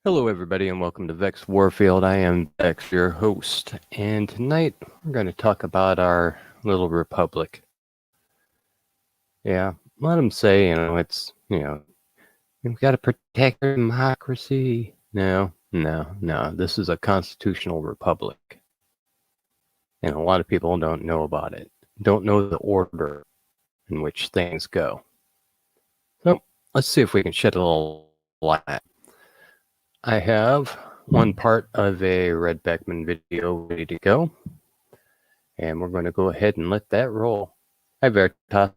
Hello, everybody, and welcome to Vex Warfield. I am Vex, your host, and tonight we're going to talk about our little republic. Yeah, let them say, it's, we've got to protect our democracy. No, this is a constitutional republic. And a lot of people don't know about it, don't know the order in which things go. So let's see if we can shed a little light. I have one part of a Red Beckman video ready to go, and we're going to go ahead and let that roll. Hi, Veritas.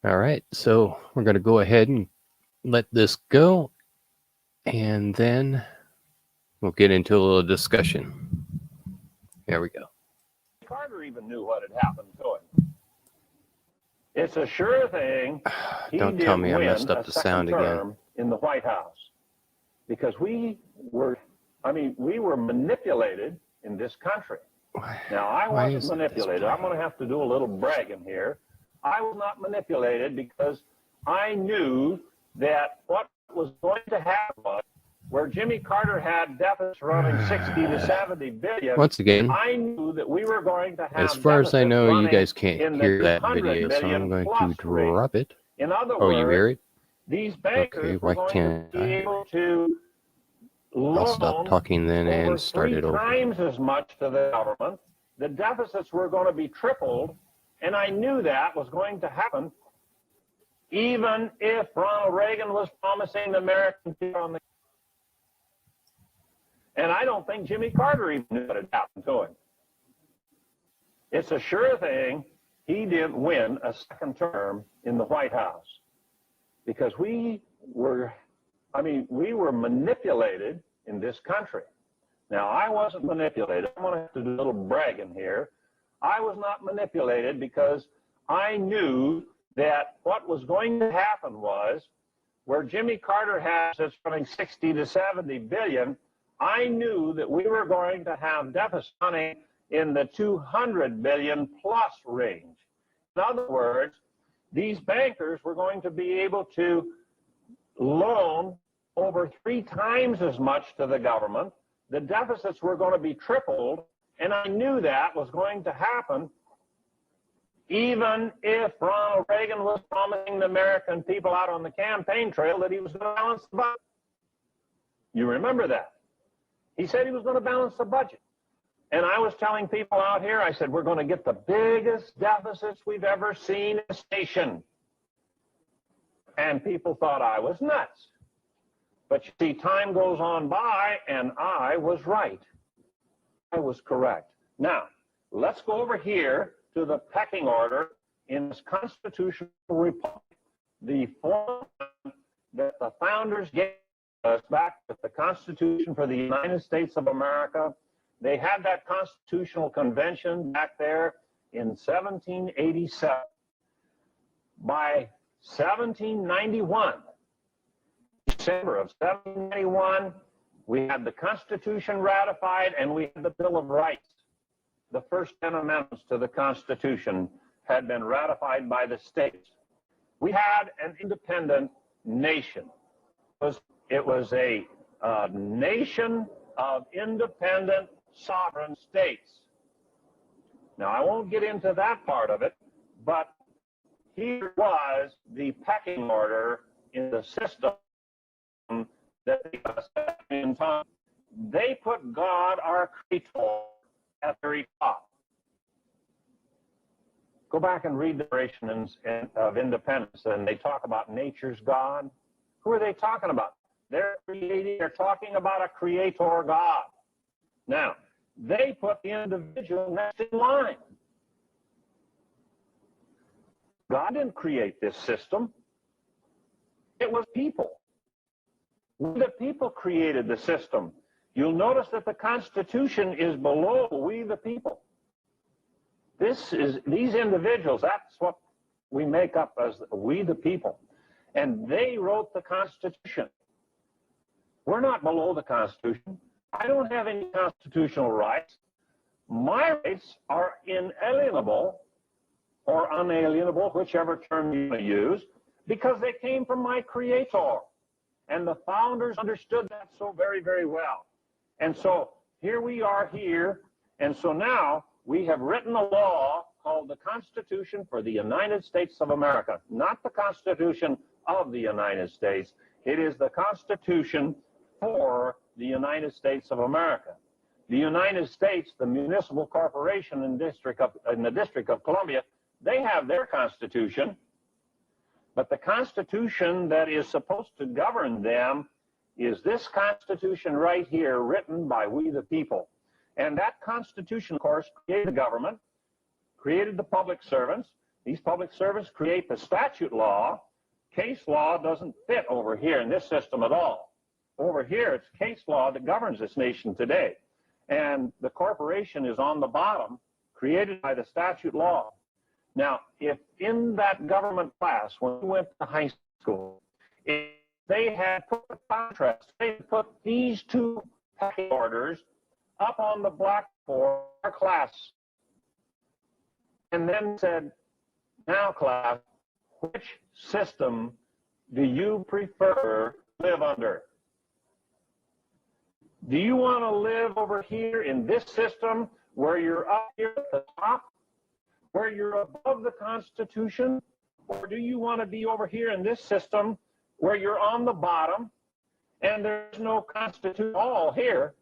All right, so we're going to go ahead and let this go, and then we'll get into a little discussion. There we go. Carter even knew what had happened to him. It's a sure thing. Don't tell me I messed up the sound again. In the White House, because we were manipulated in this country. Now, I wasn't manipulated. I'm going to have to do a little bragging here. I was not manipulated because I knew that what was going to happen was where Jimmy Carter had deficits running 60 to 70 billion. Once again, I knew that we were going to have, as far as I know, you guys can't hear that video, so I'm going to drop it. In other words, you hear it? These bankers were going to be able to I'll stop talking then and start it over. 3 times as much to the government. The deficits were going to be tripled, and I knew that was going to happen, even if Ronald Reagan was promising the American people on the. And I don't think Jimmy Carter even knew what had happened to him. It's a sure thing he didn't win a second term in the White House because we were manipulated in this country. Now, I wasn't manipulated. I'm going to have to do a little bragging here. I was not manipulated because I knew that what was going to happen was where Jimmy Carter has it's running 60 to 70 billion, I knew that we were going to have deficit money in the 200 billion plus range. In other words, these bankers were going to be able to loan over 3 times as much to the government. The deficits were going to be tripled, and I knew that was going to happen even if Ronald Reagan was promising the American people out on the campaign trail that he was going to balance the budget. You remember that. He said he was going to balance the budget. And I was telling people out here, I said, we're going to get the biggest deficits we've ever seen in this nation. And people thought I was nuts. But you see, time goes on by, and I was right. I was correct. Now, let's go over here to the pecking order in this constitutional republic. The form that the founders gave us back with the Constitution for the United States of America. They had that constitutional convention back there in 1787. By 1791, December of 1791, we had the Constitution ratified and we had the Bill of Rights. The first 10 amendments to the Constitution had been ratified by the states. We had an independent nation. It was a nation of independent sovereign states. Now, I won't get into that part of it, but here was the pecking order in the system that they set in time. They put God, our creator, at the very top. Go back and read the Declaration of Independence, and they talk about nature's God. Who are they talking about? They're talking about a creator God. Now, they put the individual next in line. God didn't create this system. It was people. We the people created the system. You'll notice that the Constitution is below we the people. These individuals, that's what we make up as we the people. And they wrote the Constitution. We're not below the Constitution. I don't have any constitutional rights. My rights are inalienable or unalienable, whichever term you use, because they came from my creator. And the founders understood that that so very, very well. And so here we are here, and so now we have written a law called the Constitution for the United States of America, not the Constitution of the United States. It is the Constitution for the United States of America. The United States, the municipal corporation in the District of Columbia, they have their Constitution, but the Constitution that is supposed to govern them is this Constitution right here, written by we the people. And that Constitution, of course, created the government, created the public servants. These public servants create the statute law. Case law doesn't fit over here in this system at all. Over here, it's case law that governs this nation today. And the corporation is on the bottom, created by the statute law. Now, if in that government class, when we went to high school, if they had put the contrast, they put these two pecking orders up on the blackboard, our class, and then said, now class, which system do you prefer to live under? Do you want to live over here in this system where you're up here at the top, where you're above the Constitution, or do you want to be over here in this system where you're on the bottom and there's no Constitution at all here?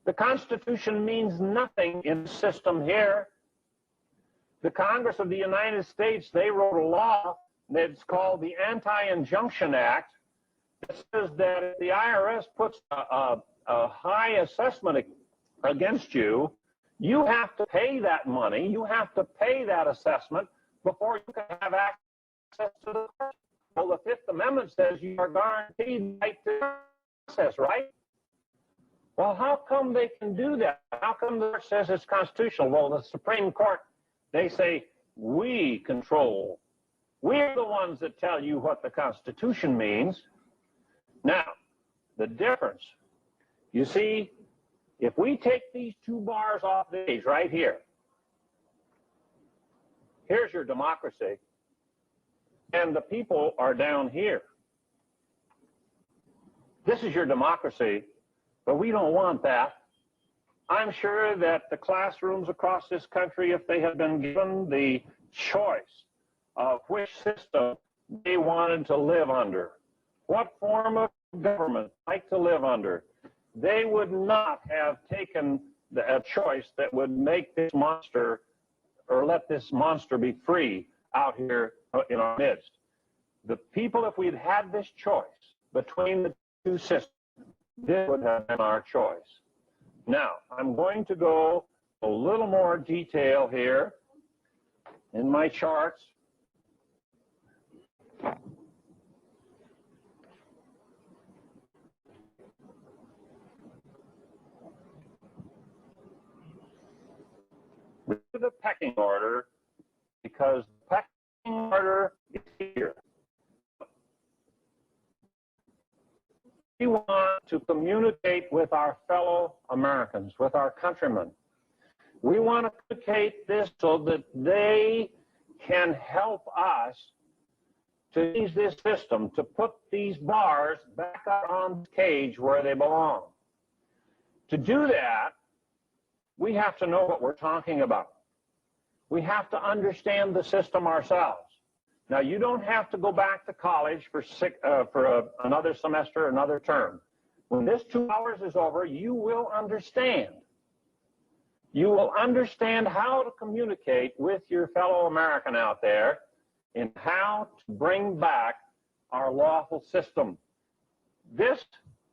The Constitution means nothing in the system here. The Congress of the United States, they wrote a law that's called the Anti-Injunction Act that says that if the IRS puts a high assessment against you, you have to pay that money, you have to pay that assessment before you can have access to the court. Well, the Fifth Amendment says you are guaranteed the right to access, right? Well, how come they can do that? How come the court says it's constitutional? Well, the Supreme Court, they say, we control. We're the ones that tell you what the Constitution means. Now, the difference, you see, if we take these two bars off the page right here, here's your democracy, and the people are down here. This is your democracy, but we don't want that. I'm sure that the classrooms across this country, if they had been given the choice of which system they wanted to live under, what form of government they'd like to live under, they would not have taken a choice that would make this monster, or let this monster be free out here in our midst. The people, if we'd had this choice between the two systems, this would have been our choice. Now, I'm going to go a little more detail here in my charts. With the pecking order, because the pecking order is here. We want to communicate with our fellow Americans, with our countrymen. We want to communicate this so that they can help us to use this system, to put these bars back up on the cage where they belong. To do that, we have to know what we're talking about. We have to understand the system ourselves. Now, you don't have to go back to college for another semester, another term. When this 2 hours is over, you will understand. You will understand how to communicate with your fellow American out there and how to bring back our lawful system. This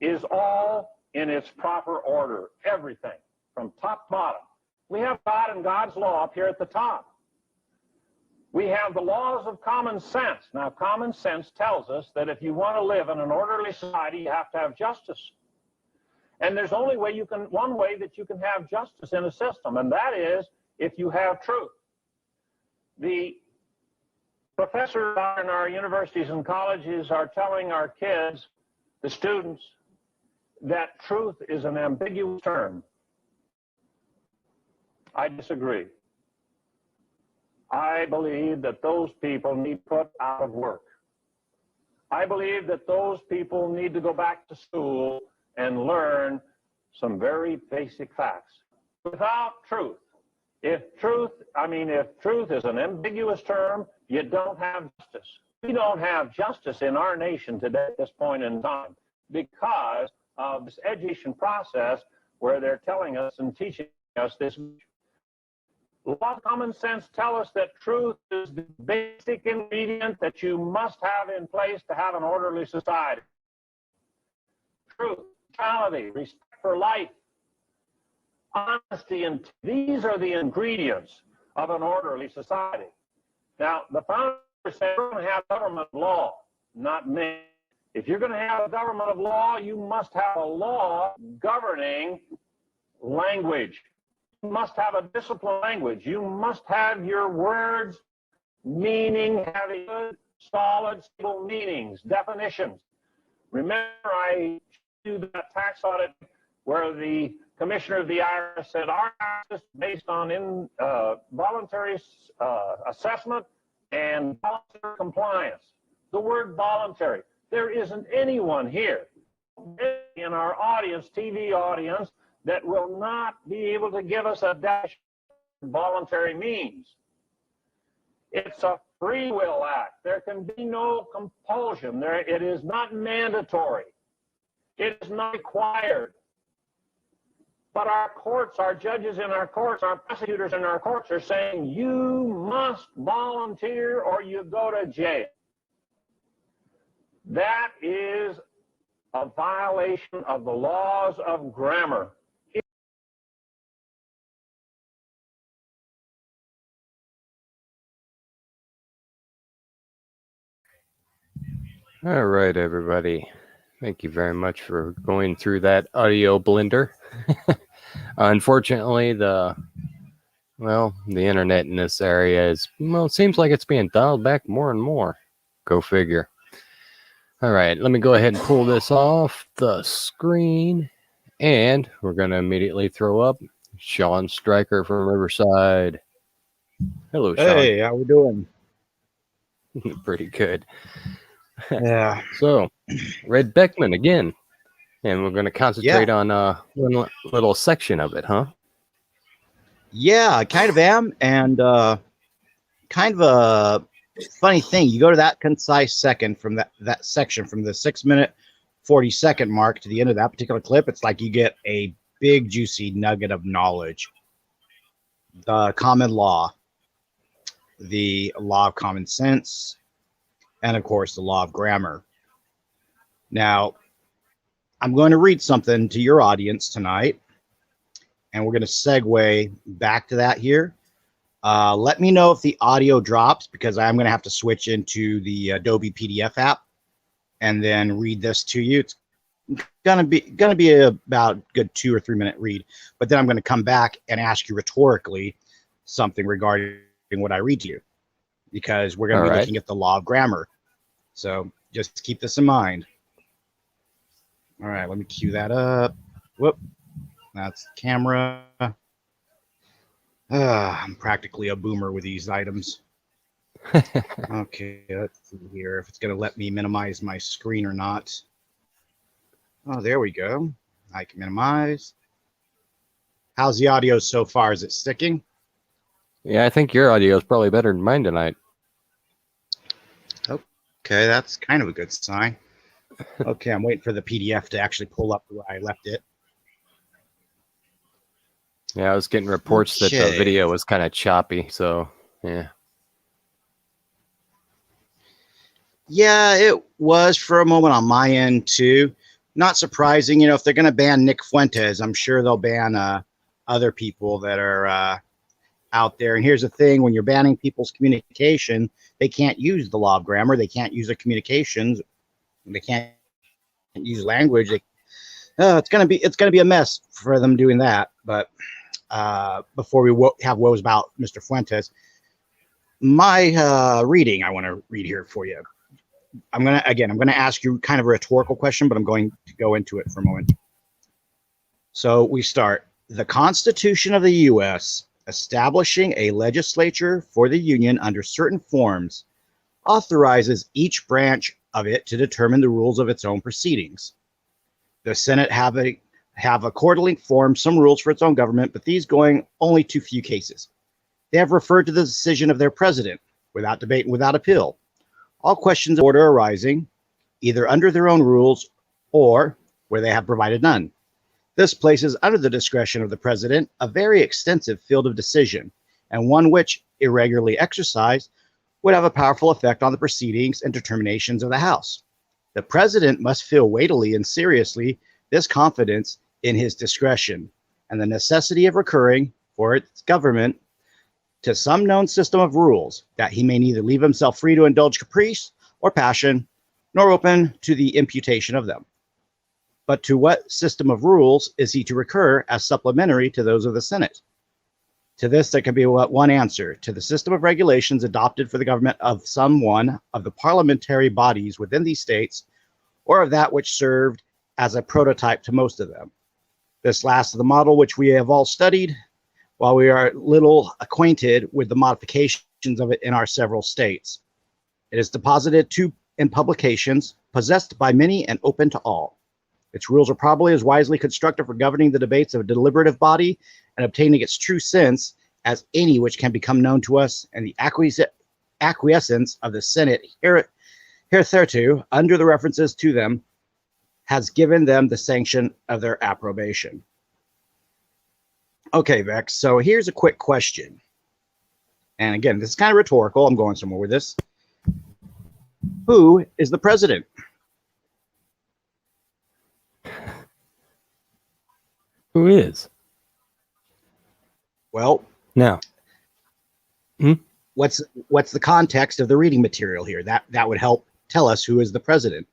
is all in its proper order, everything, from top to bottom. We have God and God's law up here at the top. We have the laws of common sense. Now, common sense tells us that if you want to live in an orderly society, you have to have justice. And there's only one way that you can have justice in a system, and that is if you have truth. The professors in our universities and colleges are telling our kids, the students, that truth is an ambiguous term. I disagree. I believe that those people need put out of work. I believe that those people need to go back to school and learn some very basic facts. Without truth, if truth is an ambiguous term, you don't have justice. We don't have justice in our nation today at this point in time because of this education process where they're telling us and teaching us this. Law of common sense tell us that truth is the basic ingredient that you must have in place to have an orderly society. Truth, neutrality, respect for life, honesty, and these are the ingredients of an orderly society. Now, the founders said we're going to have government law, not me. If you're going to have a government of law, you must have a law governing language. You must have a disciplined language. You must have your words meaning, having good, solid, stable meanings, definitions. Remember, I do that tax audit where the commissioner of the IRS said our tax is based on voluntary assessment and voluntary compliance. The word voluntary. There isn't anyone here in our audience, TV audience, that will not be able to give us a definition of voluntary means. It's a free will act. There can be no compulsion. It is not mandatory. It is not required. But our courts, our judges in our courts, our prosecutors in our courts are saying you must volunteer or you go to jail. That is a violation of the laws of grammar. All right, everybody. Thank you very much for going through that audio blender. Unfortunately, the internet in this area is, it seems like it's being dialed back more and more. Go figure. All right, let me go ahead and pull this off the screen, and we're going to immediately throw up Sean StRyeR from Riverside. Hello, Sean. Hey, how we doing? Pretty good. Yeah. So, Red Beckman again, and we're going to concentrate on one little section of it, huh? Yeah, I kind of am, and kind of a funny thing. You go to that concise second from that section, from the 6-minute 40-second mark to the end of that particular clip, it's like you get a big juicy nugget of knowledge. The common law, the law of common sense, and of course the law of grammar. Now, I'm going to read something to your audience tonight, and we're going to segue back to that here. Let me know if the audio drops, because I'm going to have to switch into the Adobe PDF app and then read this to you. It's gonna be about a good 2 or 3 minute read, but then I'm going to come back and ask you rhetorically something regarding what I read to you, because we're going to be looking at the law of grammar. So just keep this in mind. All right, let me cue that up. Whoop, that's the camera. I'm practically a boomer with these items. Okay, let's see here if it's going to let me minimize my screen or not. Oh, there we go. I can minimize. How's the audio so far? Is it sticking? Yeah, I think your audio is probably better than mine tonight. Okay, that's kind of a good sign. Okay, I'm waiting for the PDF to actually pull up where I left it. Yeah, I was getting reports that the video was kind of choppy, so yeah. Yeah, it was for a moment on my end too. Not surprising, you know, if they're going to ban Nick Fuentes, I'm sure they'll ban other people that are out there. And here's the thing, when you're banning people's communication, they can't use the law of grammar. They can't use their communications. They can't use language. It's going to be a mess for them doing that. But before we have woes about Mr. Fuentes, my reading I want to read here for you. I'm going to ask you kind of a rhetorical question, but I'm going to go into it for a moment. So we start. The Constitution of the U.S. establishing a legislature for the Union under certain forms authorizes each branch of it to determine the rules of its own proceedings. The Senate have accordingly formed some rules for its own government, but these going only to few cases. They have referred to the decision of their president without debate and without appeal. All questions of order arising either under their own rules or where they have provided none. This places under the discretion of the president a very extensive field of decision, and one which, irregularly exercised, would have a powerful effect on the proceedings and determinations of the House. The president must feel weightily and seriously this confidence in his discretion and the necessity of recurring for its government to some known system of rules, that he may neither leave himself free to indulge caprice or passion, nor open to the imputation of them. But to what system of rules is he to recur as supplementary to those of the Senate? To this there can be one answer: to the system of regulations adopted for the government of some one of the parliamentary bodies within these states, or of that which served as a prototype to most of them. This last is the model which we have all studied, while we are little acquainted with the modifications of it in our several states. It is deposited in publications, possessed by many and open to all. Its rules are probably as wisely constructed for governing the debates of a deliberative body and obtaining its true sense as any which can become known to us, and the acquiescence of the Senate hitherto, under the references to them, has given them the sanction of their approbation. Okay, Vex, so here's a quick question. And again, this is kind of rhetorical. I'm going somewhere with this. Who is the president? Who is? Well, Now, what's the context of the reading material here? That would help tell us who is the president.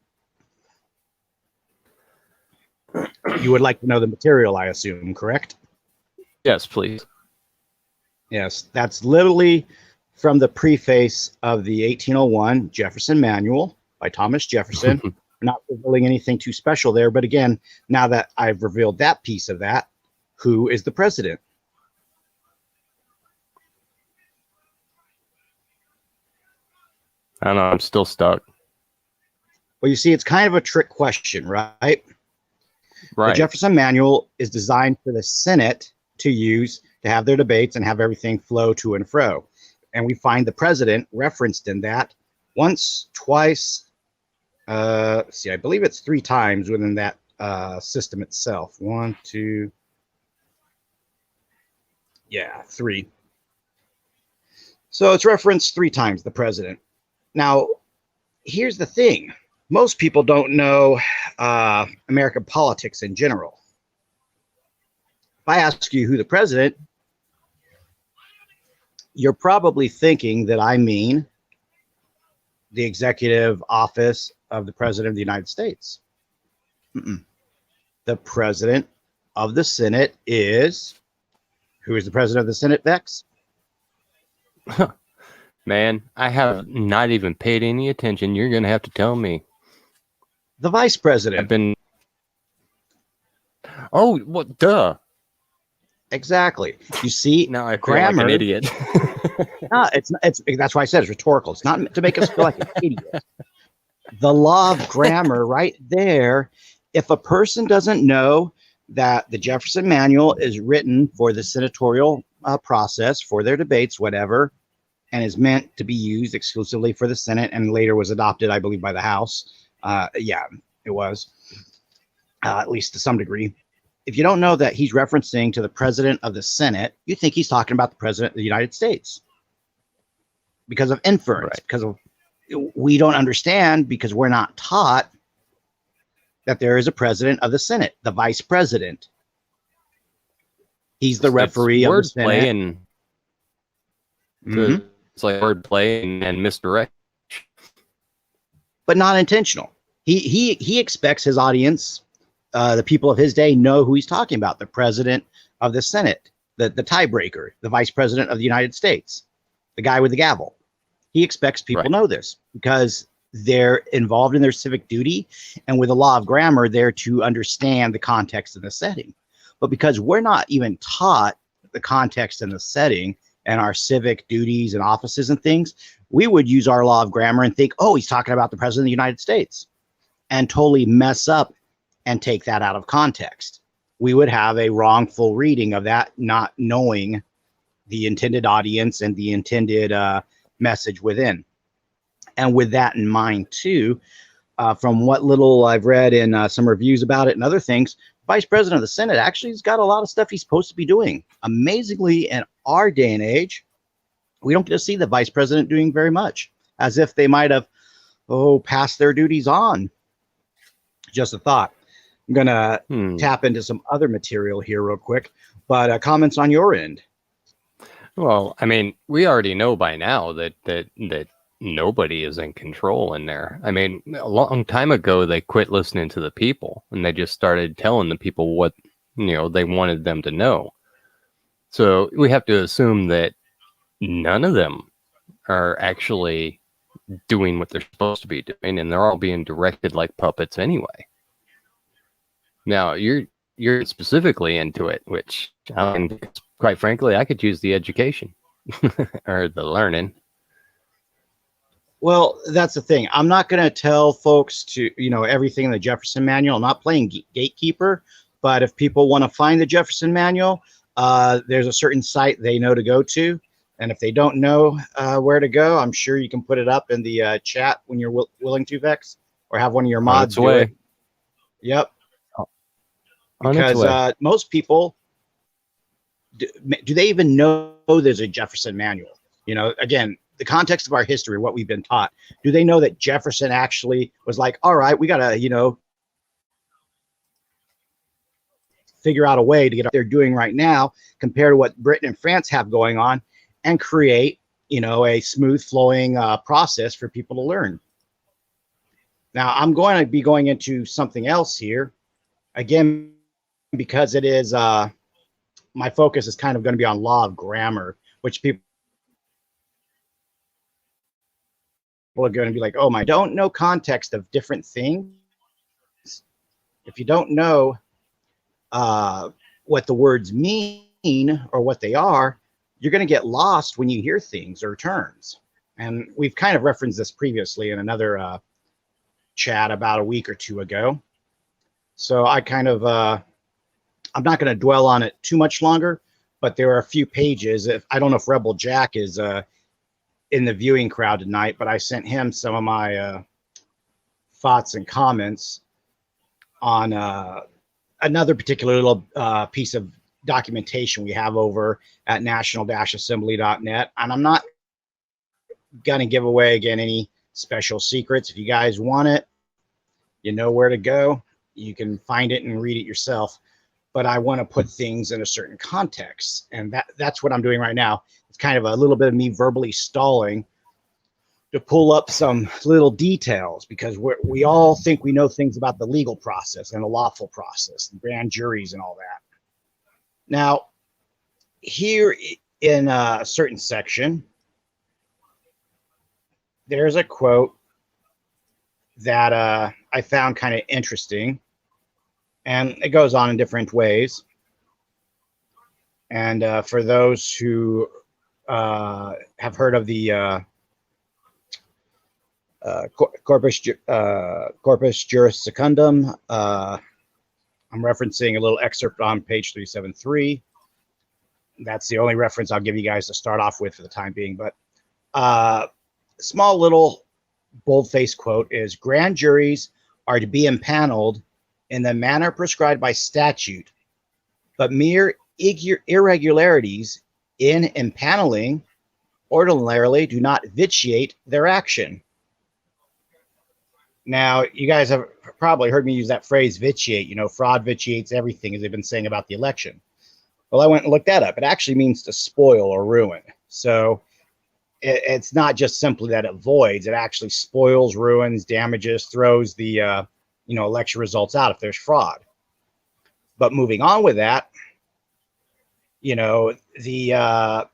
You would like to know the material, I assume, correct? yes, please. Yes, that's literally from the preface of the 1801 Jefferson Manual by Thomas Jefferson. I'm not revealing anything too special there, but again, now that I've revealed that piece of that, who is the president? I don't know. I'm still stuck. Well, you see, it's kind of a trick question, right? Right. The Jefferson Manual is designed for the Senate to use to have their debates and have everything flow to and fro. And we find the president referenced in that once, twice, I believe it's 3 times within that system itself. 1, 2, 3. So it's referenced 3 times, the president. Now, here's the thing. Most people don't know American politics in general. If I ask you who the president, you're probably thinking that I mean the executive office of the President of the United States. The President of the Senate is... Who is the President of the Senate, Vex? Man, I have not even paid any attention. You're going to have to tell me. The Vice President. I've been... Oh, what? Duh. Exactly. You see, Now I feel like an idiot. No, it's that's why I said it's rhetorical. It's not to make us feel like an idiot. The law of grammar right there. If a person doesn't know that the Jefferson Manual is written for the senatorial process, for their debates, whatever, and is meant to be used exclusively for the Senate and later was adopted, I believe, by the House. Yeah, it was, at least to some degree. If you don't know that he's referencing to the president of the Senate, you think he's talking about the president of the United States because of inference, Right. because of, we don't understand, because we're not taught that there is a president of the Senate, the vice president. He's the referee of the Senate. And Mhm. it's like wordplay and misdirect. But not intentional. He expects his audience, the people of his day, know who he's talking about. The president of the Senate, the tiebreaker, the vice president of the United States, the guy with the gavel. He expects people Right. know this because they're involved in their civic duty, and with the law of grammar, they're to understand the context and the setting. But because we're not even taught the context and the setting and our civic duties and offices and things, we would use our law of grammar and think, oh, he's talking about the president of the United States, and totally mess up and take that out of context. We would have a wrongful reading of that, not knowing the intended audience and the intended message within. And with that in mind too, from what little I've read in some reviews about it and other things, Vice President of the Senate actually has got a lot of stuff he's supposed to be doing. Amazingly, in our day and age, we don't get to see the Vice President doing very much, as if they might have, passed their duties on. Just a thought. I'm going to tap into some other material here real quick, but comments on your end. Well, I mean, we already know by now that nobody is in control in there. I mean, a long time ago, they quit listening to the people and they just started telling the people what, they wanted them to know. So we have to assume that none of them are actually doing what they're supposed to be doing, and they're all being directed like puppets anyway. Now, you're specifically into it, which, quite frankly, I could use the education or the learning. Well, that's the thing. I'm not going to tell folks to, everything in the Jefferson Manual. I'm not playing gatekeeper, but if people want to find the Jefferson Manual, there's a certain site they know to go to. And if they don't know where to go, I'm sure you can put it up in the chat when you're willing to, Vex, or have one of your mods do it. Yep. Because most people, do they even know there's a Jefferson Manual? Again, the context of our history, what we've been taught. Do they know that Jefferson actually was like, all right, we got to, figure out a way to get what they're doing right now compared to what Britain and France have going on and create, a smooth flowing process for people to learn. Now, I'm going to be going into something else here. Again, because it is, my focus is kind of going to be on law of grammar, which people are going to be like, oh my, don't know context of different things. If you don't know what the words mean or what they are, you're going to get lost when you hear things or terms. And we've kind of referenced this previously in another chat about a week or two ago. So I kind of, I'm not going to dwell on it too much longer, but there are a few pages. I don't know if Rebel Jack is in the viewing crowd tonight, but I sent him some of my thoughts and comments on another particular little piece of documentation we have over at national-assembly.net. And I'm not going to give away, again, any special secrets. If you guys want it, you know where to go. You can find it and read it yourself. But I want to put things in a certain context. And that's what I'm doing right now. It's kind of a little bit of me verbally stalling to pull up some little details, because we all think we know things about the legal process and the lawful process and grand juries and all that. Now, here in a certain section, there's a quote that I found kind of interesting, and it goes on in different ways. And for those who have heard of the corpus juris secundum, I'm referencing a little excerpt on page 373. That's the only reference I'll give you guys to start off with for the time being. But small little bold-faced quote is, grand juries are to be impaneled in the manner prescribed by statute, but mere irregularities in impaneling ordinarily do not vitiate their action. Now, you guys have probably heard me use that phrase, vitiate. Fraud vitiates everything, as they've been saying about the election. Well, I went and looked that up. It actually means to spoil or ruin. So it's not just simply that it voids. It actually spoils, ruins, damages, throws the election results out if there's fraud. But moving on with that, the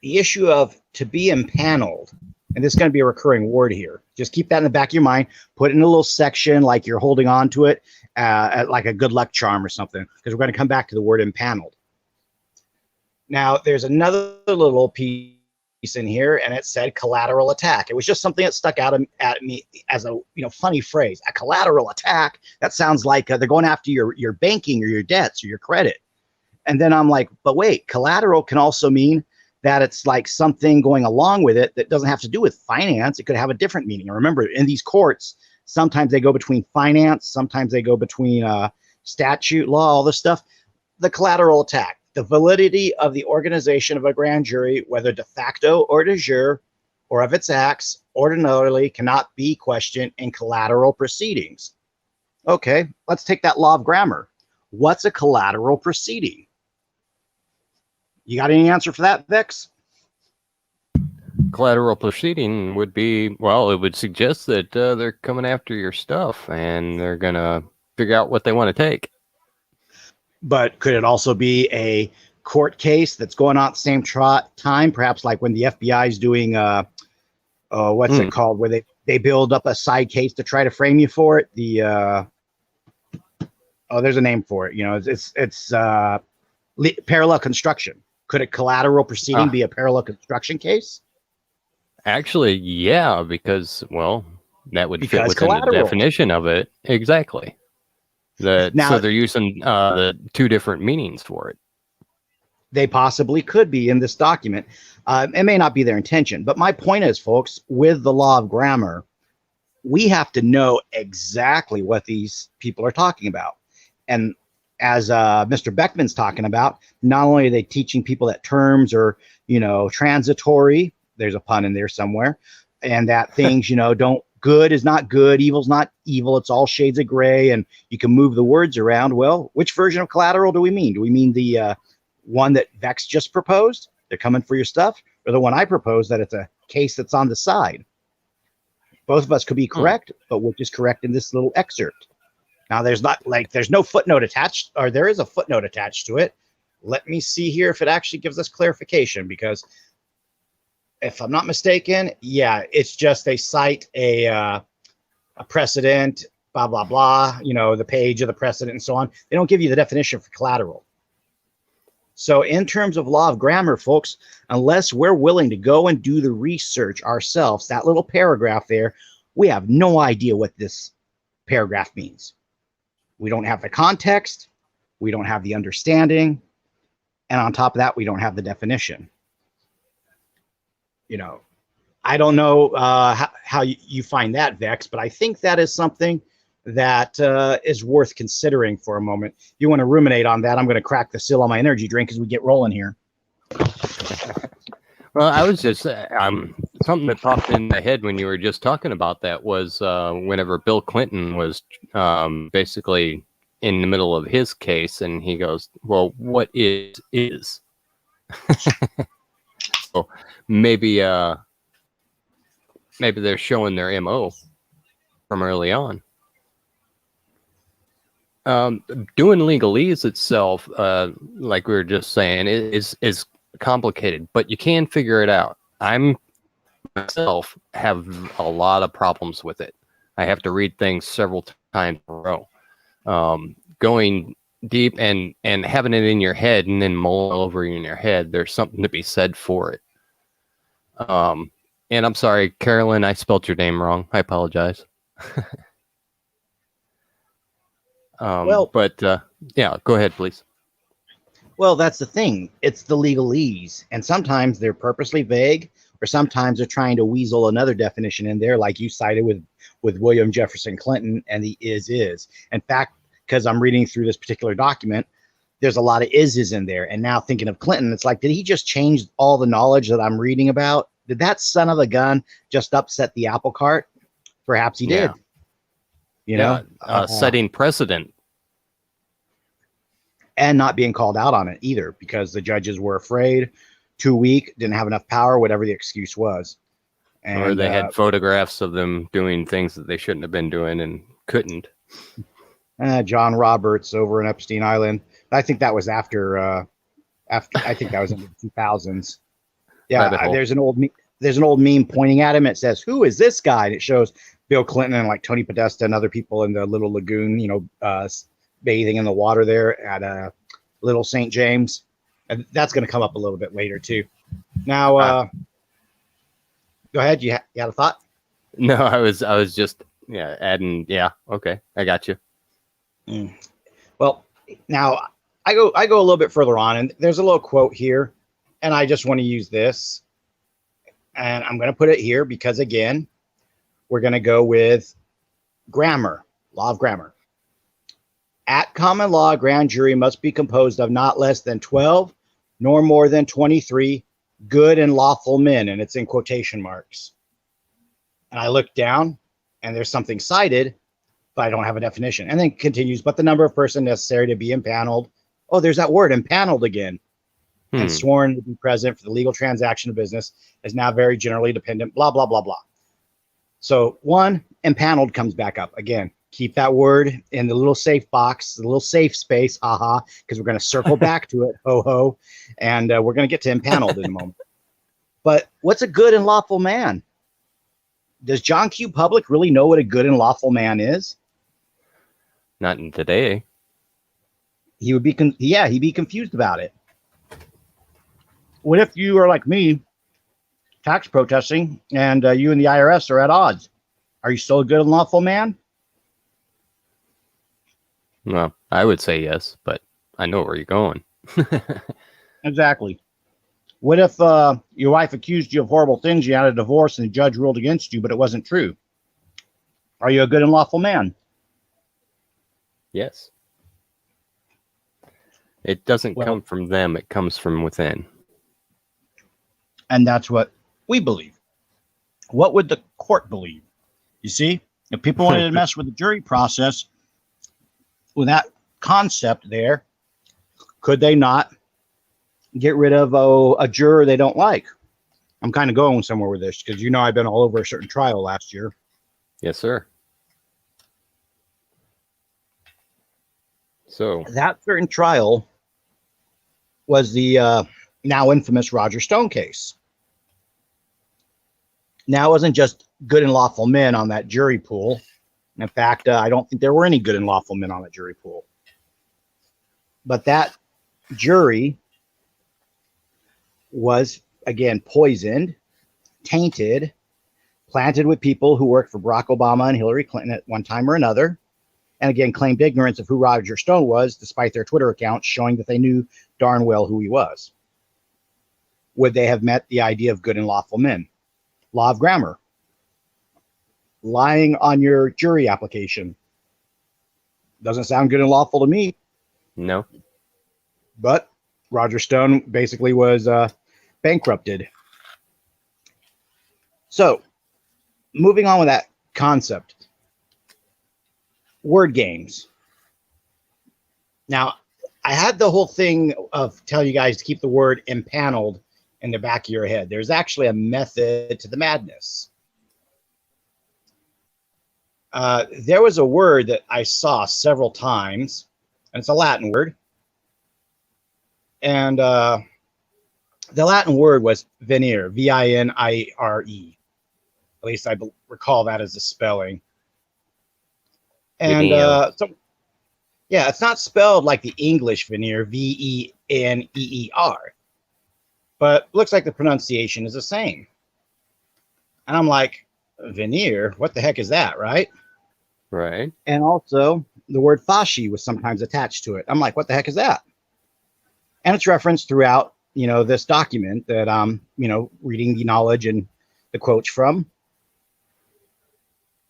issue of to be impaneled, and this is going to be a recurring word here. Just keep that in the back of your mind. Put it in a little section like you're holding on to it, like a good luck charm or something, because we're going to come back to the word impaneled. Now, there's another little piece in here, and it said collateral attack. It was just something that stuck out at me as a funny phrase. A collateral attack. That sounds like they're going after your banking or your debts or your credit. And then I'm like, but wait, collateral can also mean that it's like something going along with it that doesn't have to do with finance. It could have a different meaning. And remember, in these courts, sometimes they go between finance, sometimes they go between statute, law, all this stuff. The collateral attack, the validity of the organization of a grand jury, whether de facto or de jure, or of its acts, ordinarily cannot be questioned in collateral proceedings. Okay, let's take that law of grammar. What's a collateral proceeding? You got any answer for that, Vix? Collateral proceeding would be, well, it would suggest that they're coming after your stuff and they're going to figure out what they want to take. But could it also be a court case that's going on at the same time? Perhaps like when the FBI is doing, what's it called? Where they build up a side case to try to frame you for it. There's a name for it. It's parallel construction. Could a collateral proceeding be a parallel construction case? Actually, yeah, because, well, that would fit within collateral. The definition of it. Exactly. So they're using the two different meanings for it. They possibly could be in this document. It may not be their intention. But my point is, folks, with the law of grammar, we have to know exactly what these people are talking about. And as Mr. Beckman's talking about, not only are they teaching people that terms are, transitory, there's a pun in there somewhere, and that things, good is not good, evil's not evil, it's all shades of gray, and you can move the words around. Well, which version of collateral do we mean? Do we mean the one that Vex just proposed? They're coming for your stuff, or the one I proposed that it's a case that's on the side? Both of us could be correct, but which is correct in this little excerpt? Now, there's no footnote attached, or there is a footnote attached to it. Let me see here if it actually gives us clarification, because if I'm not mistaken, yeah, it's just they cite a precedent, blah, blah, blah, the page of the precedent and so on. They don't give you the definition for collateral. So in terms of law of grammar, folks, unless we're willing to go and do the research ourselves, that little paragraph there, we have no idea what this paragraph means. We don't have the context, we don't have the understanding, and on top of that, we don't have the definition. I don't know how you find that, Vex, but I think that is something that is worth considering for a moment. If you want to ruminate on that, I'm going to crack the seal on my energy drink as we get rolling here. Well, I was just something that popped in my head when you were just talking about that was whenever Bill Clinton was basically in the middle of his case, and he goes, "Well, what is?" So maybe they're showing their MO from early on. Doing legalese itself, like we were just saying, is complicated, but you can figure it out. I myself have a lot of problems with it. I have to read things several times in a row. Going deep and having it in your head and then mull over in your head, there's something to be said for it. And I'm sorry, Carolyn, I spelled your name wrong. I apologize. Yeah, go ahead, please. Well, that's the thing. It's the legalese. And sometimes they're purposely vague, or sometimes they're trying to weasel another definition in there, like you cited with William Jefferson Clinton and the is. In fact, because I'm reading through this particular document, there's a lot of is in there. And now thinking of Clinton, it's like, did he just change all the knowledge that I'm reading about? Did that son of a gun just upset the apple cart? Perhaps he did. Setting precedent. And not being called out on it either, because the judges were afraid, too weak, didn't have enough power, whatever the excuse was. And, or they had photographs of them doing things that they shouldn't have been doing and couldn't. John Roberts over in Epstein Island. I think that was after I think that was in the 2000s. Yeah, there's an old meme pointing at him. It says, "Who is this guy?" And it shows Bill Clinton and like Tony Podesta and other people in the little lagoon, bathing in the water there at Little St. James. And that's going to come up a little bit later too. Now, Go ahead. You had a thought? No, I was just adding. Yeah, okay, I got you. Well, now I go a little bit further on, and there's a little quote here, and I just want to use this, and I'm going to put it here because again, we're going to go with grammar, law of grammar. At common law, a grand jury must be composed of not less than 12, nor more than 23 good and lawful men, and it's in quotation marks. And I look down, and there's something cited, but I don't have a definition. And then continues, but the number of persons necessary to be impaneled. Oh, there's that word, impaneled again. And sworn to be present for the legal transaction of business is now very generally dependent, blah, blah, blah, blah. So one, impaneled comes back up again. Keep that word in the little safe box, the little safe space, haha, because we're going to circle back to it, ho ho, and we're going to get to impaneled in a moment. But what's a good and lawful man? Does John Q. Public really know what a good and lawful man is? Not in today. He would be, he'd be confused about it. What if you are like me, tax protesting, and you and the IRS are at odds? Are you still a good and lawful man? Well, I would say yes, but I know where you're going. Exactly. What if your wife accused you of horrible things, you had a divorce, and the judge ruled against you, but it wasn't true? Are you a good and lawful man? Yes. It doesn't come from them, it comes from within. And that's what we believe. What would the court believe? You see, if people wanted to mess with the jury process, with that concept there, could they not get rid of a juror they don't like? I'm kind of going somewhere with this because I've been all over a certain trial last year. Yes, sir. So that certain trial was the now infamous Roger Stone case. Now, it wasn't just good and lawful men on that jury pool. In fact, I don't think there were any good and lawful men on the jury pool. But that jury was, again, poisoned, tainted, planted with people who worked for Barack Obama and Hillary Clinton at one time or another, and again, claimed ignorance of who Roger Stone was, despite their Twitter accounts showing that they knew darn well who he was. Would they have met the idea of good and lawful men? Law of grammar. Lying on your jury application. Doesn't sound good and lawful to me. No. But Roger Stone basically was bankrupted. So, moving on with that concept. Word games. Now, I had the whole thing of telling you guys to keep the word impaneled in the back of your head. There's actually a method to the madness. There was a word that I saw several times, and it's a Latin word. And the Latin word was venire, V-I-N-I-R-E. At least I recall that as the spelling. And so, yeah, it's not spelled like the English veneer, V-E-N-E-E-R. But looks like the pronunciation is the same. And I'm like, veneer? What the heck is that, right? Right. And also, the word fasci was sometimes attached to it. I'm like, what the heck is that? And it's referenced throughout, this document that I'm, reading the knowledge and the quotes from.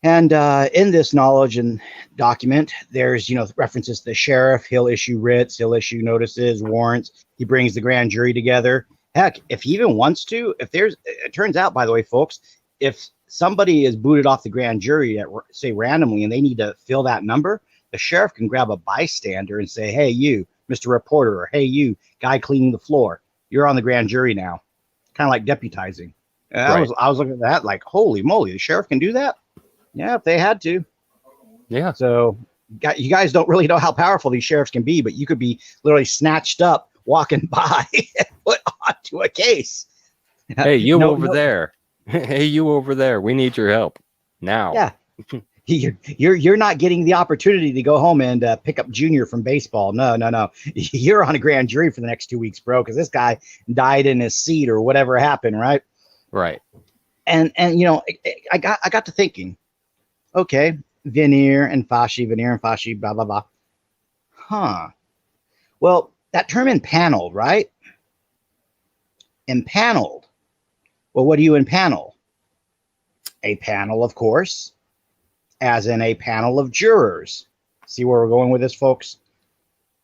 And in this knowledge and document, there's, references to the sheriff. He'll issue writs, he'll issue notices, warrants. He brings the grand jury together. Heck, if he even wants to, it turns out, by the way, folks, if somebody is booted off the grand jury, at, say, randomly, and they need to fill that number, the sheriff can grab a bystander and say, hey, you, Mr. Reporter, or hey, you, guy cleaning the floor, you're on the grand jury now. Kind of like deputizing. Right. I was looking at that like, holy moly, the sheriff can do that? Yeah, if they had to. Yeah. So you guys don't really know how powerful these sheriffs can be, but you could be literally snatched up walking by and put onto a case. Hey, you over there. Hey, you over there. We need your help now. Yeah. You're not getting the opportunity to go home and pick up Junior from baseball. No. You're on a grand jury for the next 2 weeks, bro, because this guy died in his seat or whatever happened, right? Right. And I got to thinking, okay, veneer and fasci, blah blah blah. Huh. Well, that term impaneled, right? Impaneled. Well, what do you impanel? A panel, of course, as in a panel of jurors. See where we're going with this, folks?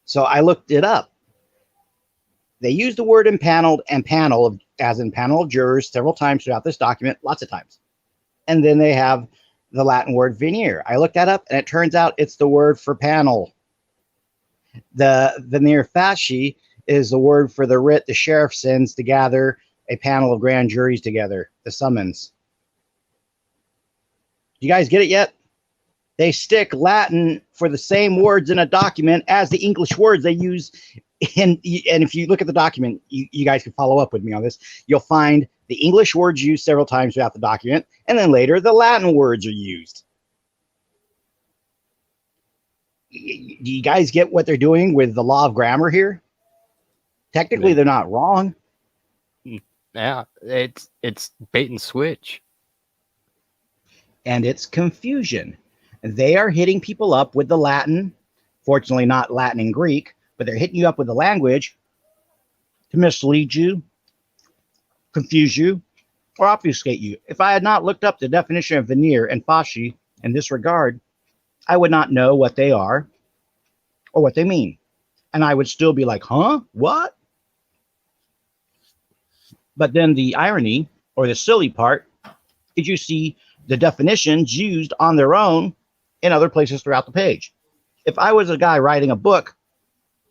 So I looked it up. They use the word impaneled and panel as in panel of jurors several times throughout this document, lots of times. And then they have the Latin word veneer. I looked that up, and it turns out it's the word for panel. The veneer fasci is the word for the writ the sheriff sends to gather a panel of grand juries together, the summons. You guys get it yet? They stick Latin for the same words in a document as the English words they use. And if you look at the document, you guys can follow up with me on this. You'll find the English words used several times throughout the document, and then later the Latin words are used. Do you guys get what they're doing with the law of grammar here? Technically, they're not wrong. Yeah, it's bait and switch. And it's confusion. They are hitting people up with the Latin, fortunately not Latin and Greek, but they're hitting you up with the language to mislead you, confuse you, or obfuscate you. If I had not looked up the definition of veneer and fasci in this regard, I would not know what they are or what they mean. And I would still be like, huh? What? But then the irony or the silly part is you see the definitions used on their own in other places throughout the page. If I was a guy writing a book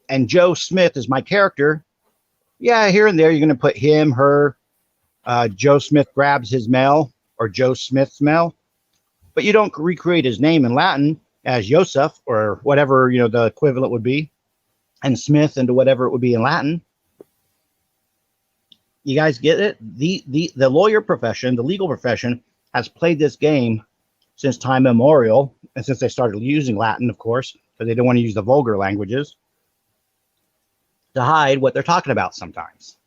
and Joe Smith is my character, yeah, here and there you're going to put him, her, Joe Smith grabs his mail or Joe Smith's mail, but you don't recreate his name in Latin as Joseph or whatever, the equivalent would be, and Smith into whatever it would be in Latin. You guys get it? The lawyer profession, the legal profession, has played this game since time immemorial, and since they started using Latin, of course, because they don't want to use the vulgar languages, to hide what they're talking about sometimes,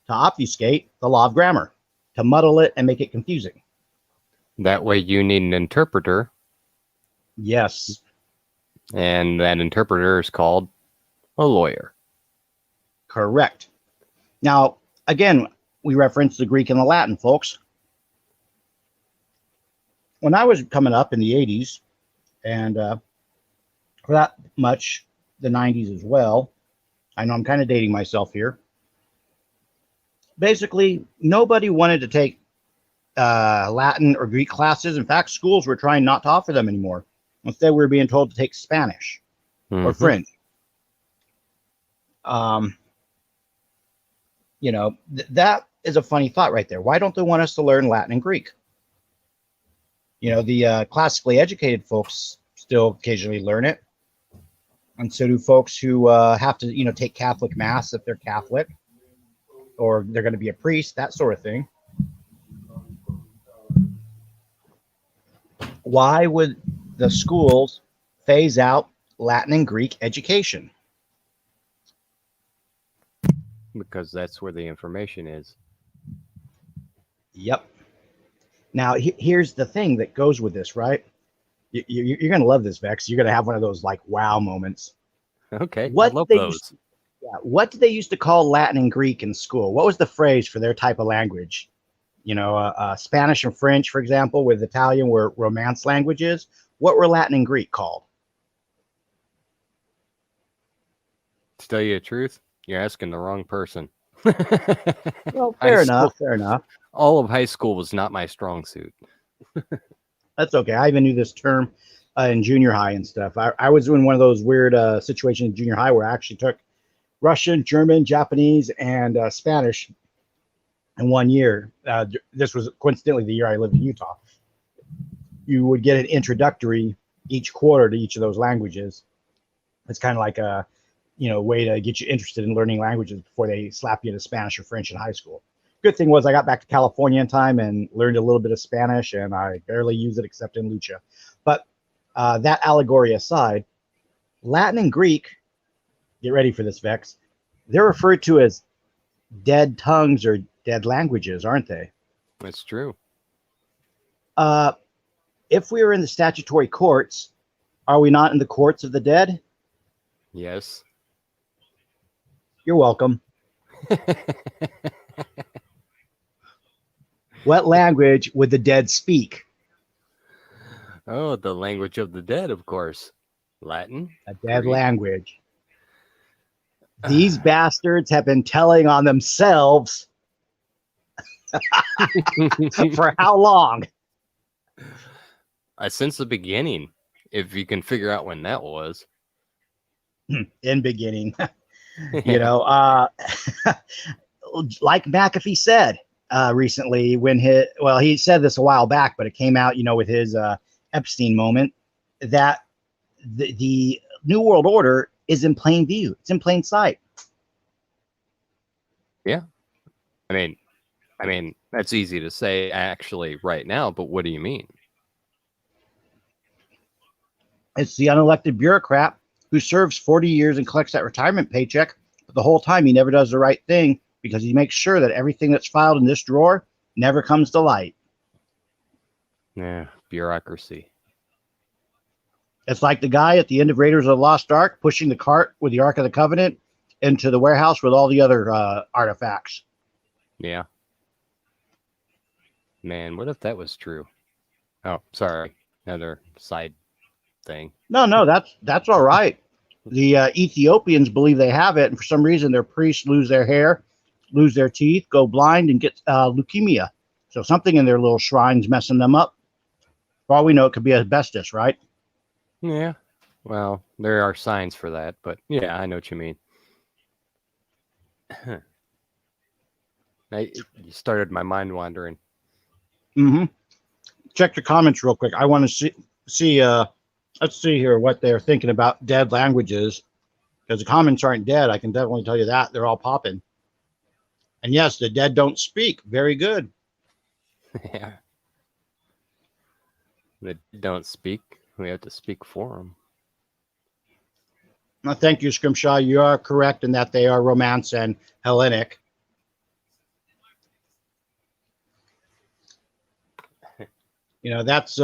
to obfuscate the law of grammar, to muddle it and make it confusing. That way you need an interpreter. Yes. And that interpreter is called a lawyer. Correct. Now, again, we reference the Greek and the Latin, folks. When I was coming up in the 80s, and for that much, the 90s as well, I know I'm kind of dating myself here. Basically, nobody wanted to take Latin or Greek classes. In fact, schools were trying not to offer them anymore. Instead, we were being told to take Spanish or French. That is a funny thought right there. Why don't they want us to learn Latin and Greek? The classically educated folks still occasionally learn it. And so do folks who have to, take Catholic Mass if they're Catholic, or they're going to be a priest, that sort of thing. Why would the schools phase out Latin and Greek education? Because that's where the information is. Yep. Now, here's the thing that goes with this, right? You're going to love this, Vex. You're going to have one of those, wow moments. Okay, I love those. What did they used to call Latin and Greek in school? What was the phrase for their type of language? Spanish and French, for example, with Italian were Romance languages. What were Latin and Greek called? To tell you the truth, you're asking the wrong person. Well, fair enough. All of high school was not my strong suit. That's okay. I even knew this term in junior high and stuff. I was in one of those weird situations in junior high where I actually took Russian, German, Japanese, and Spanish in 1 year. This was coincidentally the year I lived in Utah. You would get an introductory each quarter to each of those languages. It's kind of like a way to get you interested in learning languages before they slap you into Spanish or French in high school. Good thing was I got back to California in time and learned a little bit of Spanish, and I barely use it except in Lucha. But that allegory aside, Latin and Greek, get ready for this, Vex, they're referred to as dead tongues or dead languages, aren't they? That's true. If we are in the statutory courts, are we not in the courts of the dead? Yes. You're welcome. What language would the dead speak? Oh, the language of the dead, of course. Latin. A dead Greek. language. These bastards have been telling on themselves for how long? Since the beginning, if you can figure out when that was. In beginning. You know, like McAfee said recently when he said this a while back, but it came out, you know, with his Epstein moment, that the New World Order is in plain view. It's in plain sight. Yeah. I mean, that's easy to say actually right now, but what do you mean? It's the unelected bureaucrat who serves 40 years and collects that retirement paycheck, but the whole time he never does the right thing because he makes sure that everything that's filed in this drawer never comes to light. Yeah, bureaucracy. It's like the guy at the end of Raiders of the Lost Ark pushing the cart with the Ark of the Covenant into the warehouse with all the other artifacts. Yeah. Man, what if that was true? Oh, sorry. Another side thing. No, that's all right. The Ethiopians believe they have it, and for some reason their priests lose their hair, lose their teeth, go blind, and get leukemia. So something in their little shrines messing them up. For all we know, it could be asbestos, right? Yeah. Well, there are signs for that, but yeah, I know what you mean. You started my mind wandering. Mm-hmm. Check your comments real quick. I want to see. Let's see here what they're thinking about dead languages, because the comments aren't dead. I can definitely tell you that they're all popping. And yes, the dead don't speak. Very good. Yeah. They don't speak. We have to speak for them. Well, thank you, Scrimshaw. You are correct in that they are Romance and Hellenic. You know, that's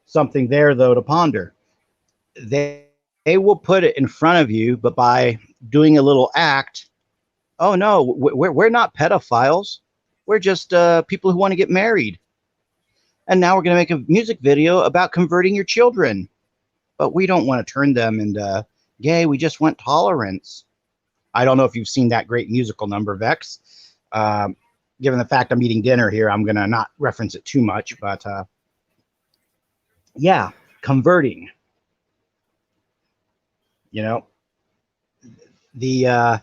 something there, though, to ponder. They will put it in front of you, but by doing a little act, oh, no, we're not pedophiles. We're just people who want to get married. And now we're going to make a music video about converting your children. But we don't want to turn them into gay. We just want tolerance. I don't know if you've seen that great musical number, Vex. Given the fact I'm eating dinner here, I'm going to not reference it too much. But yeah, converting. You know, the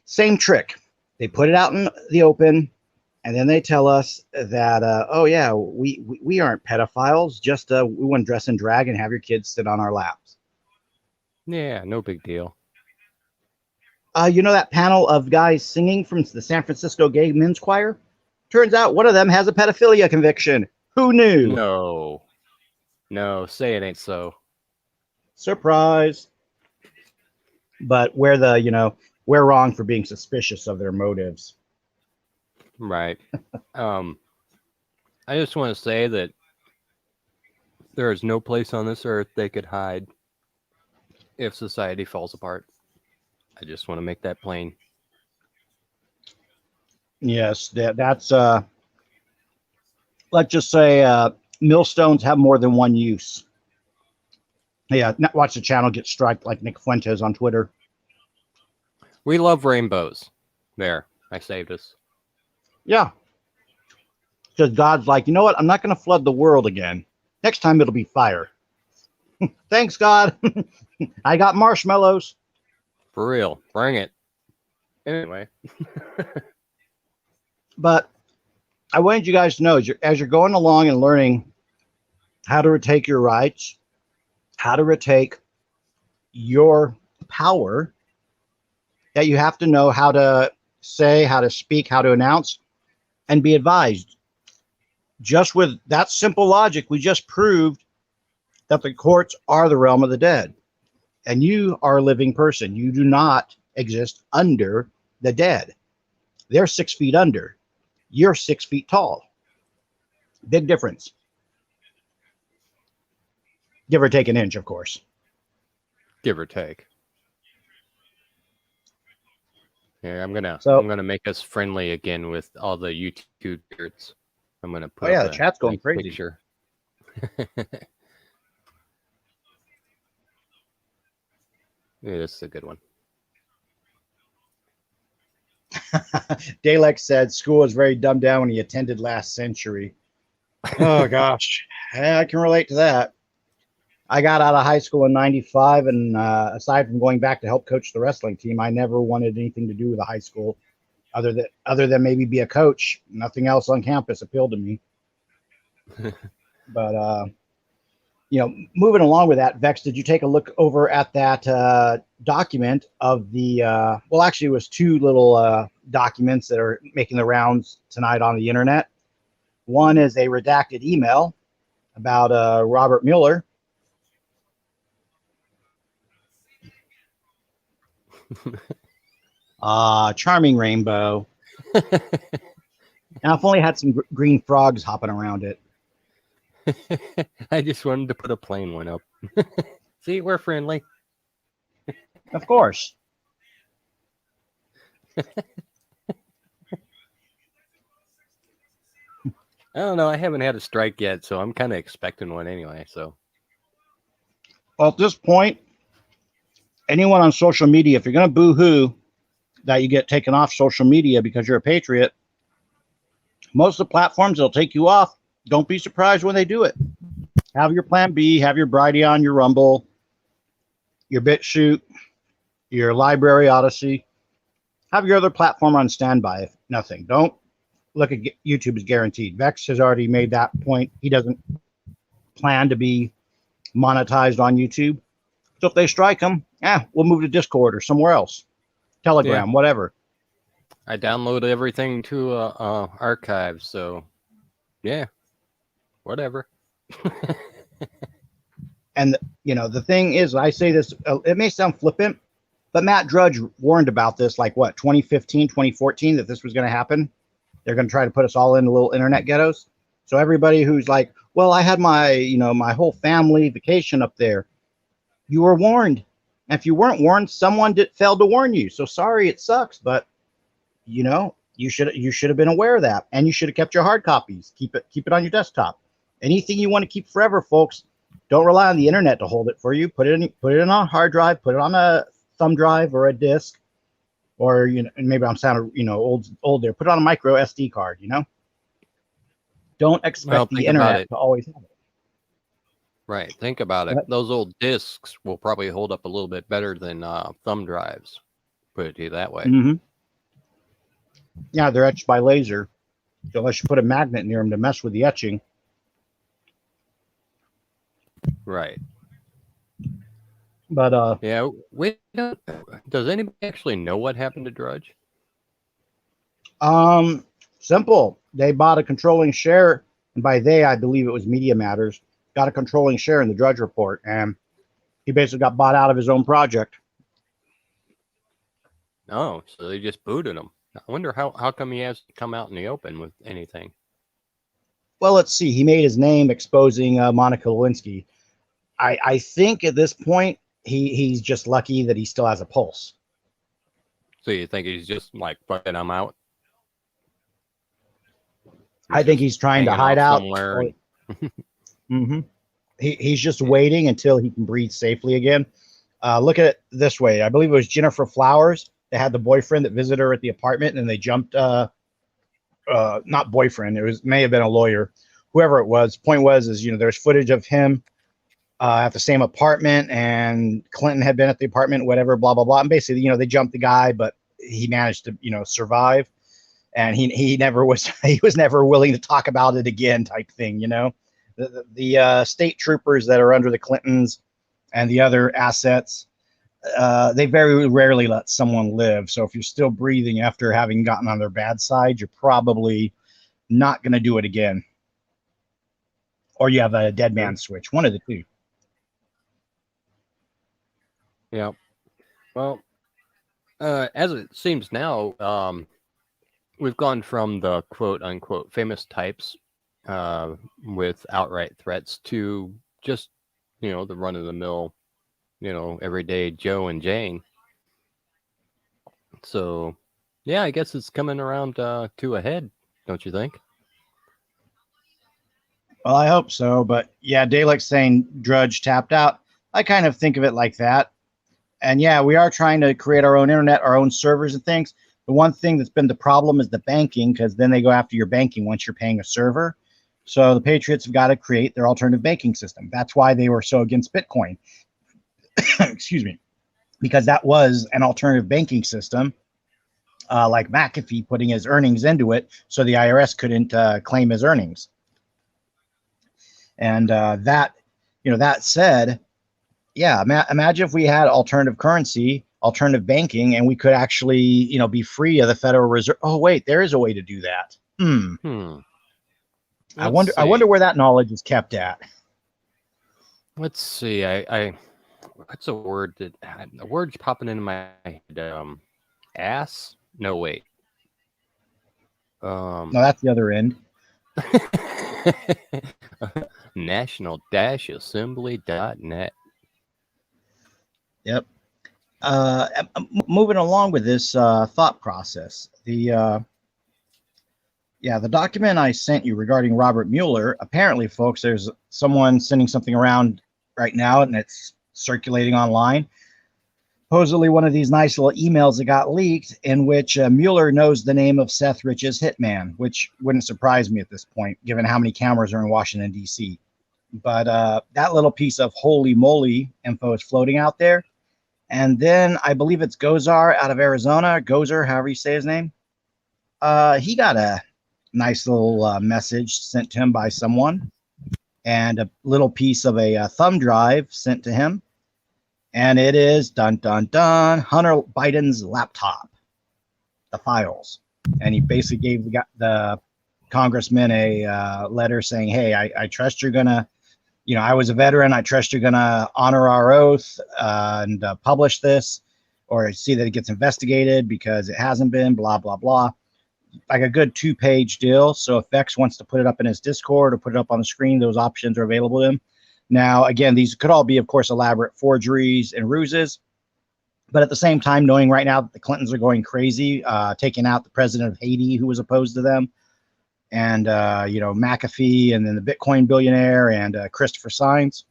same trick. They put it out in the open, and then they tell us that, oh, yeah, we aren't pedophiles. Just we want to dress in drag and have your kids sit on our laps. Yeah, no big deal. You know that panel of guys singing from the San Francisco Gay Men's Choir? Turns out one of them has a pedophilia conviction. Who knew? No, say it ain't so. Surprise. But we're wrong for being suspicious of their motives. Right. I just want to say that there is no place on this earth they could hide if society falls apart. I just want to make that plain. Yes, that's let's just say millstones have more than one use. Yeah, watch the channel get striked like Nick Fuentes on Twitter. We love rainbows. There, I saved us. Yeah. Because God's like, you know what? I'm not going to flood the world again. Next time it'll be fire. Thanks, God. I got marshmallows. For real. Bring it. Anyway. But I wanted you guys to know, as you're going along and learning how to retake your rights, how to retake your power, that you have to know how to say, how to speak, how to announce, and be advised. Just with that simple logic, we just proved that the courts are the realm of the dead. And you are a living person. You do not exist under the dead. They're 6 feet under. You're 6 feet tall. Big difference. Give or take an inch, of course. Give or take. Here, I'm So- gonna make us friendly again with all the YouTube nerds. I'm gonna put Oh yeah, up the a chat's going nice crazy. picture. Yeah, this is a good one. Dalek said school was very dumbed down when he attended last century. Oh gosh, yeah, I can relate to that. I got out of high school in '95, and aside from going back to help coach the wrestling team, I never wanted anything to do with a high school, other than maybe be a coach. Nothing else on campus appealed to me. But moving along with that, Vex, did you take a look over at that document of the? Well, actually, it was two little documents that are making the rounds tonight on the internet. One is a redacted email about Robert Mueller. Charming rainbow. Now, if only had some green frogs hopping around it. I just wanted to put a plain one up. See, we're friendly. Of course. I don't know. I haven't had a strike yet, so I'm kind of expecting one anyway. So, Well, at this point, anyone on social media, if you're going to boo-hoo that you get taken off social media because you're a patriot, most of the platforms that'll take you off, don't be surprised when they do it. Have your plan B, have your Brighteon, your Rumble, your BitChute, your Library Odyssey. Have your other platform on standby, if nothing. Don't look at YouTube as guaranteed. Vex has already made that point. He doesn't plan to be monetized on YouTube. So if they strike him, we'll move to Discord or somewhere else. Telegram, whatever. I download everything to archive, so yeah, whatever. And the thing is, I say this, it may sound flippant, but Matt Drudge warned about this, like what, 2015, 2014, that this was going to happen. They're going to try to put us all into little internet ghettos. So everybody who's like, well, I had my, my whole family vacation up there. You were warned. And if you weren't warned, someone failed to warn you. So sorry, it sucks, but you should have been aware of that, and you should have kept your hard copies. Keep it on your desktop. Anything you want to keep forever, folks. Don't rely on the internet to hold it for you. Put it in a hard drive. Put it on a thumb drive or a disk, or and maybe I'm sounding old there. Put it on a micro SD card. Don't expect the internet to always have it. Right. Think about it. Those old discs will probably hold up a little bit better than thumb drives. Put it to you that way. Mm-hmm. Yeah, they're etched by laser. So unless you put a magnet near them to mess with the etching. Right. But yeah, we don't. Does anybody actually know what happened to Drudge? Simple. They bought a controlling share, and by they, I believe it was Media Matters, got a controlling share in the Drudge Report, and he basically got bought out of his own project. Oh, so they just booted him. I wonder how come he hasn't come out in the open with anything. Well, let's see. He made his name exposing Monica Lewinsky. I think at this point he's just lucky that he still has a pulse. So you think he's just like fucking I'm out? I think he's trying to hide out somewhere. Mm-hmm. He's just waiting until he can breathe safely again. Look at it this way. I believe it was Jennifer Flowers that had the boyfriend that visited her at the apartment, and they jumped. Not boyfriend. May have been a lawyer, whoever it was. Point was, there's footage of him at the same apartment, and Clinton had been at the apartment, whatever, blah blah blah. And basically, they jumped the guy, but he managed to, survive. And he never was. He was never willing to talk about it again, type thing. The state troopers that are under the Clintons and the other assets, they very rarely let someone live. So if you're still breathing after having gotten on their bad side, you're probably not going to do it again. Or you have a dead man switch. One of the two. Yeah. Well, as it seems now, we've gone from the quote unquote famous types with outright threats to just, the run of the mill, everyday Joe and Jane. So, yeah, I guess it's coming around to a head, don't you think? Well, I hope so. But yeah, Dalek's saying Drudge tapped out. I kind of think of it like that. And yeah, we are trying to create our own internet, our own servers and things. The one thing that's been the problem is the banking, because then they go after your banking once you're paying a server. So the Patriots have got to create their alternative banking system. That's why they were so against Bitcoin. Excuse me. Because that was an alternative banking system, like McAfee putting his earnings into it so the IRS couldn't claim his earnings. And that said, yeah, imagine if we had alternative currency, alternative banking, and we could actually, be free of the Federal Reserve. Oh, wait, there is a way to do that. I wonder where that knowledge is kept at. Let's see. What's a word that a word's popping into my head? Ass? No, wait. No, that's the other end. National-assembly.net. Yep. Moving along with this thought process, the document I sent you regarding Robert Mueller, apparently, folks, there's someone sending something around right now, and it's circulating online. Supposedly one of these nice little emails that got leaked in which Mueller knows the name of Seth Rich's hitman, which wouldn't surprise me at this point, given how many cameras are in Washington, D.C. But that little piece of holy moly info is floating out there. And then I believe it's Gozar out of Arizona, Gozer, however you say his name. He got a nice little message sent to him by someone, and a little piece of a thumb drive sent to him. And it is, dun, dun, dun, Hunter Biden's laptop, the files. And he basically gave the congressman a letter saying, hey, I trust you're going to, I was a veteran. I trust you're going to honor our oath and publish this, or see that it gets investigated because it hasn't been, blah, blah, blah. Like a good 2-page deal. So if Vex wants to put it up in his Discord or put it up on the screen, those options are available to him. Now, again, these could all be, of course, elaborate forgeries and ruses. But at the same time, knowing right now that the Clintons are going crazy, taking out the president of Haiti who was opposed to them, and, McAfee, and then the Bitcoin billionaire, and Christopher Sines,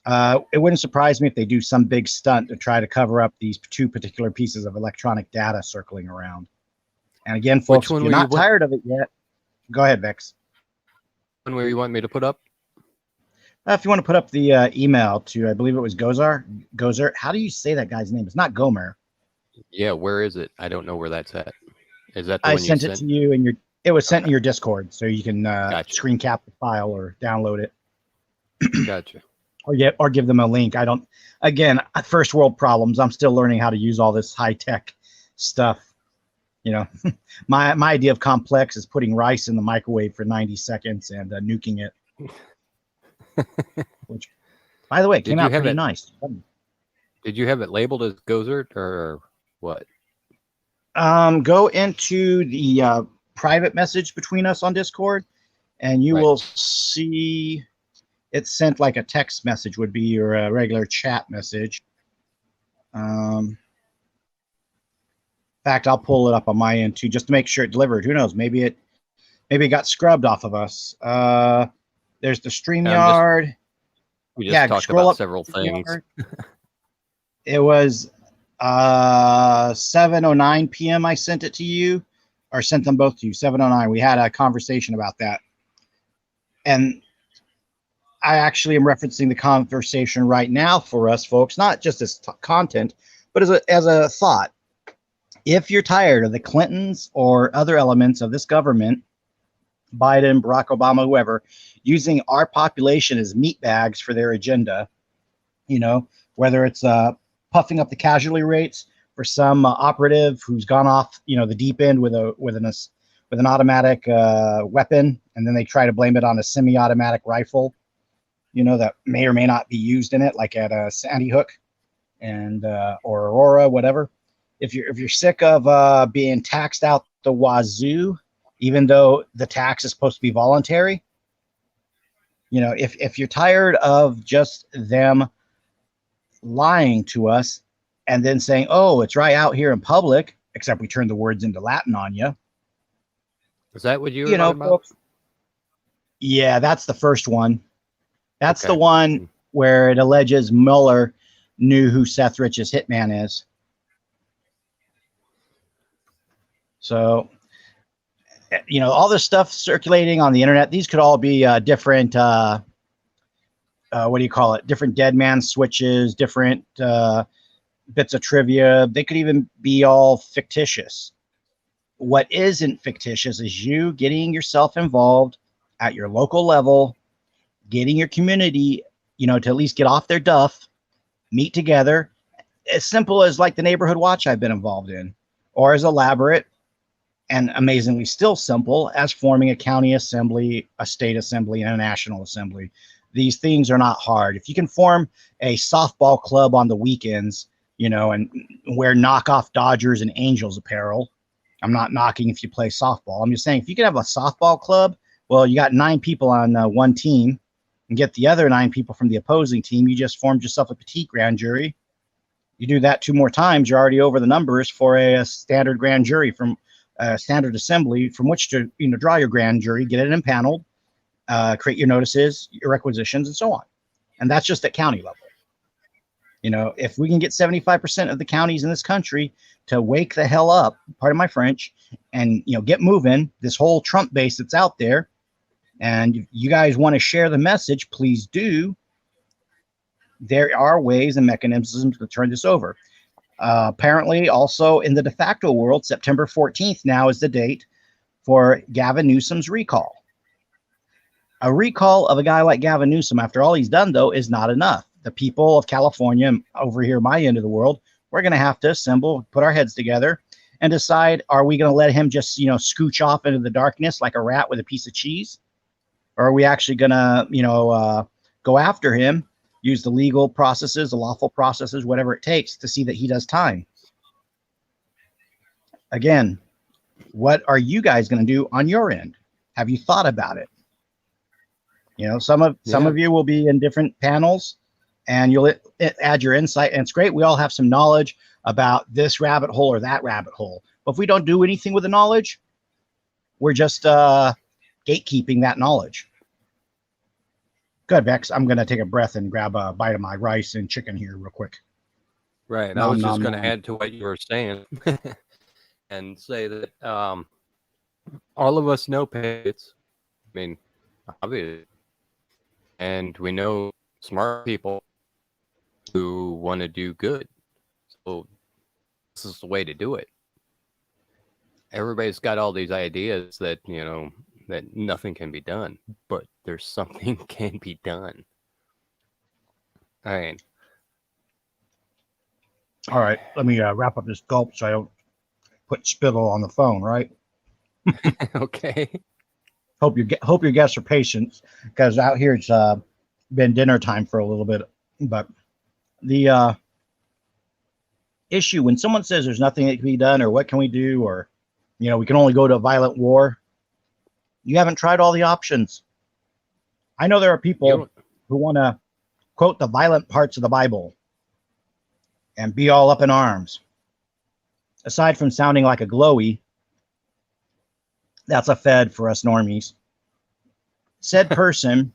it wouldn't surprise me if they do some big stunt to try to cover up these 2 particular pieces of electronic data circling around. And again, folks, if you're not tired of it yet, go ahead, Vex. One where you want me to put up? If you want to put up the email to, I believe it was Gozer. How do you say that guy's name? It's not Gomer. Yeah, where is it? I don't know where that's at. Is that the I one sent it to you, and it was sent in your Discord, so you can Gotcha. screen cap the file or download it. Gotcha. Or give them a link. Again, first world problems. I'm still learning how to use all this high tech stuff. My idea of complex is putting rice in the microwave for 90 seconds and nuking it. Which, by the way, came out pretty nice. Did you have it labeled as Gozert or what? Go into the private message between us on Discord, and you will see it's sent like a text message would be your regular chat message. In fact, I'll pull it up on my end too, just to make sure it delivered. Who knows? Maybe it got scrubbed off of us. There's the StRyeR. We just talked about several things. It was 7:09 p.m. I sent it to you, or sent them both to you. 7:09. We had a conversation about that, and I actually am referencing the conversation right now for us folks, not just as content, but as a thought. If you're tired of the Clintons or other elements of this government, Biden, Barack Obama, whoever, using our population as meat bags for their agenda, whether it's puffing up the casualty rates for some operative who's gone off, the deep end with an automatic weapon, and then they try to blame it on a semi-automatic rifle, that may or may not be used in it, like at Sandy Hook and or Aurora, whatever. If you're sick of being taxed out the wazoo, even though the tax is supposed to be voluntary. You know, if you're tired of just them lying to us and then saying, oh, it's right out here in public, except we turn the words into Latin on you. Is that what you were You know, talking about? folks, yeah, that's the first one. That's the Okay. one where it alleges Mueller knew who Seth Rich's hitman is. So, you know, all this stuff circulating on the internet, these could all be different, what do you call it? Different dead man switches, different bits of trivia. They could even be all fictitious. What isn't fictitious is you getting yourself involved at your local level, getting your community, you know, to at least get off their duff, meet together, as simple as like the neighborhood watch I've been involved in, or as elaborate and amazingly still simple as forming a county assembly, a state assembly, and a national assembly. These things are not hard. If you can form a softball club on the weekends, you know, and wear knockoff Dodgers and Angels apparel. I'm not knocking if you play softball. I'm just saying if you can have a softball club, well, you got 9 people on one team, and get the other 9 people from the opposing team. You just formed yourself a petite grand jury. You do that 2 more times, you're already over the numbers for a standard grand jury from standard assembly from which to, you know, draw your grand jury, get it impaneled, create your notices, your requisitions, and so on. And that's just at county level. You know, if we can get 75% of the counties in this country to wake the hell up, pardon my French, and, you know, get moving, this whole Trump base that's out there, and if you guys want to share the message, please do. There are ways and mechanisms to turn this over. Apparently, also in the de facto world, September 14th now is the date for Gavin Newsom's recall. A recall of a guy like Gavin Newsom, after all he's done, though, is not enough. The people of California, over here, my end of the world, we're going to have to assemble, put our heads together, and decide, are we going to let him just, you know, scooch off into the darkness like a rat with a piece of cheese? Or are we actually going to, you know, go after him, use the legal processes, the lawful processes, whatever it takes to see that he does time? Again, what are you guys going to do on your end? Have you thought about it? You know, some of you will be in different panels, and you'll add your insight, and it's great. We all have some knowledge about this rabbit hole or that rabbit hole. But if we don't do anything with the knowledge, we're just gatekeeping that knowledge. Good, Vex. I'm going to take a breath and grab a bite of my rice and chicken here real quick. Right. I was just going to add to what you were saying and say that all of us know patriots. I mean, obviously. And we know smart people who want to do good. So this is the way to do it. Everybody's got all these ideas that, you know, that nothing can be done, but there's something can be done. All right, let me wrap up this gulp so I don't put spittle on the phone, right? Okay. Hope your guests are patient, because out here it's been dinner time for a little bit. But the issue when someone says there's nothing that can be done, or what can we do, or, you know, we can only go to a violent war, you haven't tried all the options. I know there are people who want to quote the violent parts of the Bible and be all up in arms. Aside from sounding like a glowy, that's a fed for us normies. Said person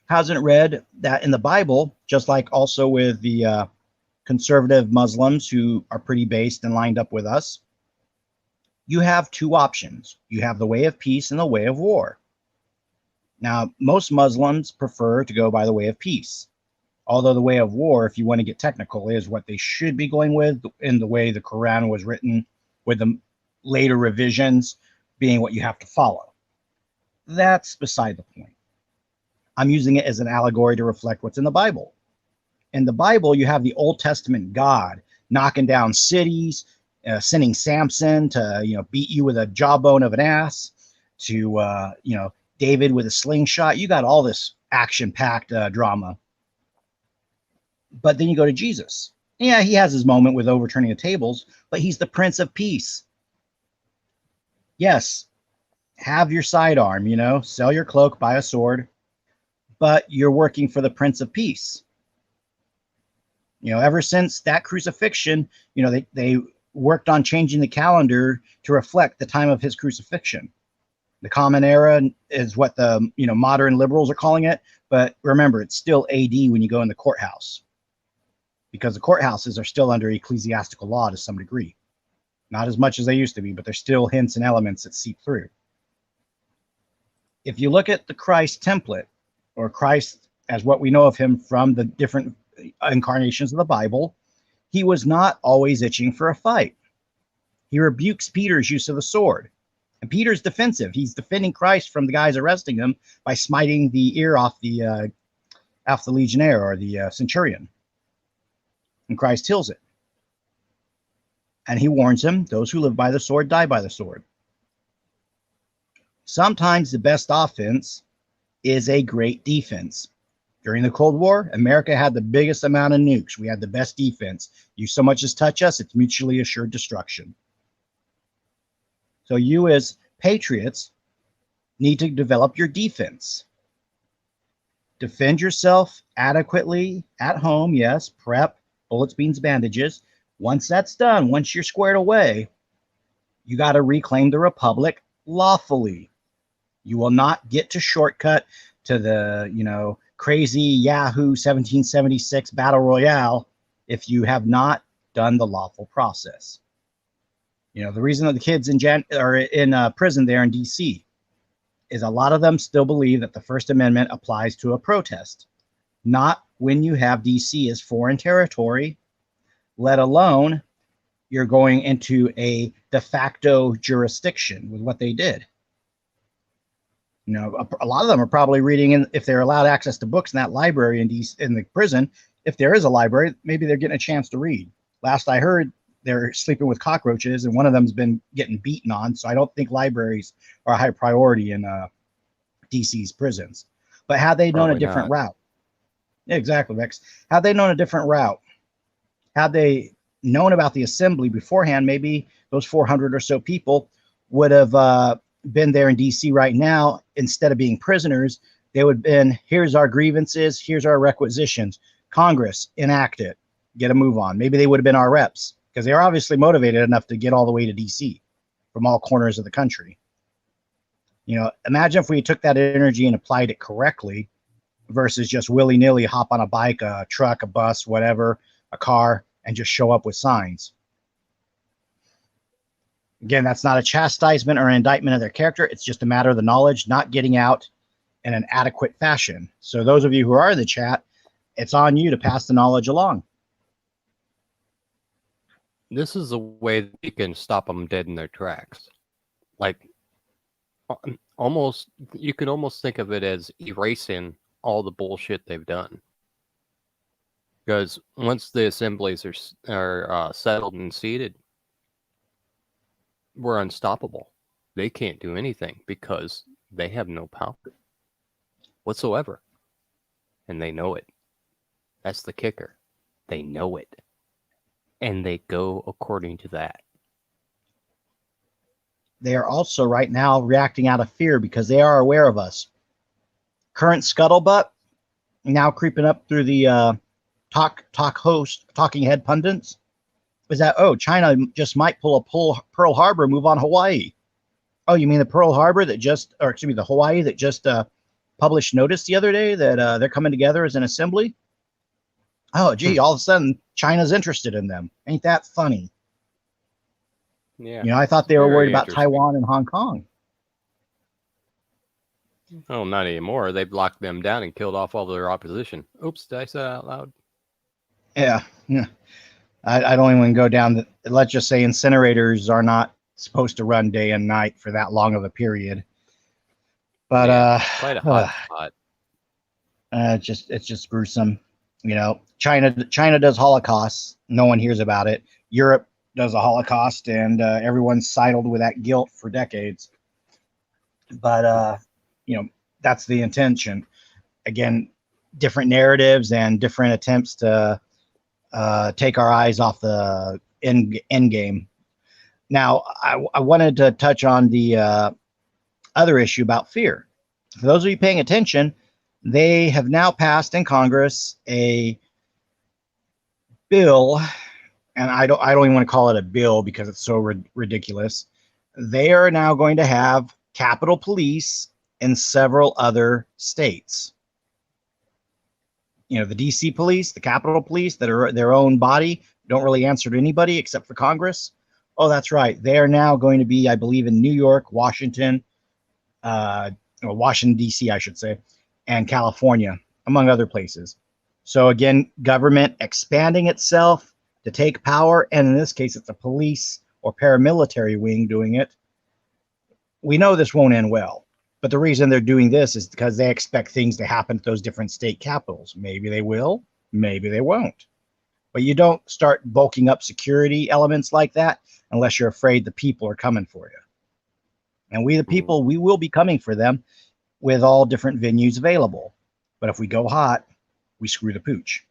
hasn't read that in the Bible, just like also with the conservative Muslims who are pretty based and lined up with us. You have 2 options. You have the way of peace and the way of war. Now, most Muslims prefer to go by the way of peace. Although the way of war, if you want to get technical, is what they should be going with in the way the Quran was written, with the later revisions being what you have to follow. That's beside the point. I'm using it as an allegory to reflect what's in the Bible. In the Bible, you have the Old Testament God knocking down cities, sending Samson to, you know, beat you with a jawbone of an ass, to, you know, David with a slingshot. You got all this action-packed drama. But then you go to Jesus, Yeah, he has his moment with overturning the tables, but he's the Prince of Peace. Yes, have your sidearm, sell your cloak, buy a sword, but you're working for the Prince of Peace. Ever since that crucifixion, they worked on changing the calendar to reflect the time of his crucifixion. The Common Era is what the modern liberals are calling it, but remember, it's still AD when you go in the courthouse, because the courthouses are still under ecclesiastical law to some degree. Not as much as they used to be, but there's still hints and elements that seep through. If you look at the Christ template, or Christ as what we know of him from the different incarnations of the Bible, he was not always itching for a fight. He rebukes Peter's use of the sword. And Peter's defensive. He's defending Christ from the guys arresting him by smiting the ear off the legionnaire or the centurion. And Christ heals it. And he warns him, those who live by the sword die by the sword. Sometimes the best offense is a great defense. During the Cold War, America had the biggest amount of nukes. We had the best defense. You so much as touch us, it's mutually assured destruction. So you as patriots need to develop your defense. Defend yourself adequately at home, yes, prep, bullets, beans, bandages. Once that's done, once you're squared away, you got to reclaim the Republic lawfully. You will not get to shortcut to the, crazy Yahoo 1776 battle royale if you have not done the lawful process. The reason that the kids are in prison there in DC is a lot of them still believe that the First Amendment applies to a protest, not when you have DC as foreign territory, let alone you're going into a de facto jurisdiction with what they did. A lot of them are probably reading, if they're allowed access to books in that library in the prison. If there is a library, maybe they're getting a chance to read. Last I heard, they're sleeping with cockroaches, and one of them's been getting beaten on. So I don't think libraries are a high priority in DC's prisons. But had they known a different route, yeah, exactly, Rex. Had they known a different route, had they known about the assembly beforehand, maybe those 400 or so people would have been there in DC right now. Instead of being prisoners, they would have been, here's our grievances, here's our requisitions. Congress, enact it, get a move on. Maybe they would have been our reps, because they are obviously motivated enough to get all the way to DC from all corners of the country. Imagine if we took that energy and applied it correctly versus just willy-nilly hop on a bike, a truck, a bus, whatever, a car, and just show up with signs. Again, that's not a chastisement or an indictment of their character. It's just a matter of the knowledge not getting out in an adequate fashion. So those of you who are in the chat, it's on you to pass the knowledge along. This is a way that you can stop them dead in their tracks. Like, you could almost think of it as erasing all the bullshit they've done. Because once the assemblies are settled and seated, we're unstoppable. They can't do anything because they have no power whatsoever. And they know it. That's the kicker. They know it. And they go according to that. They are also right now reacting out of fear because they are aware of us. Current scuttlebutt now creeping up through the talking head pundits is that, China just might pull a Pearl Harbor move on Hawaii. Oh, you mean the the Hawaii that just published notice the other day that they're coming together as an assembly? Oh, gee, all of a sudden China's interested in them. Ain't that funny? Yeah. I thought they were worried about Taiwan and Hong Kong. Oh, not anymore. They've locked them down and killed off all their opposition. Oops, did I say that out loud? Yeah. I don't even go down. Let's just say incinerators are not supposed to run day and night for that long of a period. But quite a hot spot. It's just gruesome. China does Holocausts. No one hears about it. Europe does a Holocaust, and everyone's sidled with that guilt for decades. But that's the intention. Again, different narratives and different attempts to take our eyes off the end game. Now, I wanted to touch on the other issue about fear. For those of you paying attention, they have now passed in Congress a bill, and I don't even want to call it a bill because it's so ridiculous. They are now going to have Capitol Police in several other states. You know, the DC Police, the Capitol Police, that are their own body, don't really answer to anybody except for Congress. Oh, that's right. They are now going to be, I believe, in New York, Washington, Washington, D.C., I should say, and California, among other places. So again, government expanding itself to take power, and in this case, it's a police or paramilitary wing doing it. We know this won't end well, but the reason they're doing this is because they expect things to happen at those different state capitals. Maybe they will, maybe they won't. But you don't start bulking up security elements like that unless you're afraid the people are coming for you. And we, the people, we will be coming for them with all different venues available. But if we go hot, we screw the pooch.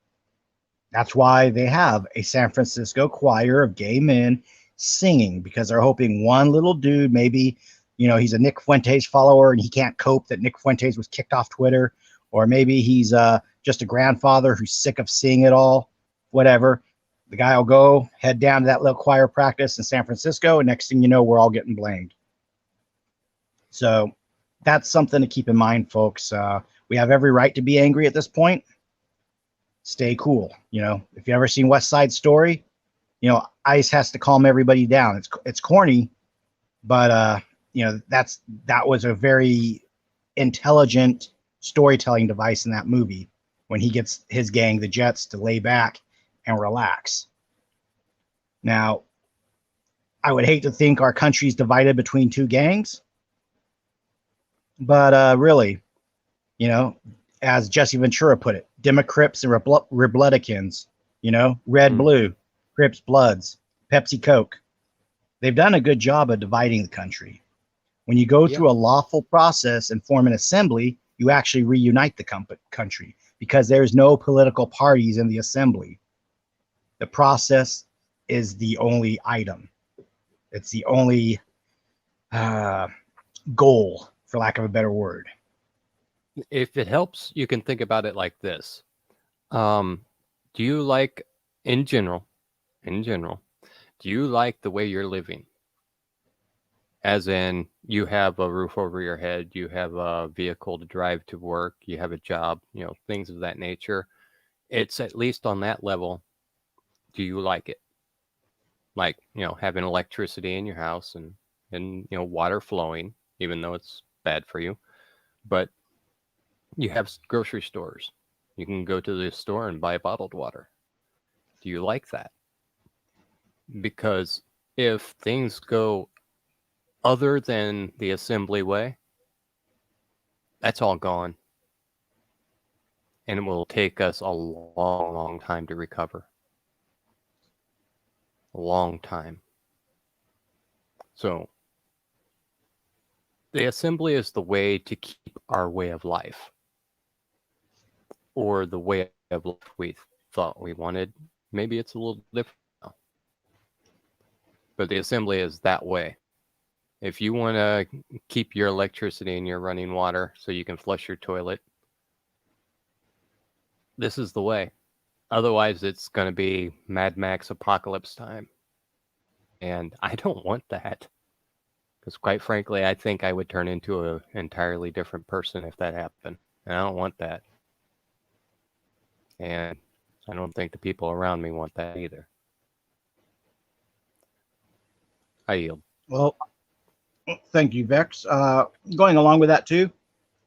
That's why they have a San Francisco choir of gay men singing, because they're hoping one little dude, maybe, you know, he's a Nick Fuentes follower and he can't cope that Nick Fuentes was kicked off Twitter, or maybe he's just a grandfather who's sick of seeing it all, whatever. The guy will go, head down to that little choir practice in San Francisco, and next thing you know, we're all getting blamed. So that's something to keep in mind, folks. We have every right to be angry at this point. Stay cool. You know, if you ever seen West Side Story, you know, Ice has to calm everybody down. It's corny, but you know, that was a very intelligent storytelling device in that movie when he gets his gang, the Jets, to lay back and relax. Now, I would hate to think our country's divided between two gangs, but really, you know, as Jesse Ventura put it, Democrats and Republicans, you know, red, blue, Crips, Bloods, Pepsi, Coke. They've done a good job of dividing the country. When you go through a lawful process and form an assembly, you actually reunite the country, because there's no political parties in the assembly. The process is the only item. It's the only goal, for lack of a better word. If it helps, you can think about it like this. Do you like, in general, do you like the way you're living? As in, you have a roof over your head, you have a vehicle to drive to work, you have a job, you know, things of that nature. It's at least on that level. Do you like it? Like, you know, having electricity in your house and you know, water flowing, even though it's bad for you. But you have grocery stores. You can go to the store and buy bottled water. Do you like that? Because if things go other than the assembly way, that's all gone. And it will take us a long, long time to recover. A long time. So, the assembly is the way to keep our way of life. Or the way of life we thought we wanted. Maybe it's a little different now. But the assembly is that way. If you want to keep your electricity and your running water so you can flush your toilet, this is the way. Otherwise, it's going to be Mad Max apocalypse time. And I don't want that. Because quite frankly, I think I would turn into an entirely different person if that happened. And I don't want that. And I don't think the people around me want that either. I yield. Well, thank you, Vex. Going along with that too,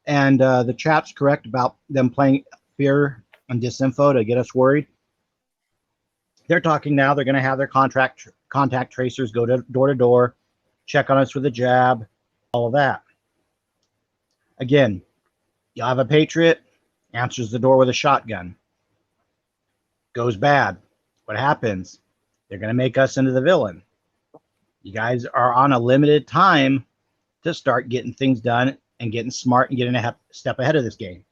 and the chat's correct about them playing fear and disinfo to get us worried. They're talking now. They're going to have their contact tracers go door to door, check on us with a jab, all of that. Again, you have a patriot, answers the door with a shotgun. Goes bad. What happens? They're going to make us into the villain. You guys are on a limited time to start getting things done and getting smart and getting a step ahead of this game.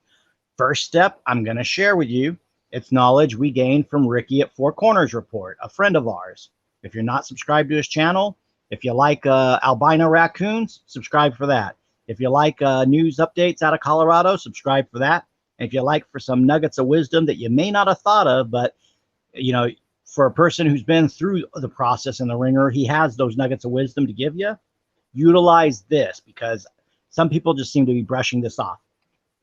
First step I'm going to share with you It's knowledge we gained from Ricky at Four Corners Report, a friend of ours. If you're not subscribed to his channel, if you like albino raccoons, subscribe for that. If you like news updates out of Colorado, subscribe for that. And if you like for some nuggets of wisdom that you may not have thought of, but you know, for a person who's been through the process in the ringer, he has those nuggets of wisdom to give you. Utilize this, because some people just seem to be brushing this off.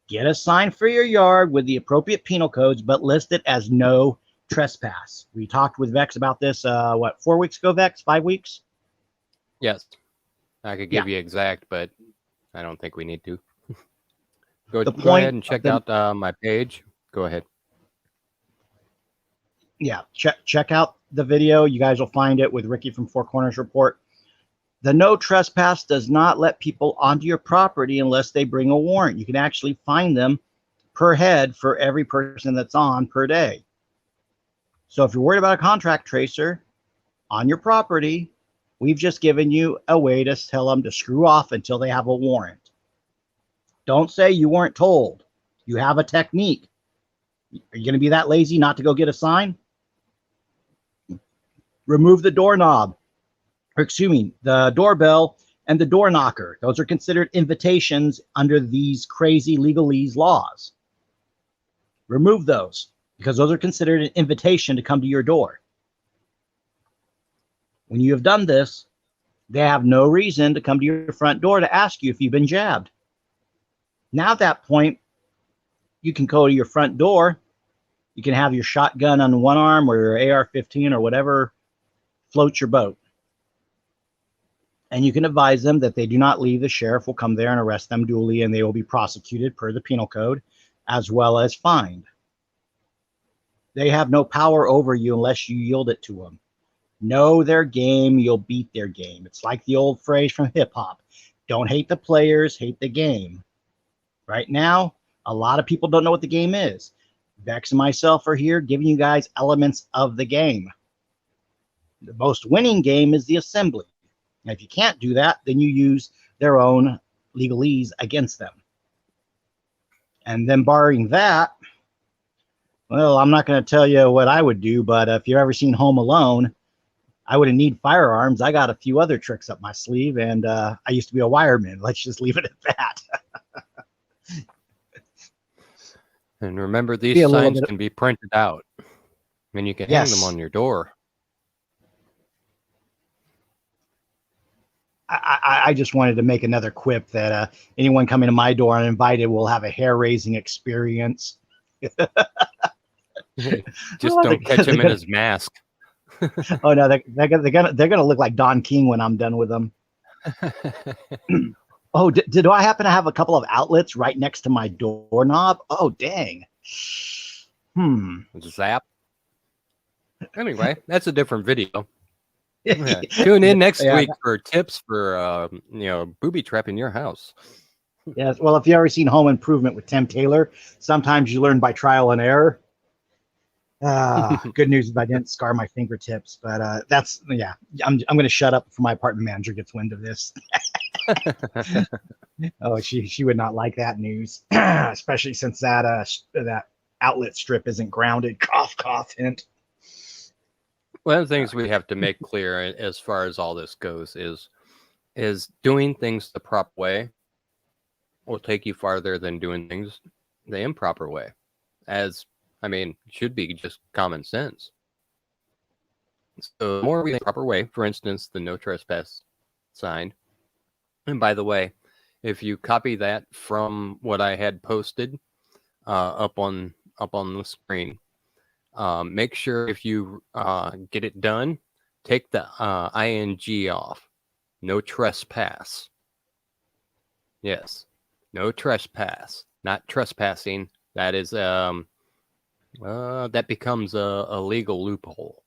Get a sign for your yard with the appropriate penal codes, but list it as no trespass. We talked with Vex about this, 4 weeks ago, Vex? 5 weeks? Yes. I could give you exact, but I don't think we need to. Go ahead and check out my page. Go ahead. Yeah, check out the video. You guys will find it with Ricky from Four Corners Report. The no trespass does not let people onto your property unless they bring a warrant. You can actually fine them per head for every person that's on per day. So if you're worried about a contract tracer on your property, we've just given you a way to tell them to screw off until they have a warrant. Don't say you weren't told. You have a technique. Are you going to be that lazy not to go get a sign? Remove the doorknob, or excuse me, the doorbell and the door knocker. Those are considered invitations under these crazy legalese laws. Remove those, because those are considered an invitation to come to your door. When you have done this, they have no reason to come to your front door to ask you if you've been jabbed. Now at that point, you can go to your front door. You can have your shotgun on one arm or your AR-15 or whatever floats your boat. And you can advise them that they do not leave. The sheriff will come there and arrest them duly, and they will be prosecuted per the penal code as well as fined. They have no power over you unless you yield it to them. Know their game, you'll beat their game. It's like the old phrase from hip hop. Don't hate the players, hate the game. Right now, a lot of people don't know what the game is. Vex and myself are here giving you guys elements of the game. The most winning game is the assembly. And if you can't do that, then you use their own legalese against them. And then barring that, well, I'm not going to tell you what I would do, but if you've ever seen Home Alone, I wouldn't need firearms. I got a few other tricks up my sleeve, and I used to be a wireman. Let's just leave it at that. And remember, these signs can be printed out. I mean, you can hang them on your door. I just wanted to make another quip that anyone coming to my door uninvited will have a hair-raising experience. Just don't catch him in his mask. Oh no, they're gonna look like Don King when I'm done with them. Oh, did I happen to have a couple of outlets right next to my doorknob? Oh, dang. Zap. Anyway, that's a different video. Yeah. Tune in next week for tips for booby trap in your house. Yes. Well, if you ever seen Home Improvement with Tim Taylor, sometimes you learn by trial and error. Good news is I didn't scar my fingertips, but that's I'm going to shut up before my apartment manager gets wind of this. Oh, she would not like that news, especially since that outlet strip isn't grounded. Cough, cough, hint. One of the things we have to make clear as far as all this goes is doing things the proper way will take you farther than doing things the improper way. Should be just common sense. So the more we think the proper way, for instance, the no trespass sign. And by the way, if you copy that from what I had posted up on the screen, make sure if you get it done, take the ing off. No trespass. Yes, no trespass. Not trespassing. That is that becomes a legal loophole.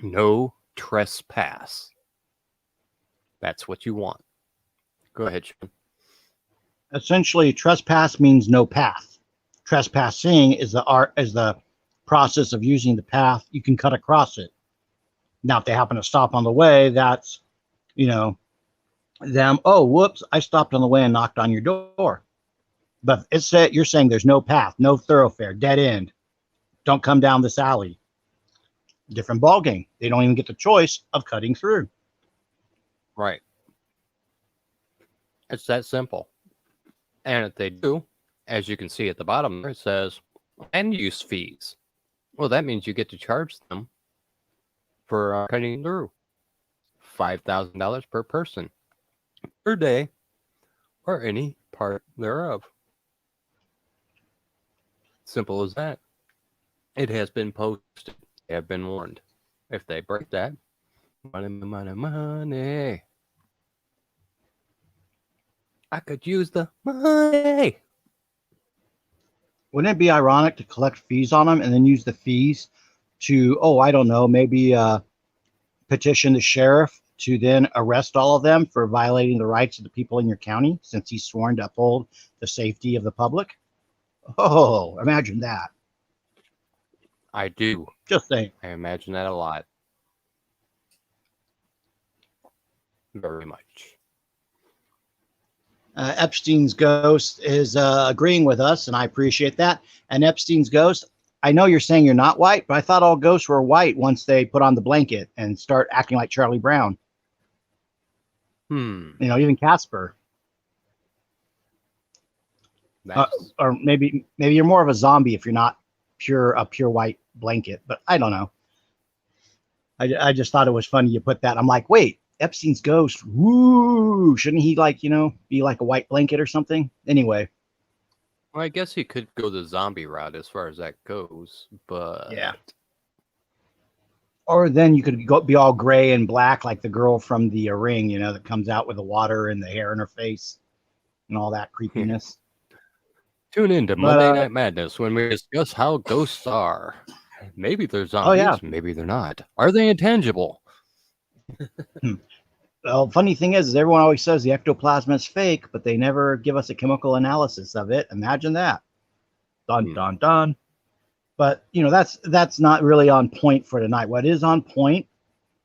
No trespass. That's what you want. Go ahead, Sean. Essentially, trespass means no path. Trespassing is the process of using the path. You can cut across it. Now, if they happen to stop on the way, that's them. Oh, whoops! I stopped on the way and knocked on your door. But you're saying there's no path, no thoroughfare, dead end. don't come down this alley. Different ball game. They don't even get the choice of cutting through. Right. It's that simple. And if they do, as you can see at the bottom there, it says land use fees. Well, that means you get to charge them for cutting through. $5,000 per person per day or any part thereof. Simple as that. It has been posted. They have been warned. If they break that, money, money, money. I could use the money. Wouldn't it be ironic to collect fees on them and then use the fees to, I don't know, maybe petition the sheriff to then arrest all of them for violating the rights of the people in your county, since he's sworn to uphold the safety of the public? Oh, imagine that. I do. Just saying. I imagine that a lot. Very much. Epstein's ghost is agreeing with us, and I appreciate that. And Epstein's ghost, I know you're saying you're not white, but I thought all ghosts were white once they put on the blanket and start acting like Charlie Brown. Even Casper. Or maybe you're more of a zombie if you're not a pure white blanket, but I don't know. I just thought it was funny you put that. I'm like, wait, Epstein's ghost, woo, shouldn't he be like a white blanket or something? Anyway. Well, I guess he could go the zombie route as far as that goes, but yeah. Or then you could be all gray and black like the girl from the Ring, that comes out with the water and the hair in her face and all that creepiness. Tune in to Monday Night Madness when we discuss how ghosts are. Maybe they're zombies, maybe they're not. Are they intangible? Well, funny thing is everyone always says the ectoplasm is fake, but they never give us a chemical analysis of it. Imagine that. Dun, dun, dun. But, that's not really on point for tonight. What is on point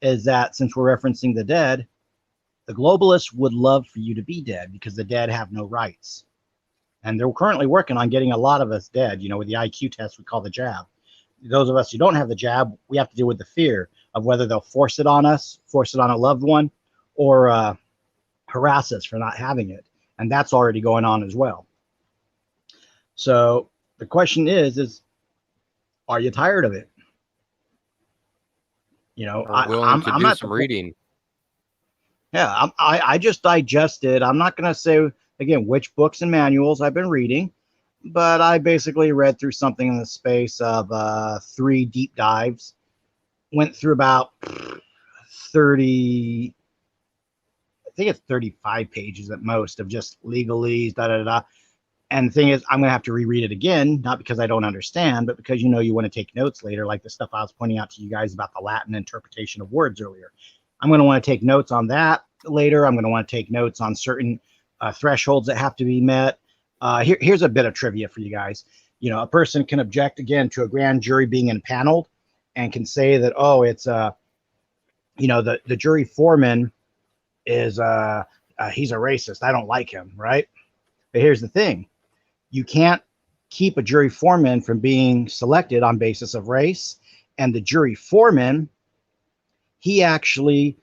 is that since we're referencing the dead, the globalists would love for you to be dead because the dead have no rights. And they're currently working on getting a lot of us dead, with the IQ test we call the jab. Those of us who don't have the jab, we have to deal with the fear of whether they'll force it on us, force it on a loved one, or harass us for not having it. And that's already going on as well. So the question is are you tired of it? I'm do some reading. Yeah, I just digested. I'm not going to say, again, which books and manuals I've been reading, but I basically read through something in the space of 3 deep dives. Went through about 30, I think it's 35 pages at most of just legalese, da-da-da-da. And the thing is, I'm going to have to reread it again, not because I don't understand, but because, you want to take notes later, like the stuff I was pointing out to you guys about the Latin interpretation of words earlier. I'm going to want to take notes on that later. I'm going to want to take notes on certain thresholds that have to be met. Here's a bit of trivia for you guys. A person can object, again, to a grand jury being impaneled and can say that, it's, the jury foreman is, he's a racist. I don't like him, right? But here's the thing. You can't keep a jury foreman from being selected on basis of race. And the jury foreman, he actually,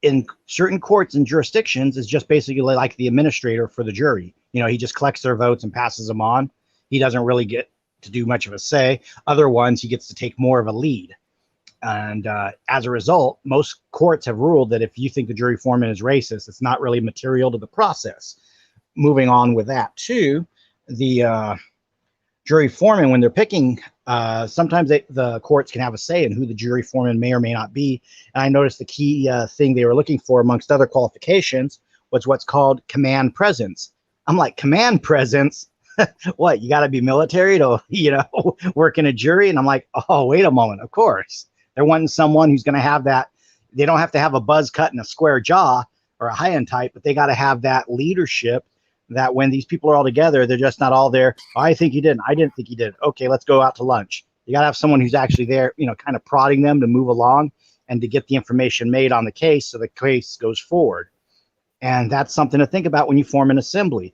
in certain courts and jurisdictions, is just basically like the administrator for the jury. He just collects their votes and passes them on. He doesn't really get to do much of a say. Other ones, he gets to take more of a lead. And as a result, most courts have ruled that if you think the jury foreman is racist, it's not really material to the process. Moving on with that, too, the jury foreman, when they're picking, sometimes the courts can have a say in who the jury foreman may or may not be. And I noticed the key thing they were looking for, amongst other qualifications, was what's called command presence. I'm like, command presence? What, you got to be military to, work in a jury? And I'm like, oh, wait a moment. Of course. They're wanting someone who's going to have that. They don't have to have a buzz cut and a square jaw or a high-end type, but they got to have that leadership that when these people are all together, they're just not all there. Oh, I think he didn't. I didn't think he did. Okay, let's go out to lunch. You got to have someone who's actually there, kind of prodding them to move along and to get the information made on the case so the case goes forward. And that's something to think about when you form an assembly.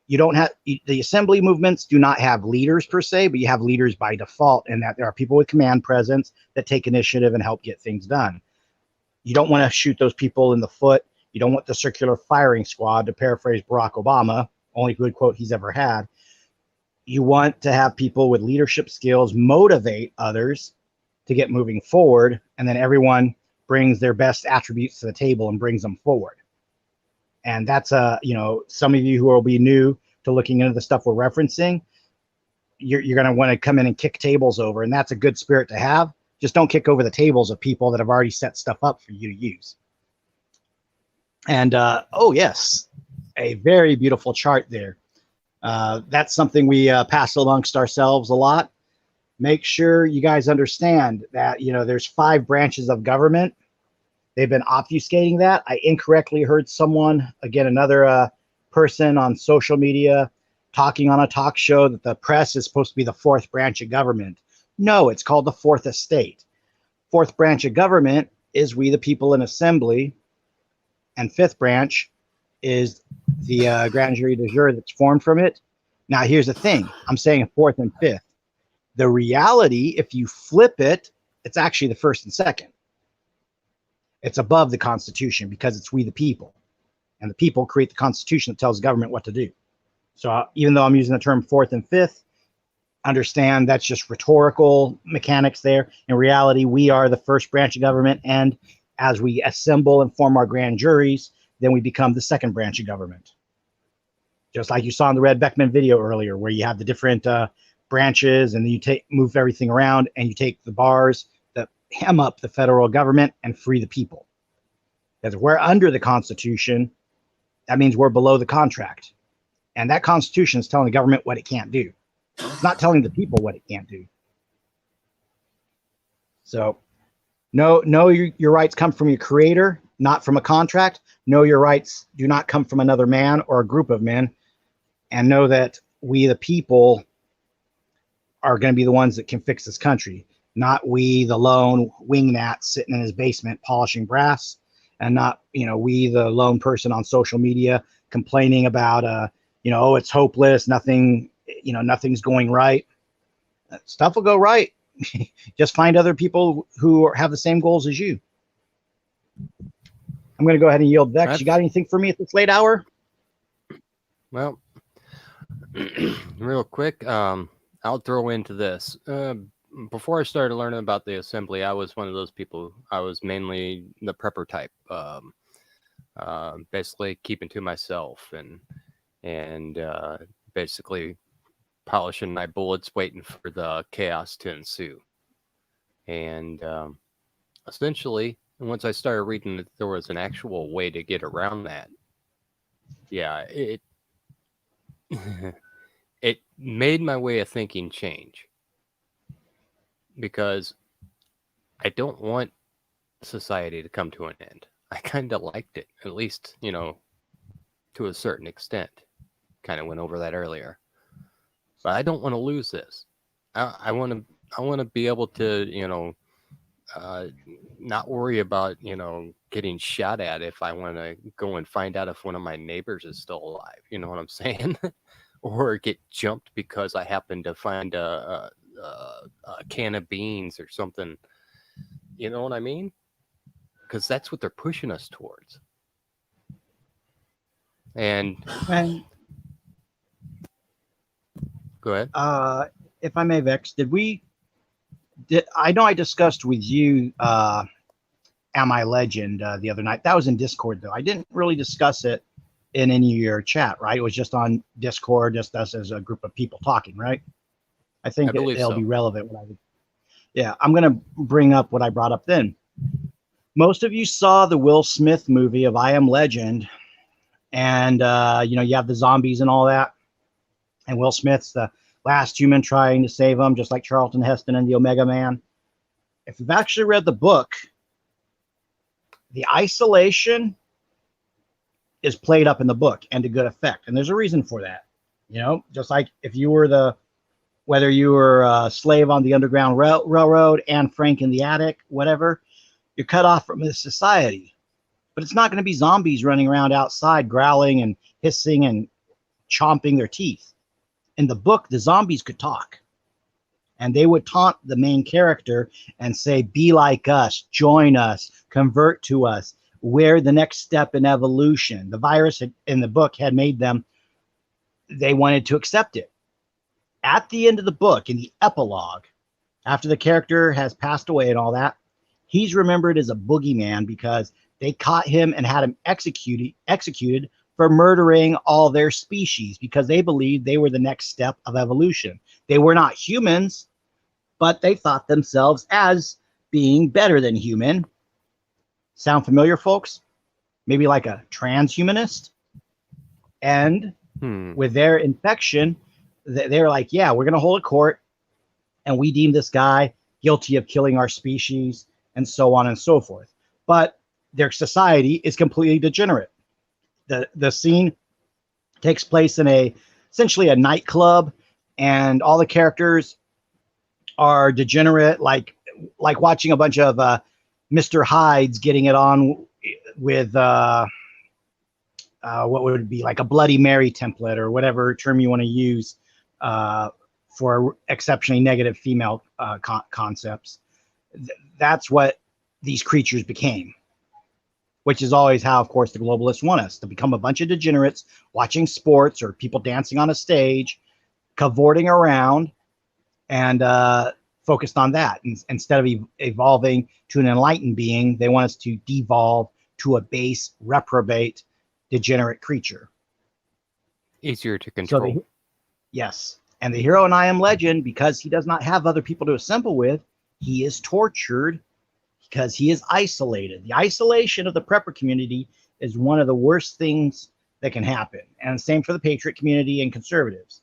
You don't have the assembly movements do not have leaders per se, but you have leaders by default, in that there are people with command presence that take initiative and help get things done. You don't want to shoot those people in the foot. You don't want the circular firing squad, to paraphrase Barack Obama, only good quote he's ever had. You want to have people with leadership skills motivate others to get moving forward, and then everyone brings their best attributes to the table and brings them forward. And that's some of you who will be new to looking into the stuff we're referencing, you're going to want to come in and kick tables over, and that's a good spirit to have. Just don't kick over the tables of people that have already set stuff up for you to use. And oh yes, a very beautiful chart there. That's something we pass amongst ourselves a lot. Make sure you guys understand that there's 5 branches of government. They've been obfuscating that. I incorrectly heard someone, again, another person on social media talking on a talk show that the press is supposed to be the 4th branch of government. No, it's called the 4th estate. 4th branch of government is we the people in assembly, and 5th branch is the grand jury de jure that's formed from it. Now, here's the thing. I'm saying 4th and 5th. The reality, if you flip it, it's actually the 1st and 2nd. It's above the Constitution because it's we the people. And the people create the Constitution that tells the government what to do. So even though I'm using the term 4th and 5th, understand that's just rhetorical mechanics there. In reality, we are the 1st branch of government. And as we assemble and form our grand juries, then we become the 2nd branch of government. Just like you saw in the Red Beckman video earlier, where you have the different branches, and then you move everything around, and you take the bars that hem up the federal government and free the people. Because we're under the Constitution, that means we're below the contract. And that Constitution is telling the government what it can't do. It's not telling the people what it can't do. So know your rights come from your creator, not from a contract. Know your rights do not come from another man or a group of men. And know that we, the people, are going to be the ones that can fix this country. Not we, the lone wingnut sitting in his basement polishing brass. And not, we, the lone person on social media complaining about, oh, it's hopeless. Nothing's going right. Stuff will go right. Just find other people who have the same goals as you. I'm going to go ahead and yield. Vex, you got anything for me at this late hour? Well, real quick, I'll throw into this. Before I started learning about the assembly, I was one of those people. I was mainly the prepper type, basically keeping to myself and basically polishing my bullets, waiting for the chaos to ensue. And essentially, once I started reading that there was an actual way to get around that, yeah, it made my way of thinking change. Because I don't want society to come to an end. I kind of liked it, at least, to a certain extent. Kind of went over that earlier. But I don't want to lose this. I want to be able to, not worry about, getting shot at if I want to go and find out if one of my neighbors is still alive. You know what I'm saying? Or get jumped because I happen to find a can of beans or something. You know what I mean? Because that's what they're pushing us towards. And go ahead. If I may, Vex, I know I discussed with you Am I Legend the other night. That was in Discord, though. I didn't really discuss it in any of your chat, right? It was just on Discord, just us as a group of people talking, right? I think it'll be relevant. I'm going to bring up what I brought up then. Most of you saw the Will Smith movie of I Am Legend, and you have the zombies and all that, and Will Smith's the last human trying to save them, just like Charlton Heston and the Omega Man. If you've actually read the book, the isolation is played up in the book and to good effect, and there's a reason for that. Just like if you were whether you were a slave on the Underground Railroad and Frank in the attic, whatever, you're cut off from this society. But it's not going to be zombies running around outside growling and hissing and chomping their teeth. In the book, the zombies could talk. And they would taunt the main character and say, be like us, join us, convert to us. We're the next step in evolution. The virus in the book had made them, they wanted to accept it. At the end of the book, in the epilogue, after the character has passed away and all that, he's remembered as a boogeyman because they caught him and had him executed for murdering all their species because they believed they were the next step of evolution. They were not humans, but they thought themselves as being better than human. Sound familiar, folks? Maybe like a transhumanist. And with their infection, they were like, yeah, we're going to hold a court, and we deem this guy guilty of killing our species, and so on and so forth. But their society is completely degenerate. The scene takes place in essentially a nightclub, and all the characters are degenerate, like watching a bunch of Mr. Hydes getting it on with what would it be, like a Bloody Mary template or whatever term you want to use for exceptionally negative female concepts. That's what these creatures became, which is always how, of course, the globalists want us to become a bunch of degenerates watching sports or people dancing on a stage, cavorting around, and focused on that. Instead of evolving to an enlightened being, they want us to devolve to a base, reprobate, degenerate creature. Easier to control. Yes. And the hero in I Am Legend, because he does not have other people to assemble with, he is tortured because he is isolated. The isolation of the prepper community is one of the worst things that can happen. And same for the patriot community and conservatives.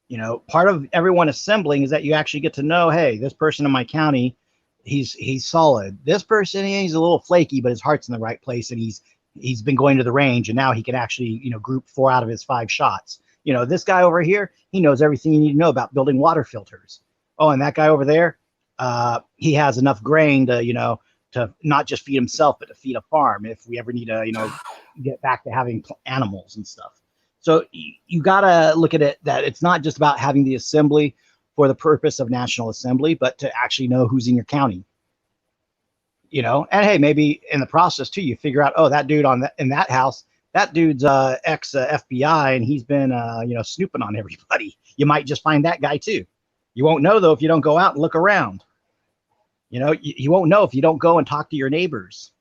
You know, part of everyone assembling is that you actually get to know, hey, this person in my county, he's solid. This person, he's a little flaky, but his heart's in the right place, and he's been going to the range, and now he can actually, group 4 out of his 5 shots. This guy over here, he knows everything you need to know about building water filters. Oh, and that guy over there, he has enough grain to, to not just feed himself, but to feed a farm if we ever need to, get back to having animals and stuff. So you got to look at it that it's not just about having the assembly for the purpose of National Assembly, but to actually know who's in your county. And hey, maybe in the process too, you figure out, oh, that dude in that house, that dude's ex FBI, and he's been snooping on everybody. You might just find that guy too. You won't know though if you don't go out and look around. You won't know if you don't go and talk to your neighbors.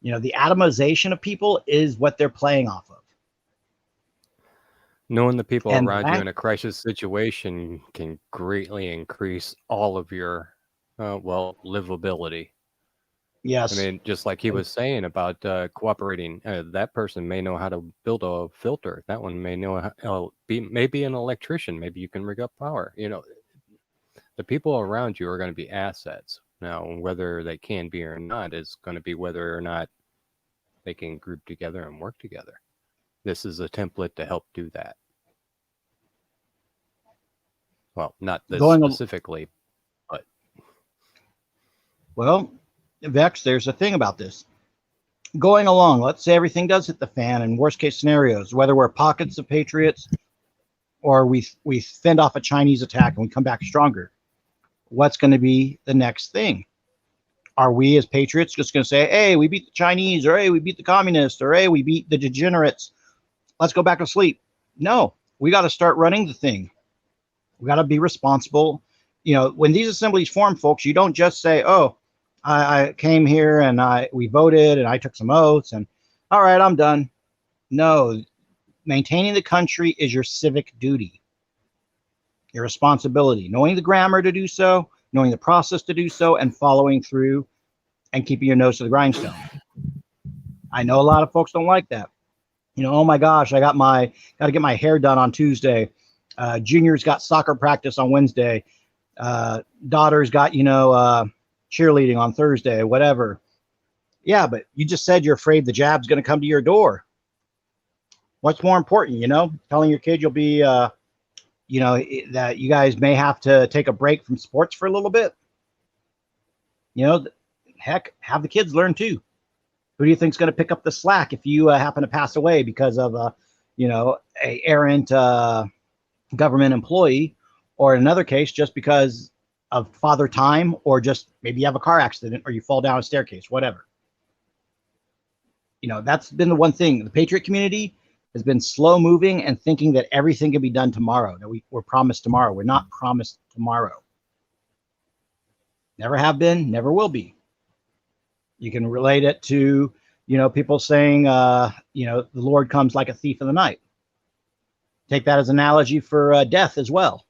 The atomization of people is what they're playing off of. Knowing the people around you in a crisis situation can greatly increase all of your, livability. Yes. I mean, just like he was saying about cooperating, that person may know how to build a filter. That one may know how maybe an electrician. Maybe you can rig up power. The people around you are going to be assets. Now, whether they can be or not is going to be whether or not they can group together and work together. This is a template to help do that. Well, not this specifically, but. Well, Vex, there's a thing about this. Going along, let's say everything does hit the fan in worst case scenarios, whether we're pockets of patriots or we fend off a Chinese attack and we come back stronger. What's going to be the next thing? Are we as patriots just going to say, hey, we beat the Chinese, or hey, we beat the communists, or hey, we beat the degenerates, let's go back to sleep? No, we got to start running the thing. We got to be responsible. When these assemblies form, folks, you don't just say, oh, I came here and we voted and I took some oaths and all right, I'm done. No, maintaining the country is your civic duty, your responsibility, knowing the grammar to do so, knowing the process to do so, and following through and keeping your nose to the grindstone. I know a lot of folks don't like that. Oh my gosh, I got to get my hair done on Tuesday. Junior's got soccer practice on Wednesday. Daughter's got, cheerleading on Thursday, whatever. Yeah, but you just said you're afraid the jab's going to come to your door. What's more important, telling your kid you'll be, that you guys may have to take a break from sports for a little bit? Heck, have the kids learn too. Who do you think's going to pick up the slack if you happen to pass away because of a errant government employee, or in another case, just because of father time, or just maybe you have a car accident or you fall down a staircase, whatever. That's been the one thing. The Patriot community has been slow moving and thinking that everything can be done tomorrow, that we're promised tomorrow. We're not promised tomorrow. Never have been, never will be. You can relate it to, people saying, the Lord comes like a thief in the night. Take that as an analogy for death as well.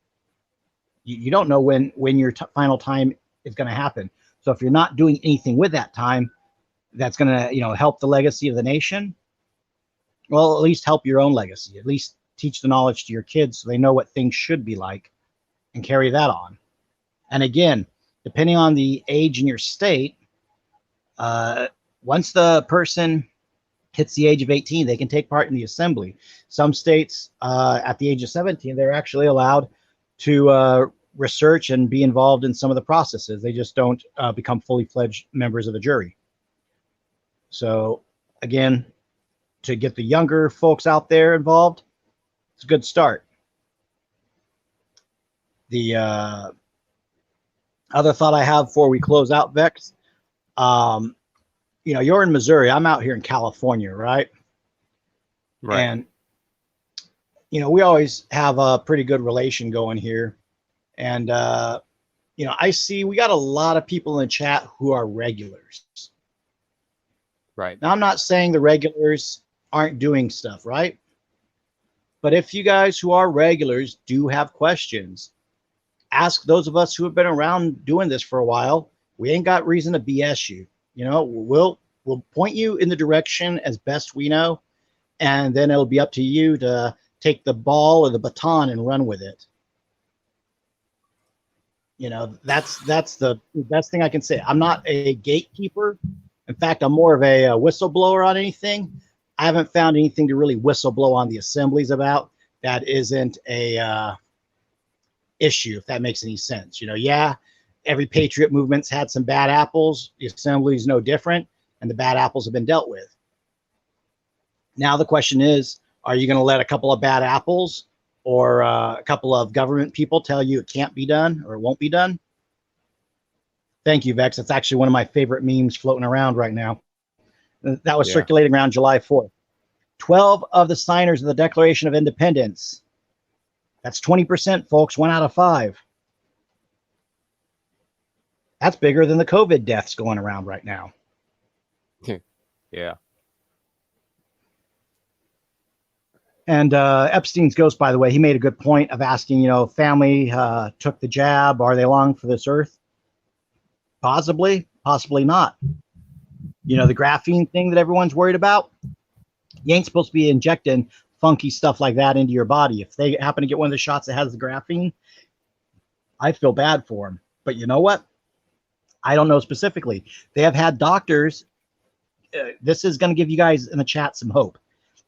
You don't know when your final time is going to happen. So if you're not doing anything with that time, that's going to, help the legacy of the nation. Well, at least help your own legacy. At least teach the knowledge to your kids so they know what things should be like and carry that on. And again, depending on the age in your state, once the person hits the age of 18, they can take part in the assembly. Some states, at the age of 17, they're actually allowed to research and be involved in some of the processes. They just don't become fully fledged members of the jury. So again, to get the younger folks out there involved, it's a good start. The other thought I have before we close out, Vex, you're in Missouri. I'm out here in California, right? Right. And, we always have a pretty good relation going here. And, I see we got a lot of people in the chat who are regulars. Right. Now, I'm not saying the regulars aren't doing stuff, right? But if you guys who are regulars do have questions, ask those of us who have been around doing this for a while. We ain't got reason to BS you. We'll point you in the direction as best we know, and then it'll be up to you to take the ball or the baton and run with it. That's the best thing I can say. I'm not a gatekeeper. In fact, I'm more of a whistleblower on anything. I haven't found anything to really whistleblow on the assemblies about that isn't a issue, if that makes any sense. Yeah, every patriot movement's had some bad apples. The assembly is no different, and the bad apples have been dealt with. Now the question is, are you going to let a couple of bad apples or a couple of government people tell you it can't be done or it won't be done? Thank you, Vex. That's actually one of my favorite memes floating around right now. That was circulating around July 4th. 12 of the signers of the Declaration of Independence. That's 20%, folks, 1 out of 5. That's bigger than the COVID deaths going around right now. Yeah. And Epstein's ghost, by the way, he made a good point of asking, family took the jab. Are they long for this earth? Possibly, possibly not. The graphene thing that everyone's worried about, you ain't supposed to be injecting funky stuff like that into your body. If they happen to get one of the shots that has the graphene, I feel bad for them. But you know what? I don't know specifically. They have had doctors. This is going to give you guys in the chat some hope.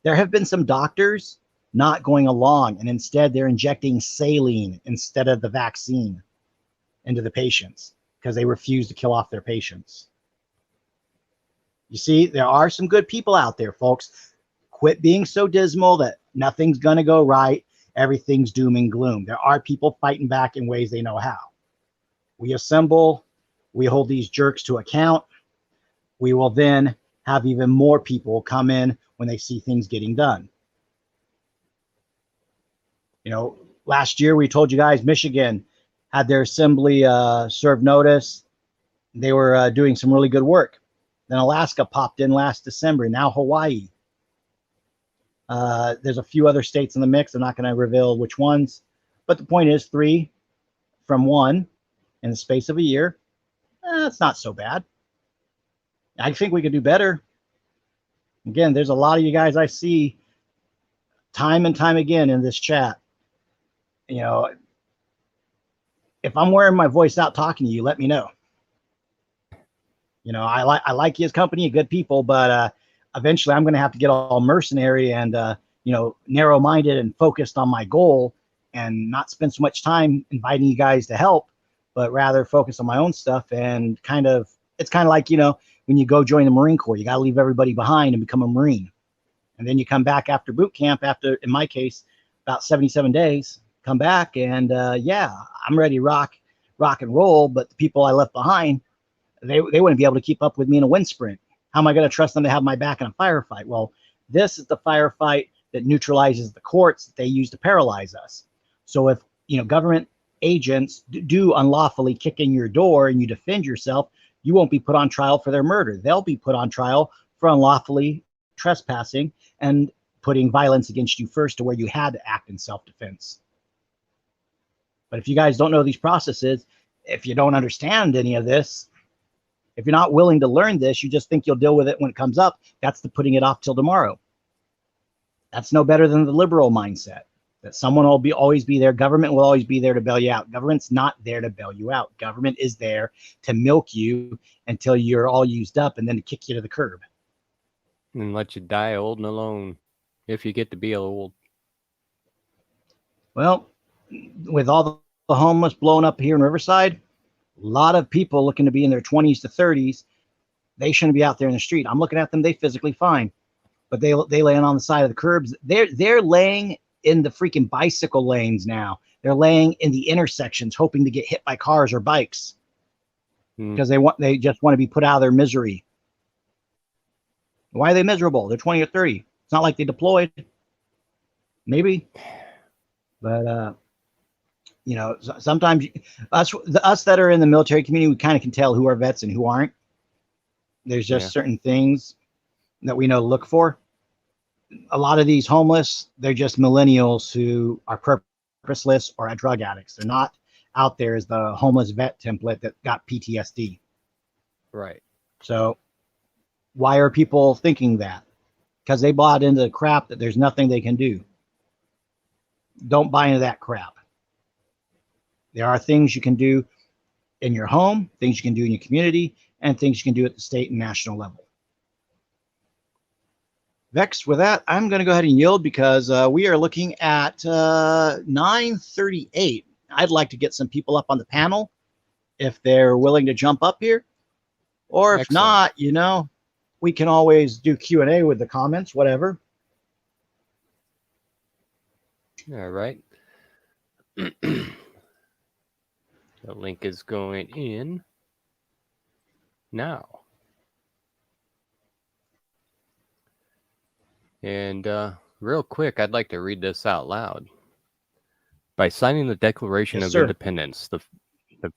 There have been some doctors not going along, and instead they're injecting saline instead of the vaccine into the patients because they refuse to kill off their patients. You see, there are some good people out there, folks. Quit being so dismal that nothing's going to go right. Everything's doom and gloom. There are people fighting back in ways they know how. We assemble. We hold these jerks to account. We will then have even more people come in when they see things getting done. Last year we told you guys Michigan had their assembly serve notice. They were doing some really good work. Then Alaska popped in last December. Now Hawaii. There's a few other states in the mix. I'm not going to reveal which ones. But the point is 3 from 1 in the space of a year. It's not so bad. I think we could do better. Again, there's a lot of you guys I see time and time again in this chat. If I'm wearing my voice out talking to you, let me know. I like his company, good people, but eventually I'm going to have to get all mercenary and, narrow-minded and focused on my goal and not spend so much time inviting you guys to help, but rather focus on my own stuff. And it's kind of like, when you go join the Marine Corps, you got to leave everybody behind and become a Marine. And then you come back after boot camp, after, in my case, about 77 days, come back and yeah, I'm ready to rock and roll. But the people I left behind, they wouldn't be able to keep up with me in a wind sprint. How am I going to trust them to have my back in a firefight? Well, this is the firefight that neutralizes the courts that they use to paralyze us. So if, you know, government agents do unlawfully kick in your door and you defend yourself, you won't be put on trial for their murder. They'll be put on trial for unlawfully trespassing and putting violence against you first, to where you had to act in self-defense. But if you guys don't know these processes, if you don't understand any of this, if you're not willing to learn this, you just think you'll deal with it when it comes up. That's the putting it off till tomorrow. That's no better than the liberal mindset, that someone will always be there. Government will always be there to bail you out. Government's not there to bail you out. Government is there to milk you until you're all used up, and then to kick you to the curb. And let you die old and alone, if you get to be old. Well, with all the homeless blowing up here in Riverside, a lot of people looking to be in their 20s to 30s, they shouldn't be out there in the street. I'm looking at them, they physically fine, but they laying on the side of the curbs. They're laying in the freaking bicycle lanes now. They're laying in the intersections, hoping to get hit by cars or bikes, because they just want to be put out of their misery. Why are they miserable? They're 20 or 30. It's not like they deployed. Maybe, but you know, sometimes us that are in the military community, we kind of can tell who are vets and who aren't. There's just certain things that we know to look for. A lot of these homeless, they're just millennials who are purposeless or are drug addicts. They're not out there as the homeless vet template that got PTSD. Right. So why are people thinking that? Because they bought into the crap that there's nothing they can do. Don't buy into that crap. There are things you can do in your home, things you can do in your community, and things you can do at the state and national level. Vex, with that, I'm going to go ahead and yield, because we are looking at 9:38. I'd like to get some people up on the panel if they're willing to jump up here. Or if Excellent. not, you know, we can always do Q&A with the comments, whatever. All right. The link is going in now. And real quick, I'd like to read this out loud. By signing the Declaration Yes, of sir. Independence, the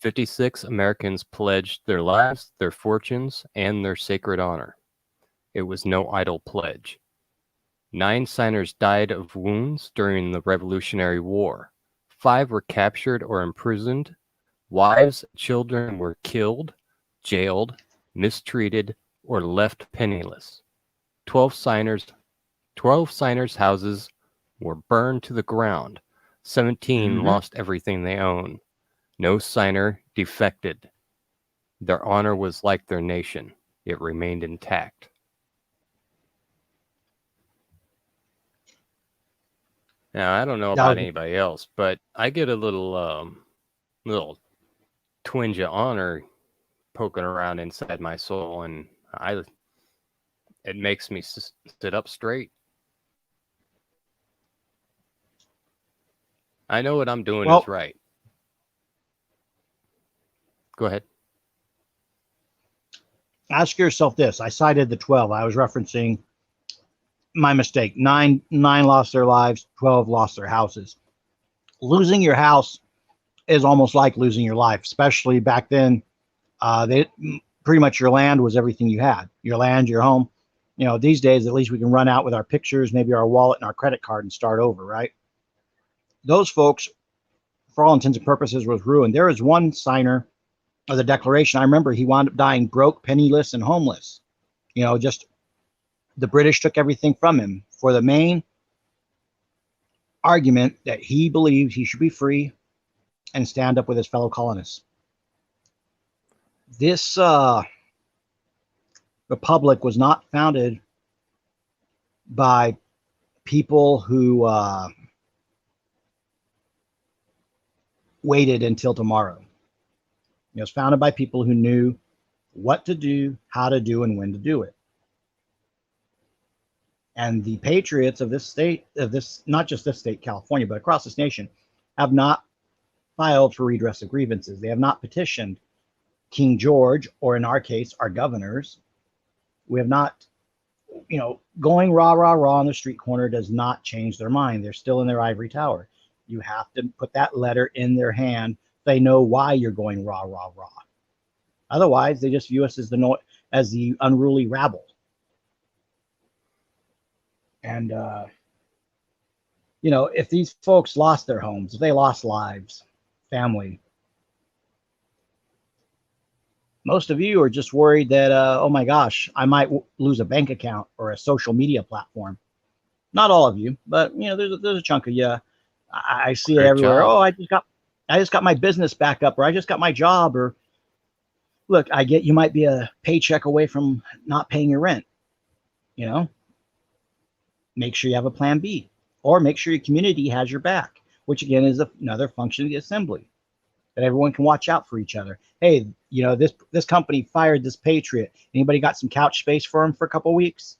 56 Americans pledged their lives, their fortunes, and their sacred honor. It was no idle pledge. 9 signers died of wounds during the Revolutionary War. 5 were captured or imprisoned. Wives and children were killed, jailed, mistreated, or left penniless. 12 signers' houses were burned to the ground. 17 lost everything they owned. No signer defected. Their honor was like their nation. It remained intact. Now, I don't know about anybody else, but I get a little twinge of honor poking around inside my soul, and it makes me sit up straight. I know what I'm doing is right. Go ahead. Ask yourself this. I cited the 12. I was referencing my mistake. 9 lost their lives, 12 lost their houses. Losing your house is almost like losing your life, especially back then. Pretty much your land was everything you had. Your land, your home. You know, these days, at least we can run out with our pictures, maybe our wallet and our credit card, and start over, right? Those folks, for all intents and purposes, was ruined. There is one signer of the Declaration. I remember he wound up dying broke, penniless, and homeless. You know, just the British took everything from him for the main argument that he believed he should be free and stand up with his fellow colonists. This republic was not founded by people who waited until tomorrow. It was founded by people who knew what to do, how to do, and when to do it. And the patriots of this state, not just this state, California, but across this nation, have not filed for redress of grievances. They have not petitioned King George, or in our case, our governors. We have not, going rah, rah, rah on the street corner does not change their mind. They're still in their ivory tower. You have to put that letter in their hand. They know why you're going rah, rah, rah. Otherwise, they just view us as the unruly rabble. And, if these folks lost their homes, if they lost lives, family, most of you are just worried that, oh my gosh, I might lose a bank account or a social media platform. Not all of you, but there's a chunk of you. I see it everywhere. Oh, I just got my business back up, or I just got my job, or look, I get you might be a paycheck away from not paying your rent. Make sure you have a plan B, or make sure your community has your back, which again is another function of the assembly, that everyone can watch out for each other. Hey, this company fired this patriot. Anybody got some couch space for him for a couple of weeks?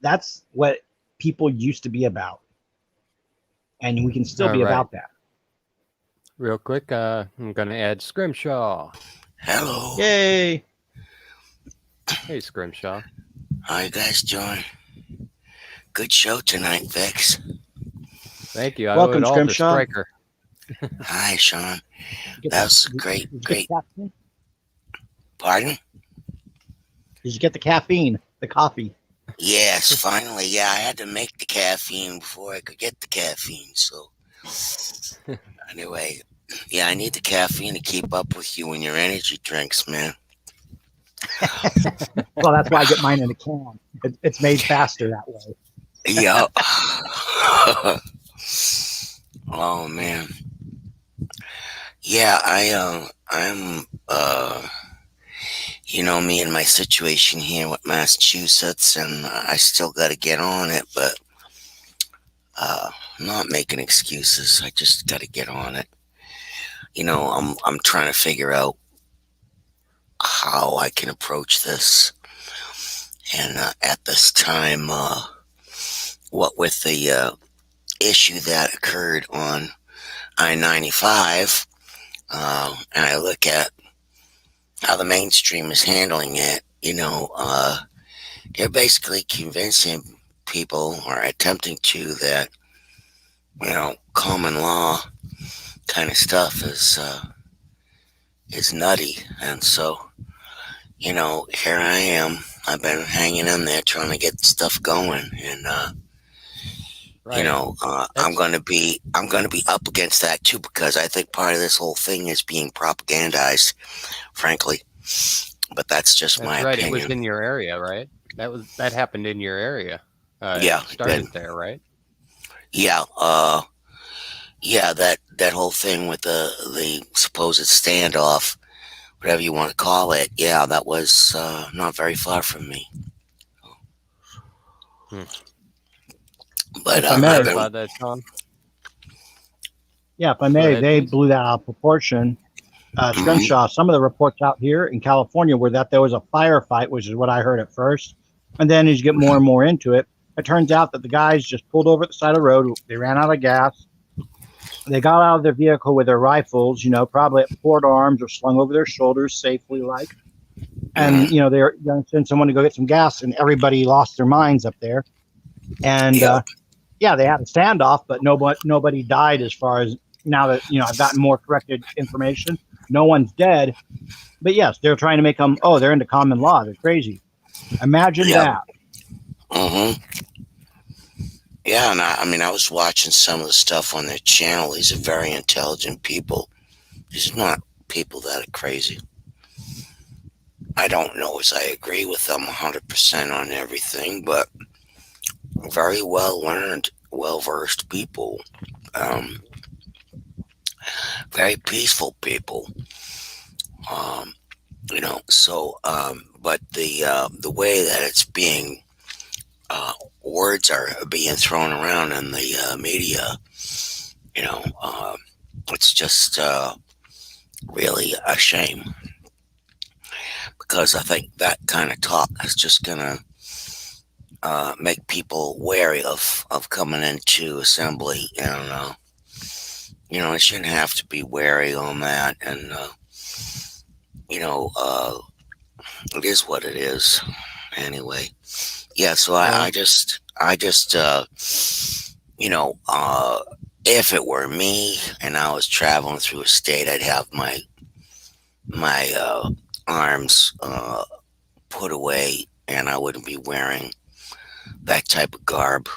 That's what people used to be about, and we can still be about that. Real quick, I'm going to add Scrimshaw. Hello. Yay. Hey, Scrimshaw. How you guys doing? Good show tonight, Vix. Thank you. Welcome, Scrimshaw. StRyeR. Hi, Sean. That was great. Pardon? Did you get the caffeine, the coffee? Yes, finally. Yeah, I had to make the caffeine before I could get the caffeine. So, anyway, yeah, I need the caffeine to keep up with you and your energy drinks, man. Well, that's why I get mine in a can. It's made faster that way. Yep. Oh man. Yeah, I'm me and my situation here with Massachusetts, and I still got to get on it, but I'm not making excuses. I just got to get on it. I'm trying to figure out how I can approach this, and at this time, what with the issue that occurred on I-95, and I look at how the mainstream is handling it, they're basically convincing people, or attempting to, that, common law kind of stuff is nutty. And so, here I am. I've been hanging in there trying to get stuff going, and Right. I'm gonna be up against that too, because I think part of this whole thing is being propagandized, frankly. But that's just my right. opinion. It was in your area, right? That happened in your area. Yeah, it started there, right? Yeah. Yeah. That whole thing with the supposed standoff, whatever you want to call it. Yeah, that was not very far from me. But if I may, about that, Tom. Yeah, if I may, ahead, they please. blew that out of proportion. Scrimshaw, some of the reports out here in California were that there was a firefight, which is what I heard at first. And then as you get more and more into it, it turns out that the guys just pulled over at the side of the road. They ran out of gas. They got out of their vehicle with their rifles, probably at port arms or slung over their shoulders safely, like. And, they were going to send someone to go get some gas, and everybody lost their minds up there. And, yeah, they had a standoff, but nobody died, as far as now that, I've gotten more corrected information. No one's dead. But yes, they're trying to make them, they're into common law. They're crazy. Imagine that. Mm-hmm. Yeah, and I was watching some of the stuff on their channel. These are very intelligent people. These are not people that are crazy. I don't know as I agree with them 100% on everything, but very well learned, well versed people, very peaceful people, So, but the way that it's being, words are being thrown around in the media, it's just really a shame, because I think that kind of talk is just gonna make people wary of coming into assembly, and it shouldn't have to be wary on that, and you know, uh, it is what it is. Anyway, yeah. So Well, I just, if it were me and I was traveling through a state, I'd have my arms put away, and I wouldn't be wearing that type of garb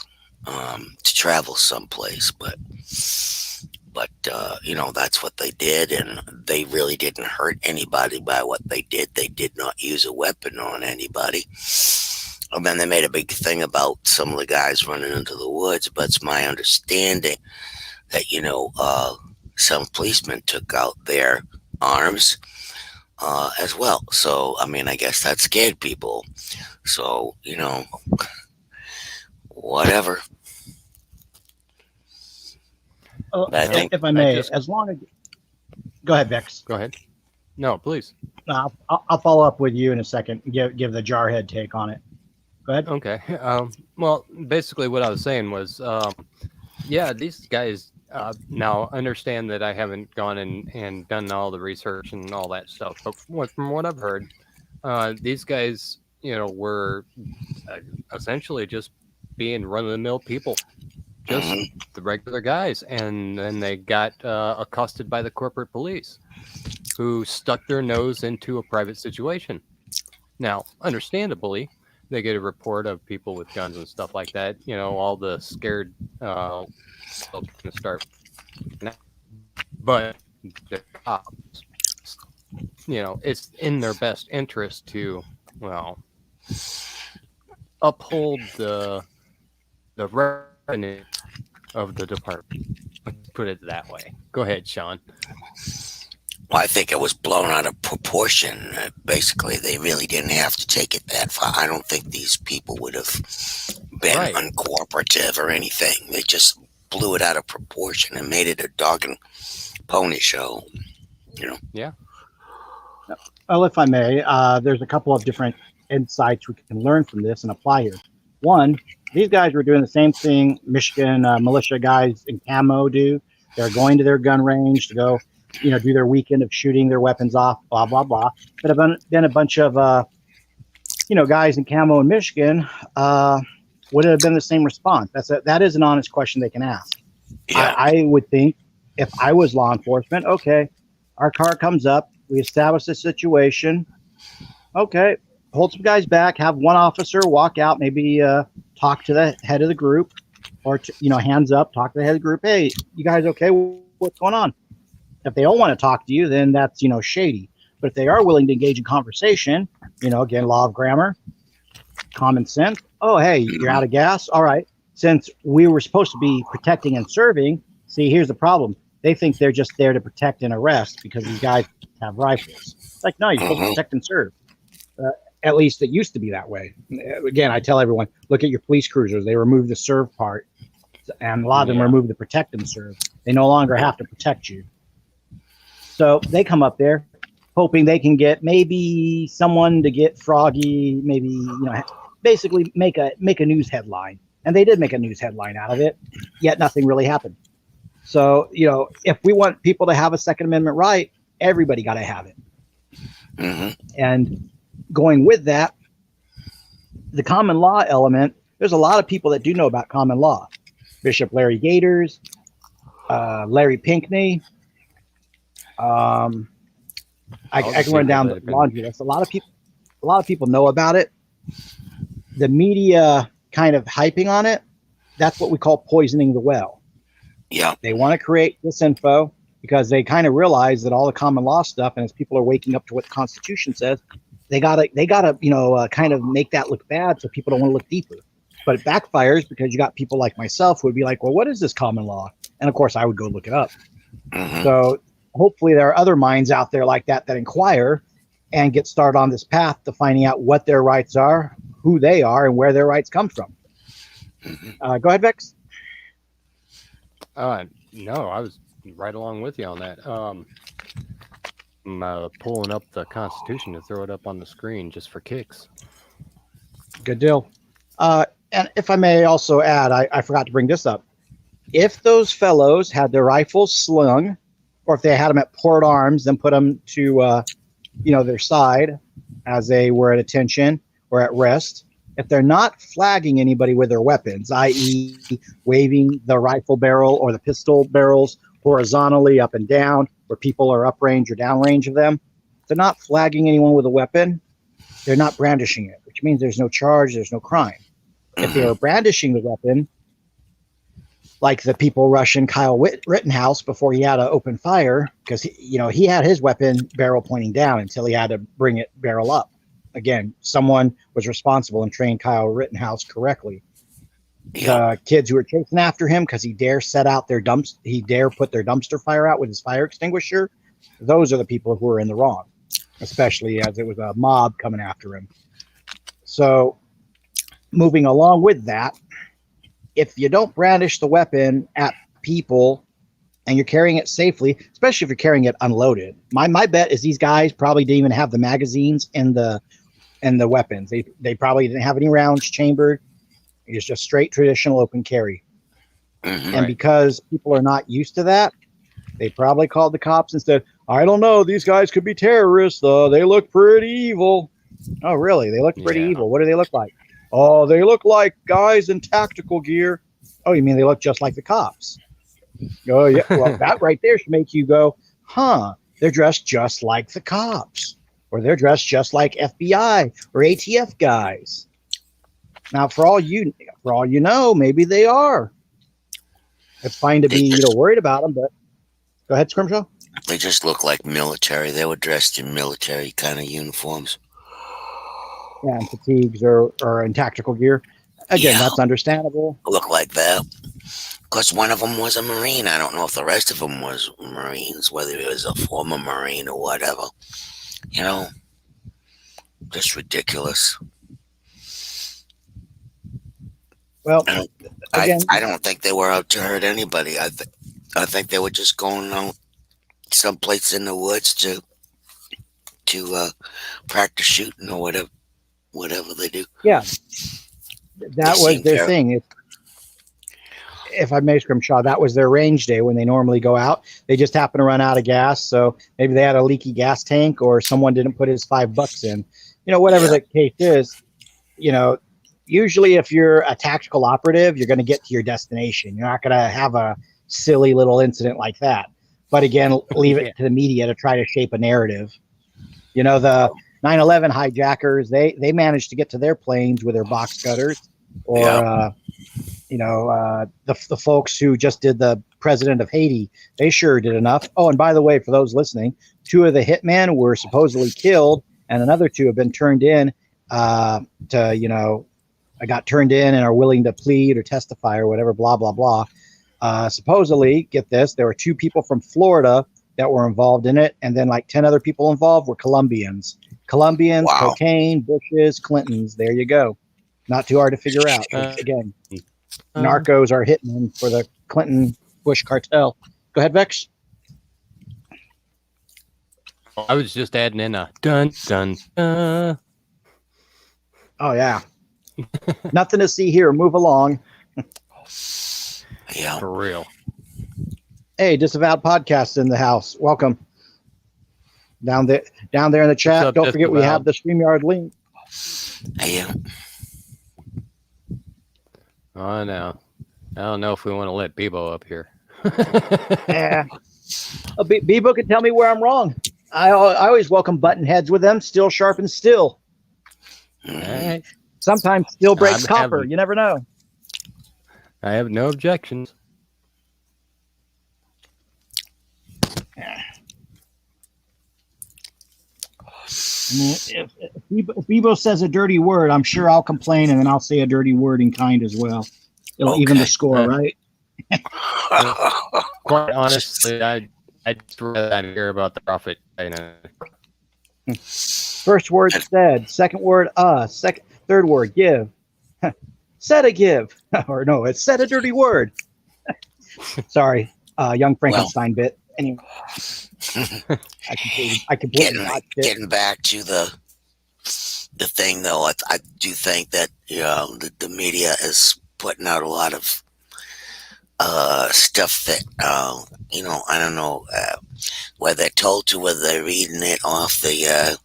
to travel someplace. But that's what they did, and they really didn't hurt anybody by what they did. They did not use a weapon on anybody. And then they made a big thing about some of the guys running into the woods, but it's my understanding that some policemen took out their arms as well. So I mean, I guess that scared people. So whatever. But I think If I may, just as long as go ahead, Vex. go ahead. No, please. I'll follow up with you in a second. Give the jarhead take on it. Go ahead. Okay. Well, basically, what I was saying was, yeah, these guys now understand that I haven't gone and done all the research and all that stuff. But from what I've heard, these guys, were essentially just being run-of-the-mill people, just mhm, the regular guys, and then they got accosted by the corporate police, who stuck their nose into a private situation. Now, understandably, they get a report of people with guns and stuff like that. All the scared will kind of start. But the cops, it's in their best interest to, well, uphold the revenue of the department. Let's put it that way. Go ahead, Sean. well, I think it was blown out of proportion. Basically, they really didn't have to take it that far. I don't think these people would have been Right. uncooperative or anything. They just blew it out of proportion and made it a dog and pony show. Yeah. Well, if I may, there's a couple of different insights we can learn from this and apply here. One, these guys were doing the same thing Michigan militia guys in camo do. They're going to their gun range to go, do their weekend of shooting their weapons off, blah, blah, blah. But then a bunch of, guys in camo in Michigan would have been the same response. That is an honest question they can ask. Yeah. I would think if I was law enforcement, okay, our car comes up, we establish the situation. Okay, hold some guys back, have one officer walk out, maybe talk to the head of the group, or hands up, talk to the head of the group. Hey, you guys okay? What's going on? If they don't want to talk to you, then that's shady. But if they are willing to engage in conversation, again, law of grammar, common sense. Oh, hey, you're out of gas. All right. Since we were supposed to be protecting and serving, see, here's the problem. They think they're just there to protect and arrest because these guys have rifles. It's like, no, you're supposed to protect and serve. At least it used to be that way. Again, I tell everyone, look at your police cruisers. They removed the serve part, and a lot of them removed the protect and serve. They no longer have to protect you. So they come up there hoping they can get maybe someone to get froggy, maybe, basically make a news headline. And they did make a news headline out of it, yet nothing really happened. So, if we want people to have a Second Amendment right, everybody got to have it. Mm-hmm. And going with that, the common law element, there's a lot of people that do know about common law. Bishop Larry Gators, Larry Pinckney. I can run down the laundry list. A lot of people know about it. The media kind of hyping on it, that's what we call poisoning the well. Yeah. They want to create disinfo because they kind of realize that all the common law stuff, and as people are waking up to what the Constitution says, they gotta kind of make that look bad so people don't want to look deeper. But it backfires because you got people like myself who would be like, well, what is this common law? And of course, I would go look it up. Mm-hmm. So hopefully there are other minds out there like that inquire and get started on this path to finding out what their rights are, who they are, and where their rights come from. Mm-hmm. Go ahead, Vex. No, I was right along with you on that. I'm pulling up the Constitution to throw it up on the screen just for kicks. Good deal. And if I may also add, I forgot to bring this up. If those fellows had their rifles slung, or if they had them at port arms and put them to, their side as they were at attention or at rest, if they're not flagging anybody with their weapons, i.e., waving the rifle barrel or the pistol barrels horizontally up and down, where people are uprange or downrange of them, if they're not flagging anyone with a weapon, they're not brandishing it, which means there's no charge, there's no crime. If they are brandishing the weapon, like the people rushing Kyle Rittenhouse before he had to open fire, because he had his weapon barrel pointing down until he had to bring it barrel up. Again, someone was responsible and trained Kyle Rittenhouse correctly. The kids who were chasing after him because he dare put their dumpster fire out with his fire extinguisher, those are the people who are in the wrong, especially as it was a mob coming after him. So moving along with that, if you don't brandish the weapon at people and you're carrying it safely, especially if you're carrying it unloaded, my bet is these guys probably didn't even have the magazines and the weapons. They probably didn't have any rounds chambered. It's just straight traditional open carry. And because people are not used to that, they probably called the cops and said, I don't know, these guys could be terrorists. They look pretty evil. Oh, really? They look pretty evil. What do they look like? Oh, they look like guys in tactical gear. Oh, you mean they look just like the cops? Oh, yeah. Well, that right there should make you go, they're dressed just like the cops. Or they're dressed just like FBI or ATF guys. Now, for all you know, maybe they are. It's fine to be worried about them, but go ahead, Scrimshaw. They just look like military. They were dressed in military kind of uniforms. Yeah, in fatigues or in tactical gear. Again, that's understandable. Look like that. Because one of them was a Marine. I don't know if the rest of them was Marines, whether he was a former Marine or whatever. Just ridiculous. Well, I don't think they were out to hurt anybody. I think they were just going out someplace in the woods to practice shooting or whatever they do. Yeah, that was their thing. If I may, Scrimshaw, that was their range day when they normally go out. They just happen to run out of gas, so maybe they had a leaky gas tank or someone didn't put his $5 in. Whatever the case is, usually if you're a tactical operative, you're going to get to your destination. You're not going to have a silly little incident like that. But again, leave it to the media to try to shape a narrative. The 9/11 hijackers, they managed to get to their planes with their box cutters, or the folks who just did the president of Haiti, they sure did enough. Oh, and by the way, for those listening, 2 of the hitmen were supposedly killed, and another 2 have been turned in got turned in and are willing to plead or testify or whatever, blah, blah, blah. Supposedly, get this, there were 2 people from Florida that were involved in it, and then like 10 other people involved were Colombians. Colombians, wow. Cocaine, Bushes, Clintons. There you go. Not too hard to figure out. Again, narcos are hitmen for the Clinton-Bush cartel. Go ahead, Vex. I was just adding in a dun, dun, dun. Oh, yeah. Nothing to see here. Move along. Yeah. For real. Hey, Disavowed Podcast in the house. Welcome. Down there in the chat. Don't forget we have the StRyeR link. Yeah. Oh, no. I don't know if we want to let Bebo up here. Yeah. Bebo can tell me where I'm wrong. I always welcome button heads with them. Still sharp and still. All right. Sometimes steel breaks copper. You never know. I have no objections. I mean, if Bebo says a dirty word, I'm sure I'll complain, and then I'll say a dirty word in kind as well. It'll even the score, right? Quite honestly, I'd rather hear about the prophet. First word said, second word third word give. Said a give, or no, it's said a dirty word. Sorry, young Frankenstein bit. Anyway, I completely getting back to the the thing, though, I do think that the media is putting out a lot of stuff that I don't know whether they're told to, whether they're reading it off the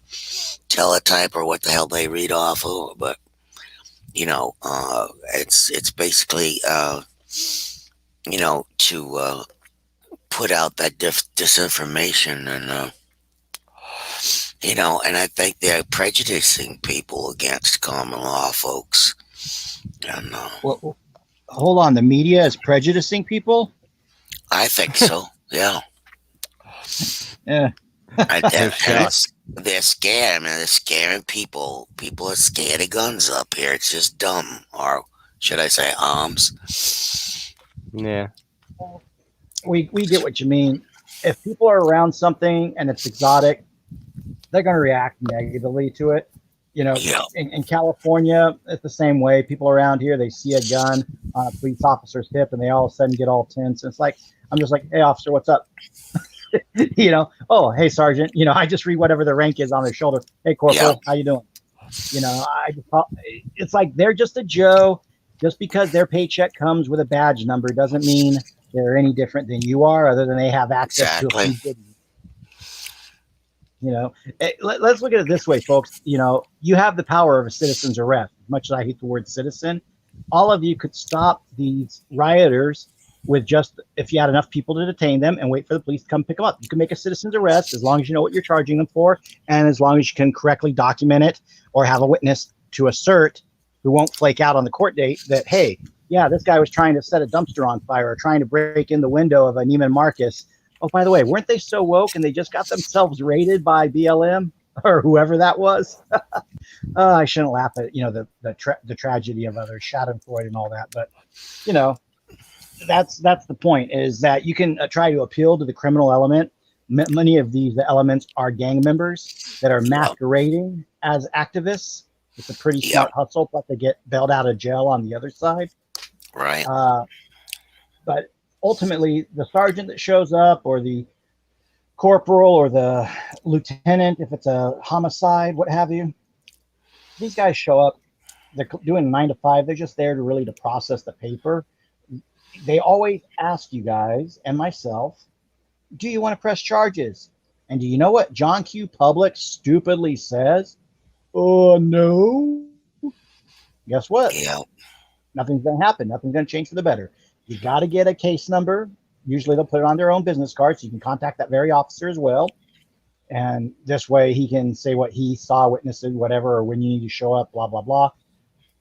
teletype or what the hell they read off of, but it's basically to put out that disinformation, and I think they're prejudicing people against common law folks. And Well, hold on. The media is prejudicing people. I think so. Yeah. Yeah. No shot. They're scared. I mean, they're scaring people. People are scared of guns up here. It's just dumb, or should I say, arms? Yeah. We get what you mean. If people are around something and it's exotic, they're going to react negatively to it. Yeah. In California, it's the same way. People around here, they see a gun on a police officer's hip and they all of a sudden get all tense. And it's like, I'm just like, hey, officer, what's up? Oh, hey, sergeant. I just read whatever the rank is on their shoulder. Hey, corporal, how you doing? It's like they're just a Joe. Just because their paycheck comes with a badge number doesn't mean they're any different than you are, other than they have access to a few goodies. Let's look at it this way, folks. You have the power of a citizen's arrest. As much as I hate the word citizen, all of you could stop these rioters with just, if you had enough people to detain them and wait for the police to come pick them up. You can make a citizen's arrest as long as you know what you're charging them for, and as long as you can correctly document it or have a witness to assert who won't flake out on the court date that, hey, yeah, this guy was trying to set a dumpster on fire or trying to break in the window of a Neiman Marcus. Oh, by the way, weren't they so woke and they just got themselves raided by BLM or whoever that was? I shouldn't laugh at the tragedy of others, Schadenfreude and all that, but that's the point, is that you can try to appeal to the criminal element. Many of these elements are gang members that are masquerading as activists. It's a pretty smart hustle, but they get bailed out of jail on the other side. Right. But ultimately, the sergeant that shows up, or the corporal, or the lieutenant, if it's a homicide, what have you, these guys show up. They're doing 9 to 5. They're just there to process the paper. They always ask you guys and myself, do you want to press charges? And do you know what John Q. Public stupidly says? Oh, no. Guess what? Yeah. Nothing's going to happen. Nothing's going to change for the better. You got to get a case number. Usually they'll put it on their own business card, so you can contact that very officer as well. And this way he can say what he saw, witnessed, whatever, or when you need to show up, blah, blah, blah.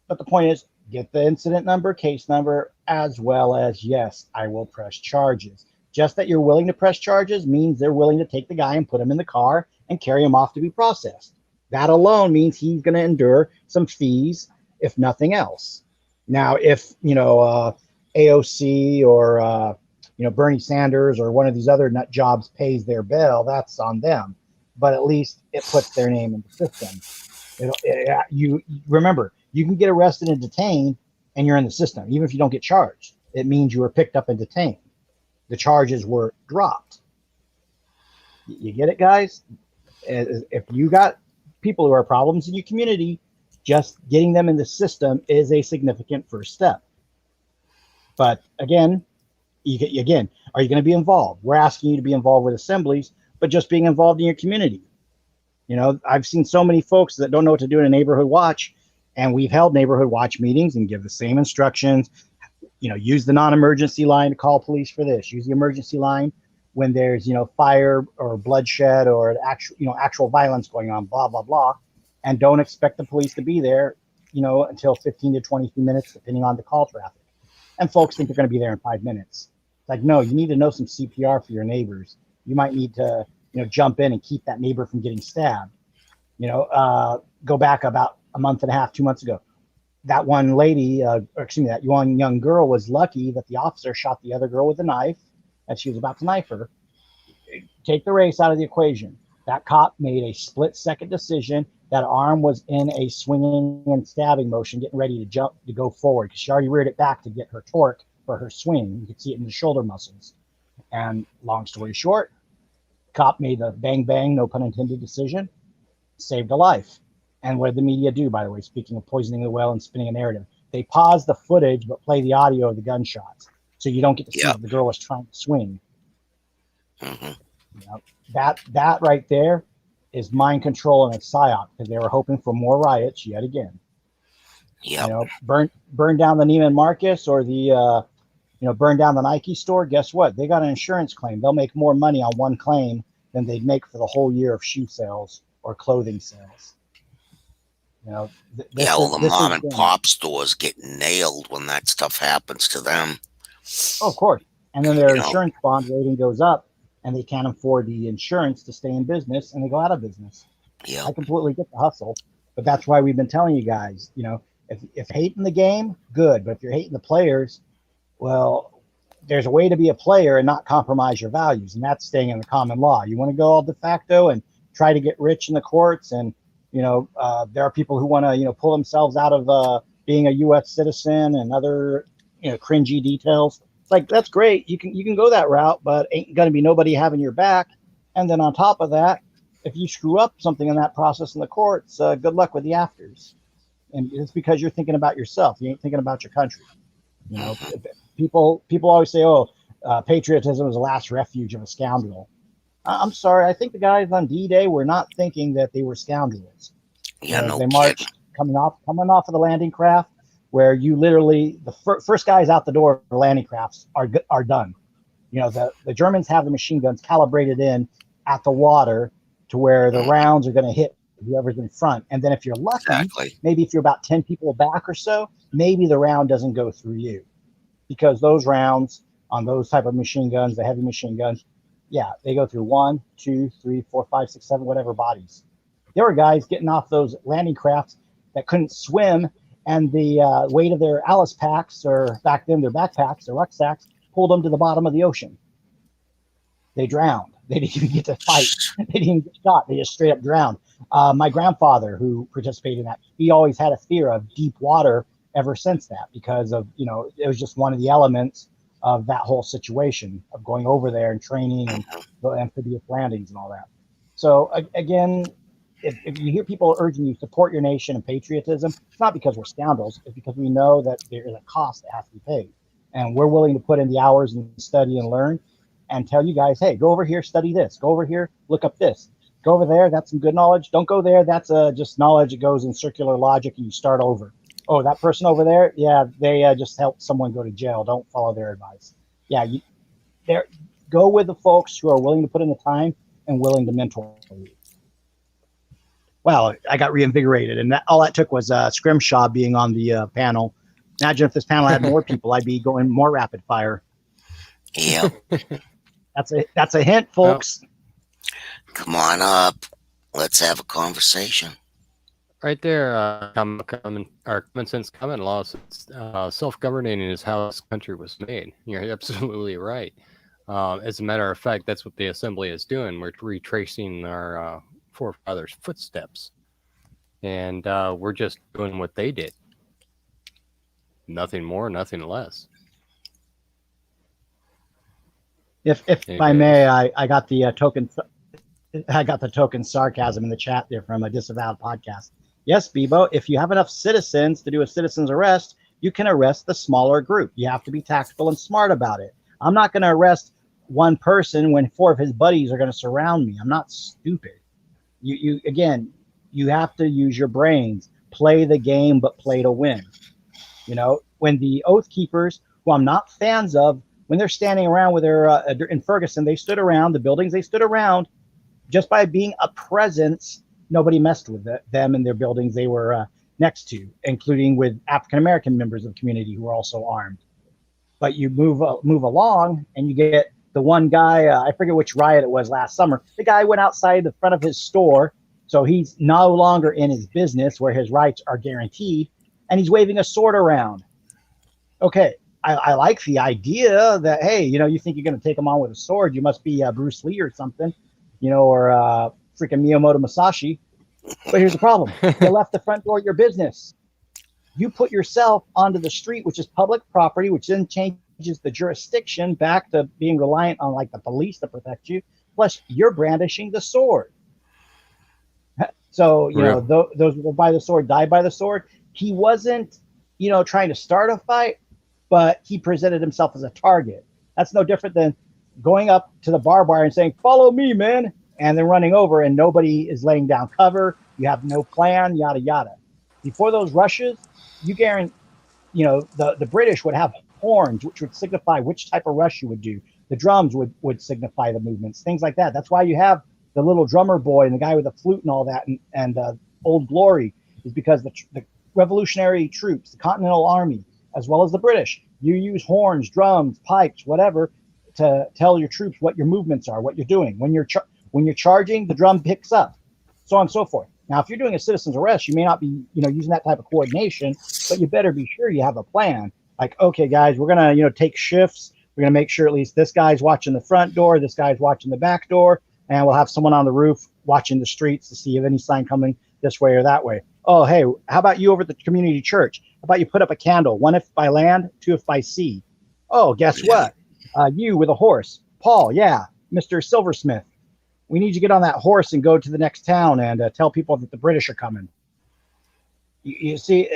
But the point is, get the incident number, case number, as well as, yes, I will press charges. Just that you're willing to press charges means they're willing to take the guy and put him in the car and carry him off to be processed. That alone means he's going to endure some fees, if nothing else. Now, if, AOC or, Bernie Sanders or one of these other nut jobs pays their bill, that's on them. But at least it puts their name in the system. You remember, you can get arrested and detained and you're in the system. Even if you don't get charged, it means you were picked up and detained. The charges were dropped. You get it, guys? If you got people who are problems in your community, just getting them in the system is a significant first step. But again, are you going to be involved? We're asking you to be involved with assemblies, but just being involved in your community. I've seen so many folks that don't know what to do in a neighborhood watch, and we've held neighborhood watch meetings and give the same instructions. Use the non-emergency line to call police for this. Use the emergency line when there's, fire or bloodshed or actual violence going on, blah, blah, blah. And don't expect the police to be there, until 15 to 22 minutes, depending on the call traffic. And folks think they're going to be there in 5 minutes. It's like, no, you need to know some CPR for your neighbors. You might need to, jump in and keep that neighbor from getting stabbed. Go back about a month and a half, 2 months ago. That one lady, that one young girl was lucky that the officer shot the other girl with a knife as she was about to knife her. Take the race out of the equation. That cop made a split-second decision. That arm was in a swinging and stabbing motion, getting ready to go forward, because she already reared it back to get her torque for her swing. You could see it in the shoulder muscles. And long story short, cop made a bang, bang, no pun intended decision, saved a life. And what did the media do, by the way, speaking of poisoning the well and spinning a narrative? They pause the footage but play the audio of the gunshots. So you don't get to see Yep. that the girl was trying to swing. Hmm. You know, that right there is mind control and a psyop, because they were hoping for more riots yet again. Yep. You know, burn down the Neiman Marcus or the burn down the Nike store. Guess what? They got an insurance claim. They'll make more money on one claim than they'd make for the whole year of shoe sales or clothing sales. You know, Yeah, well, the mom and pop stores get nailed when that stuff happens to them. Oh, of course. And then their You know, insurance bond rating goes up, and they can't afford the insurance to stay in business, and they go out of business. yeah, I completely get the hustle, but that's why we've been telling you guys, if hating the game, good. But if you're hating the players, well, there's a way to be a player and not compromise your values, and that's staying in the common law. You want to go all de facto and try to get rich in the courts, and there are people who want to pull themselves out of being a U.S. citizen and other cringy details. It's like, that's great. You can go that route, but ain't going to be nobody having your back. And then on top of that, if you screw up something in that process in the courts, good luck with the afters. And it's because you're thinking about yourself. You ain't thinking about your country. People always say, "Oh, patriotism is the last refuge of a scoundrel." I'm sorry. I think the guys on D-Day were not thinking that they were scoundrels. yeah, no They kidding. marched coming off of the landing craft, where you literally the first guys out the door of the landing crafts are done. The Germans have the machine guns calibrated in at the water to where the rounds are going to hit whoever's in front. And then if you're lucky, Exactly. maybe if you're about 10 people back or so, maybe the round doesn't go through you, because those rounds on those type of machine guns, the heavy machine guns, yeah, they go through 1, 2, 3, 4, 5, 6, 7, whatever bodies. There were guys getting off those landing crafts that couldn't swim, and the weight of their Alice packs, or back then their backpacks, their rucksacks, pulled them to the bottom of the ocean. They drowned. They didn't even get to fight. They didn't even get shot. They just straight up drowned. My grandfather, who participated in that, he always had a fear of deep water ever since that, because of, it was just one of the elements of that whole situation of going over there and training and the amphibious landings and all that. So again, if you hear people urging you support your nation and patriotism, it's not because we're scoundrels. It's because we know that there is a cost that has to be paid, and we're willing to put in the hours and study and learn, and tell you guys, hey, go over here, study this. Go over here, look up this. Go over there, that's some good knowledge. Don't go there, that's just knowledge that goes in circular logic, and you start over. Oh, that person over there, yeah, they just helped someone go to jail. Don't follow their advice. Yeah, go with the folks who are willing to put in the time and willing to mentor you. Well, I got reinvigorated, and all that took was Scrimshaw being on the panel. Imagine if this panel had more people, I'd be going more rapid fire. Yeah. That's a hint, folks. Come on up. Let's have a conversation. Right there, common sense common law says self-governing is how this country was made. You're absolutely right. As a matter of fact, that's what the assembly is doing. We're retracing our forefathers' footsteps, and we're just doing what they did. Nothing more, nothing less. If I may, I got the token. I got the token sarcasm in the chat there from a disavowed podcast. Yes, Bebo, if you have enough citizens to do a citizen's arrest, you can arrest the smaller group. You have to be tactful and smart about it. I'm not going to arrest one person when 4 of his buddies are going to surround me. I'm not stupid. You have to use your brains. Play the game, but play to win. When the Oath Keepers, who I'm not fans of, when they're standing around with their in Ferguson, they stood around the buildings. They stood around just by being a presence. Nobody messed with them and their buildings they were next to, including with African-American members of the community who were also armed. But you move along and you get the one guy, I forget which riot it was last summer. The guy went outside the front of his store, so he's no longer in his business where his rights are guaranteed, and he's waving a sword around. Okay, I like the idea that, hey, you think you're going to take him on with a sword, you must be Bruce Lee or something, or freaking Miyamoto Musashi. But here's the problem. You left the front door of your business. You put yourself onto the street, which is public property, which then changes the jurisdiction back to being reliant on like the police to protect you. Plus, you're brandishing the sword. So, those who go by the sword die by the sword. He wasn't, trying to start a fight, but he presented himself as a target. That's no different than going up to the barbed wire and saying, "Follow me, man," and then running over and nobody is laying down cover. You have no plan, yada, yada. Before those rushes, you guarantee, the British would have horns, which would signify which type of rush you would do. The drums would signify the movements, things like that. That's why you have the little drummer boy and the guy with the flute and all that, and Old Glory, is because the revolutionary troops, the Continental Army, as well as the British, you use horns, drums, pipes, whatever, to tell your troops what your movements are, what you're doing. When you're charging, the drum picks up, so on and so forth. Now, if you're doing a citizen's arrest, you may not be, using that type of coordination, but you better be sure you have a plan. Like, okay, guys, we're gonna, take shifts. We're gonna make sure at least this guy's watching the front door, this guy's watching the back door, and we'll have someone on the roof watching the streets to see if any sign coming this way or that way. Oh, hey, how about you over at the community church? How about you put up a candle, 1 if by land, 2 if by sea? Oh, guess what? You with a horse, Paul, yeah, Mr. Silversmith. We need you to get on that horse and go to the next town and tell people that the British are coming. You see,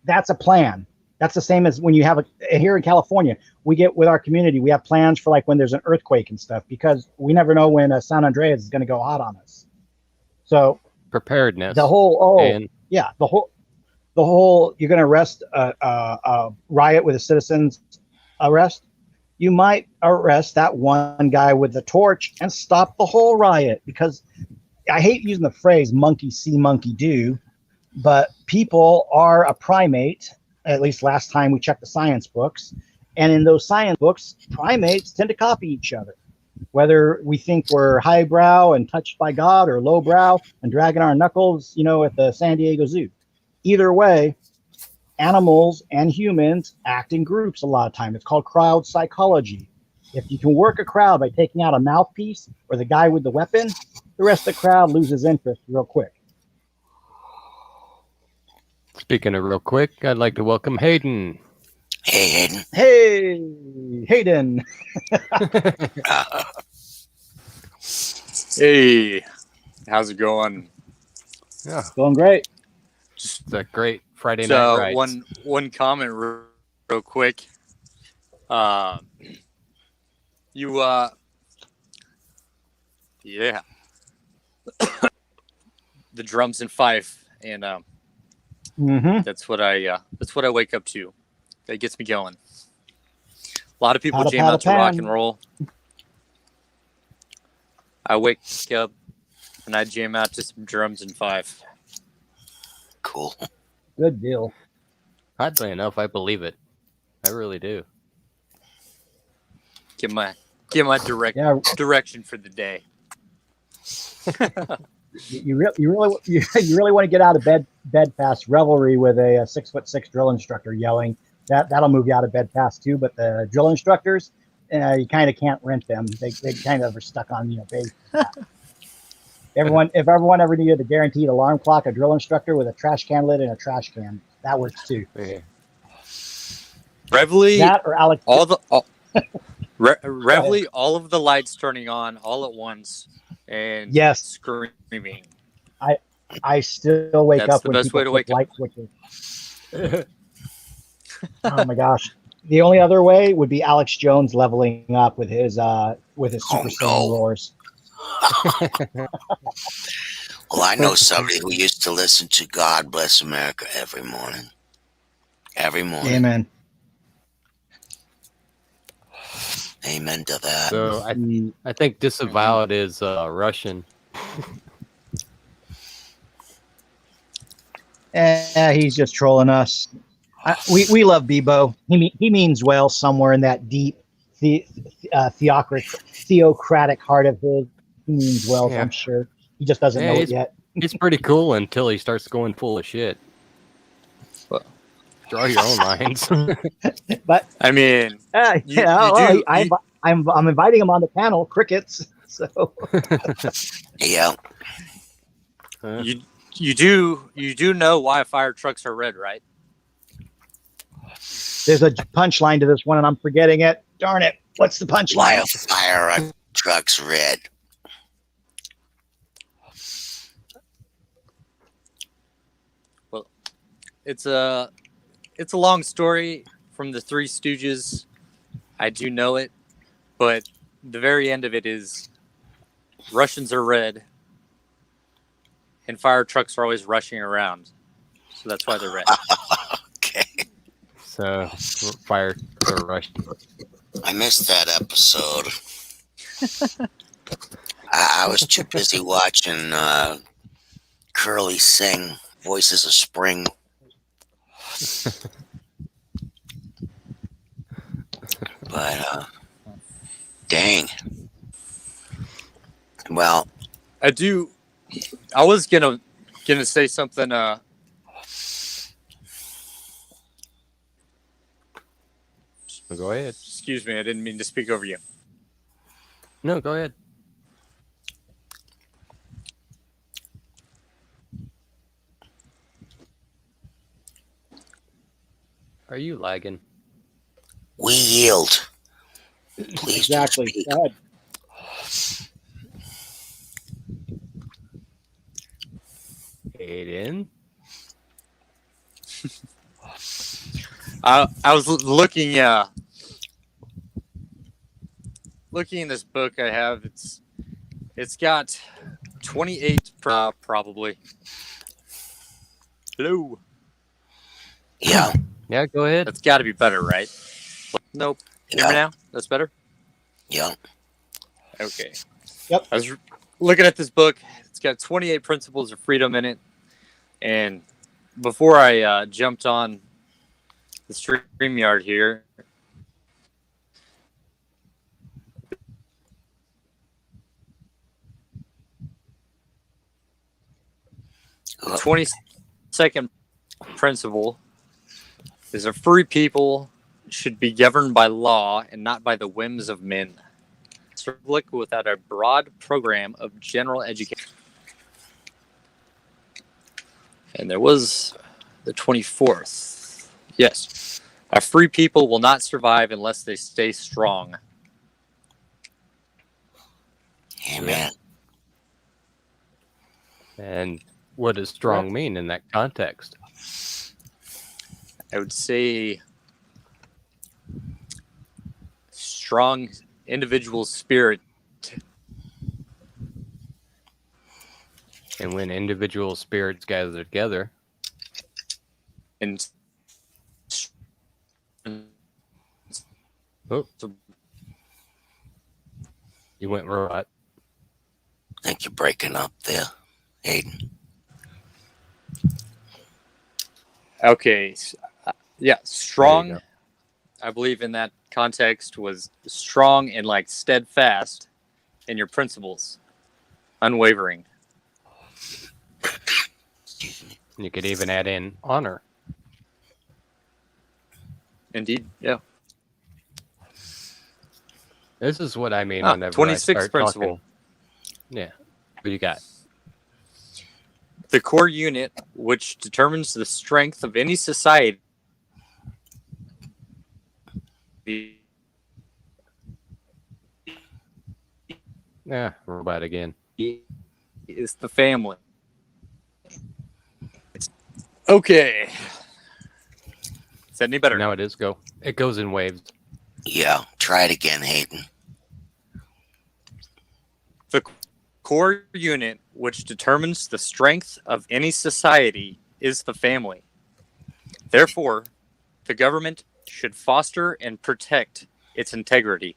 that's a plan. That's the same as when you have here in California, we get with our community, we have plans for like when there's an earthquake and stuff, because we never know when San Andreas is going to go hot on us. So preparedness. The whole, you're going to arrest a riot with a citizen's arrest. You might arrest that one guy with the torch and stop the whole riot, because I hate using the phrase monkey see, monkey do, but people are a primate, at least last time we checked the science books. And in those science books, primates tend to copy each other, whether we think we're highbrow and touched by God or lowbrow and dragging our knuckles, at the San Diego Zoo. Either way, animals and humans act in groups a lot of time. It's called crowd psychology. If you can work a crowd by taking out a mouthpiece or the guy with the weapon, the rest of the crowd loses interest real quick. Speaking of real quick, I'd like to welcome Hayden. Hey, Hayden. Hey, Hayden. Hey, how's it going? Yeah, Going great. just a great Friday night So ride. one comment real quick. Yeah, the drums and fife, and that's what I wake up to. That gets me going. A lot of people jam out to rock and roll. I wake up and I jam out to some drums and fife. Cool. Good deal. Oddly enough, I believe it. I really do. Get my direction for the day. You really want to get out of bed fast. Revelry with a 6'6" drill instructor yelling. That'll move you out of bed fast too. But the drill instructors, you kind of can't rent them. They kind of are stuck on base. If everyone ever needed a guaranteed alarm clock, a drill instructor with a trash can lid and a trash can, that works too. Yeah. Reveille, That or Alex. Reveille, all of the lights turning on all at once and Yes. screaming. I still wake That's up the when best people way to flip wake up. light switches. Oh my gosh! The only other way would be Alex Jones leveling up with his super saiyan roars. Well, I know somebody who used to listen to God Bless America every morning. Every morning. Amen. Amen to that. So I think disavowed is Russian. He's just trolling us. We love Bebo. He means well somewhere in that deep theocratic heart of his. He means well, Yeah. I'm sure. He just doesn't know it yet. He's pretty cool until he starts going full of shit. Well, draw your own lines. But I mean, I'm inviting him on the panel. Crickets. So Yeah. you do know why fire trucks are red, right? there's a punchline to this one, and I'm forgetting it. Darn it! What's the Why punchline? a fire truck's red? it's a long story from the Three Stooges. I do know it, but the very end of it is Russians are red, and fire trucks are always rushing around, so that's why they're red. Okay. So fire are rushing. I missed that episode. I was too busy watching Curly sing Voices of Spring. But, dang. Well, I was gonna say something. Go ahead. Excuse me, I didn't mean to speak over you. No, go ahead. Are you lagging? we yield. Please don't Exactly. speak. Go ahead. Aiden? I was looking in this book I have. It's got 28 probably. Hello. Yeah. Yeah, go ahead. That's got to be better, right? Nope. Hear me Yeah. now? That's better? Yeah. Okay. Yep. I was looking at this book. It's got 28 principles of freedom in it. And before I jumped on the StRyeR here, the 22nd principle is a free people should be governed by law and not by the whims of men. Republic without a broad program of general education. And there was the 24th. Yes. A free people will not survive unless they stay strong. Amen. And what does strong mean in that context? I would say strong individual spirit. And when individual spirits gather together, And oh, you went right. I think you're breaking up there, Aiden. okay, yeah, There you strong. go. I believe in that context was strong and like steadfast in your principles, unwavering. You could even add in honor. Indeed, yeah. This is what I mean whenever 26th I start principle. talking. Yeah. What you got? The core unit, which determines the strength of any society, Yeah, robot again. is the family. Okay. Is that any better? Now it is go. It goes in waves. Yeah. Try it again, Hayden. The core unit, which determines the strength of any society, is the family. Therefore, the government should foster and protect its integrity.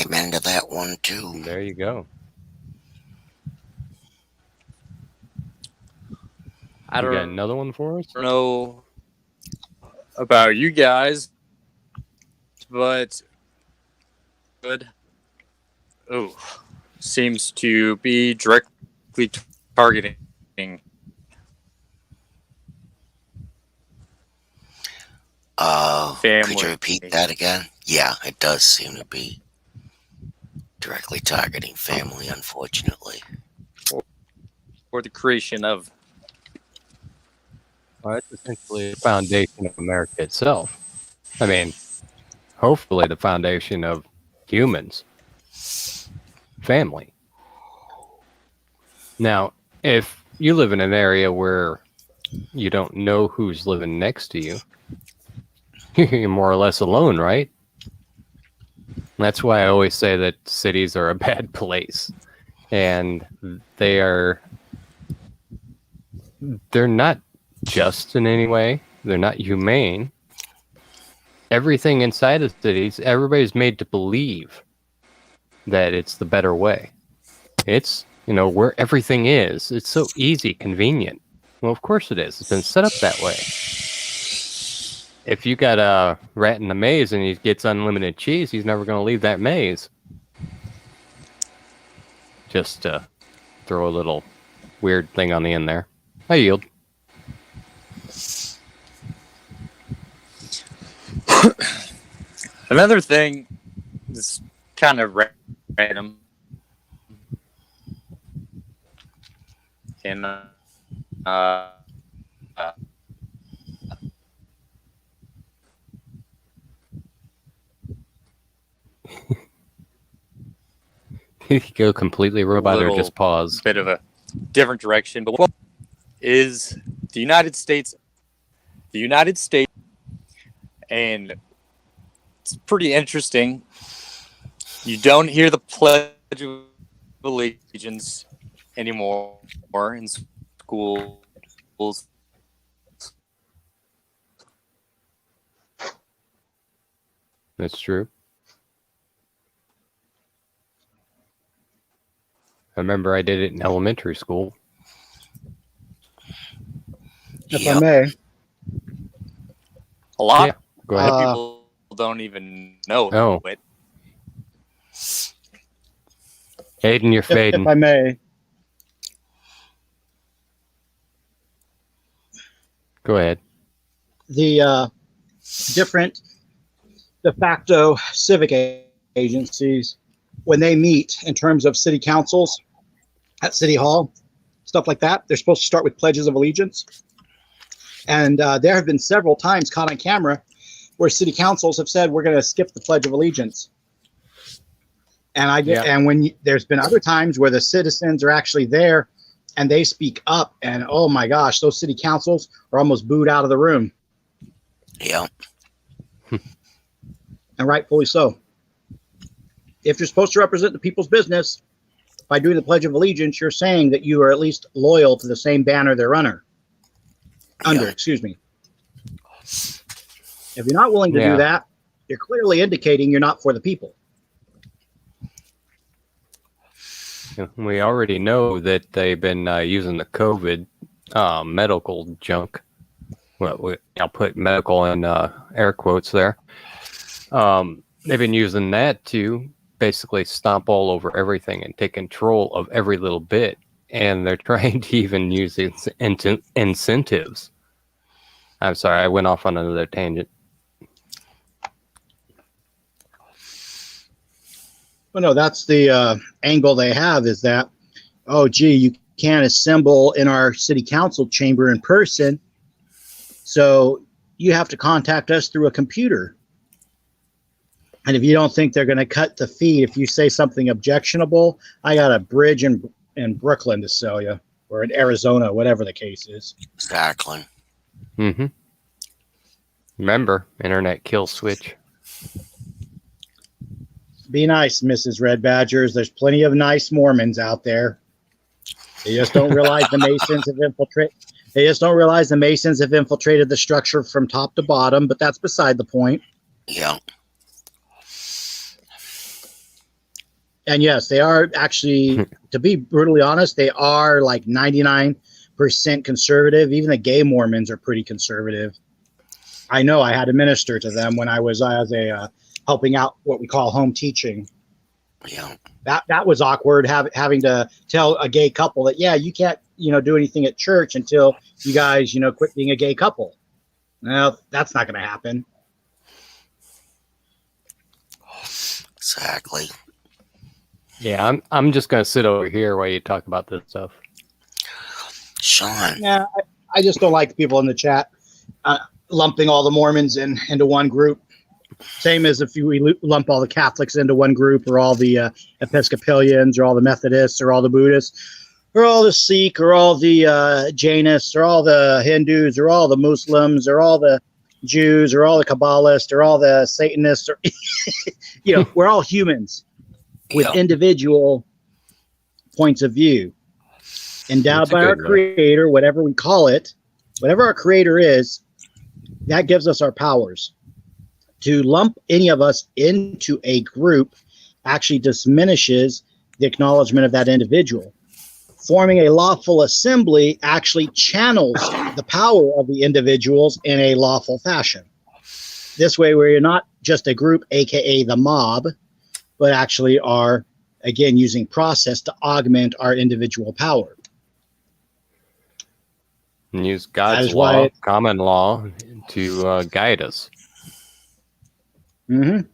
Amen to that one, too. And there you go. I You got don't another one for us? know about you guys, but good. Oh, seems to be directly targeting. Could Family. you repeat that again? Yeah, it does seem to be directly targeting family, unfortunately. Or the creation of. Well, it's essentially the foundation of America itself. I mean, hopefully the foundation of humans. Family. Now, if you live in an area where you don't know who's living next to you. You're more or less alone, right? That's why I always say that cities are a bad place. And they're not just in any way. They're not humane. Everything inside of cities, everybody's made to believe that it's the better way. It's, where everything is. It's so easy, convenient. Well, of course it is. It's been set up that way. If you got a rat in the maze and he gets unlimited cheese, he's never going to leave that maze. Just throw a little weird thing on the end there. I yield. Another thing is kind of random. And Did he go completely robot or just pause? Bit of a different direction, but what is the United States? The United States, and it's pretty interesting. You don't hear the Pledge of Allegiance anymore in schools. That's true. I remember I did it in elementary school. If I may. A lot Go ahead. of people don't even know it. Aiden, you're fading. If I may. Go ahead. The different de facto civic agencies, when they meet in terms of city councils at City Hall, stuff like that, they're supposed to start with pledges of allegiance. And there have been several times caught on camera where city councils have said, we're going to skip the Pledge of Allegiance. And there's been other times where the citizens are actually there and they speak up, and oh my gosh, those city councils are almost booed out of the room. Yeah. And rightfully so. If you're supposed to represent the people's business by doing the Pledge of Allegiance, you're saying that you are at least loyal to the same banner they're under. Excuse me. If you're not willing to do that, you're clearly indicating you're not for the people. We already know that they've been using the COVID medical junk. Well, I'll put medical in air quotes there. They've been using that to basically stomp all over everything and take control of every little bit. And they're trying to even use incentives. I'm sorry, I went off on another tangent. Well, no, that's the angle they have, is that, oh, gee, you can't assemble in our city council chamber in person, so you have to contact us through a computer. And if you don't think they're going to cut the fee if you say something objectionable, I got a bridge in Brooklyn to sell you, or in Arizona, whatever the case is. Exactly. Mm-hmm. Remember, internet kill switch. Be nice, Mrs. Red Badgers. There's plenty of nice Mormons out there. They just don't realize the Masons have infiltrated. They just don't realize the Masons have infiltrated the structure from top to bottom. But that's beside the point. Yeah. And yes, they are actually, to be brutally honest, they are like 99% conservative. Even the gay Mormons are pretty conservative. I know. I had to minister to them when I was as a helping out what we call home teaching. Yeah. That was awkward, having to tell a gay couple that, yeah, you can't, do anything at church until you guys, quit being a gay couple. Well, that's not going to happen. Exactly. Yeah, I'm just going to sit over here while you talk about this stuff. Sean. Yeah, I just don't like people in the chat lumping all the Mormons into one group. Same as if we lump all the Catholics into one group, or all the Episcopalians, or all the Methodists, or all the Buddhists. or all the Sikh, or all the Jainists, or all the Hindus, or all the Muslims, or all the Jews, or all the Kabbalists, or all the Satanists, or we're all humans with Yep. individual points of view, endowed That's a by our good way. creator, whatever we call it, whatever our creator is, that gives us our powers. To lump any of us into a group actually diminishes the acknowledgement of that individual. Forming a lawful assembly actually channels the power of the individuals in a lawful fashion. This way, we're not just a group, aka the mob, but actually are, again, using process to augment our individual power. And use That God's is why law, it- common law, to guide us. Mhm.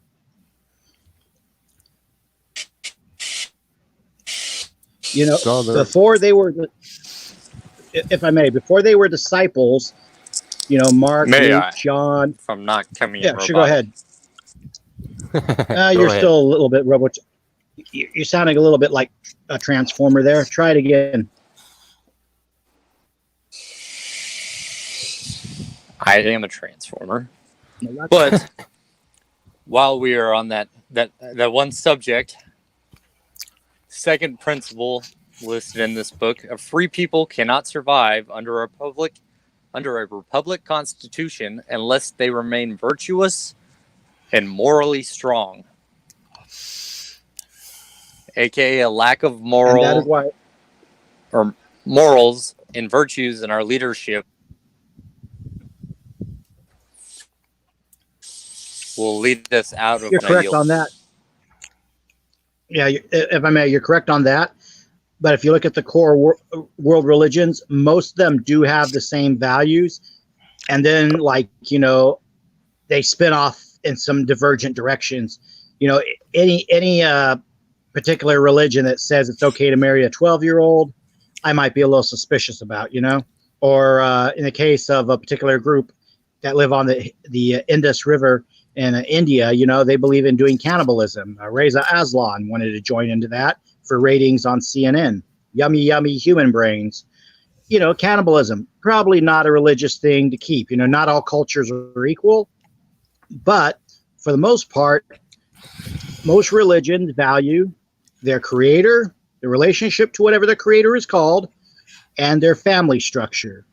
So there- Before they were, if I may, before they were disciples, Mark, May Luke, I? John. If I'm not coming Yeah, in sure, go robotic. ahead. Go You're ahead. still a little bit robot. You're sounding a little bit like a transformer there. Try it again. I am a transformer. No, But while we are on that one subject, second principle listed in this book: a free people cannot survive under a republic constitution unless they remain virtuous and morally strong, aka a lack of and that is why. morals and virtues in our leadership will lead us out of You're correct ideals. on that. Yeah, if I may, you're correct on that. But if you look at the core world religions, most of them do have the same values. And then, they spin off in some divergent directions. Any particular religion that says it's okay to marry a 12-year-old, I might be a little suspicious about, Or in the case of a particular group that live on the Indus River in India, they believe in doing cannibalism. Reza Aslan wanted to join into that for ratings on CNN. Yummy, yummy human brains. Cannibalism, probably not a religious thing to keep. Not all cultures are equal, but for the most part, most religions value their creator, the relationship to whatever the creator is called, and their family structure.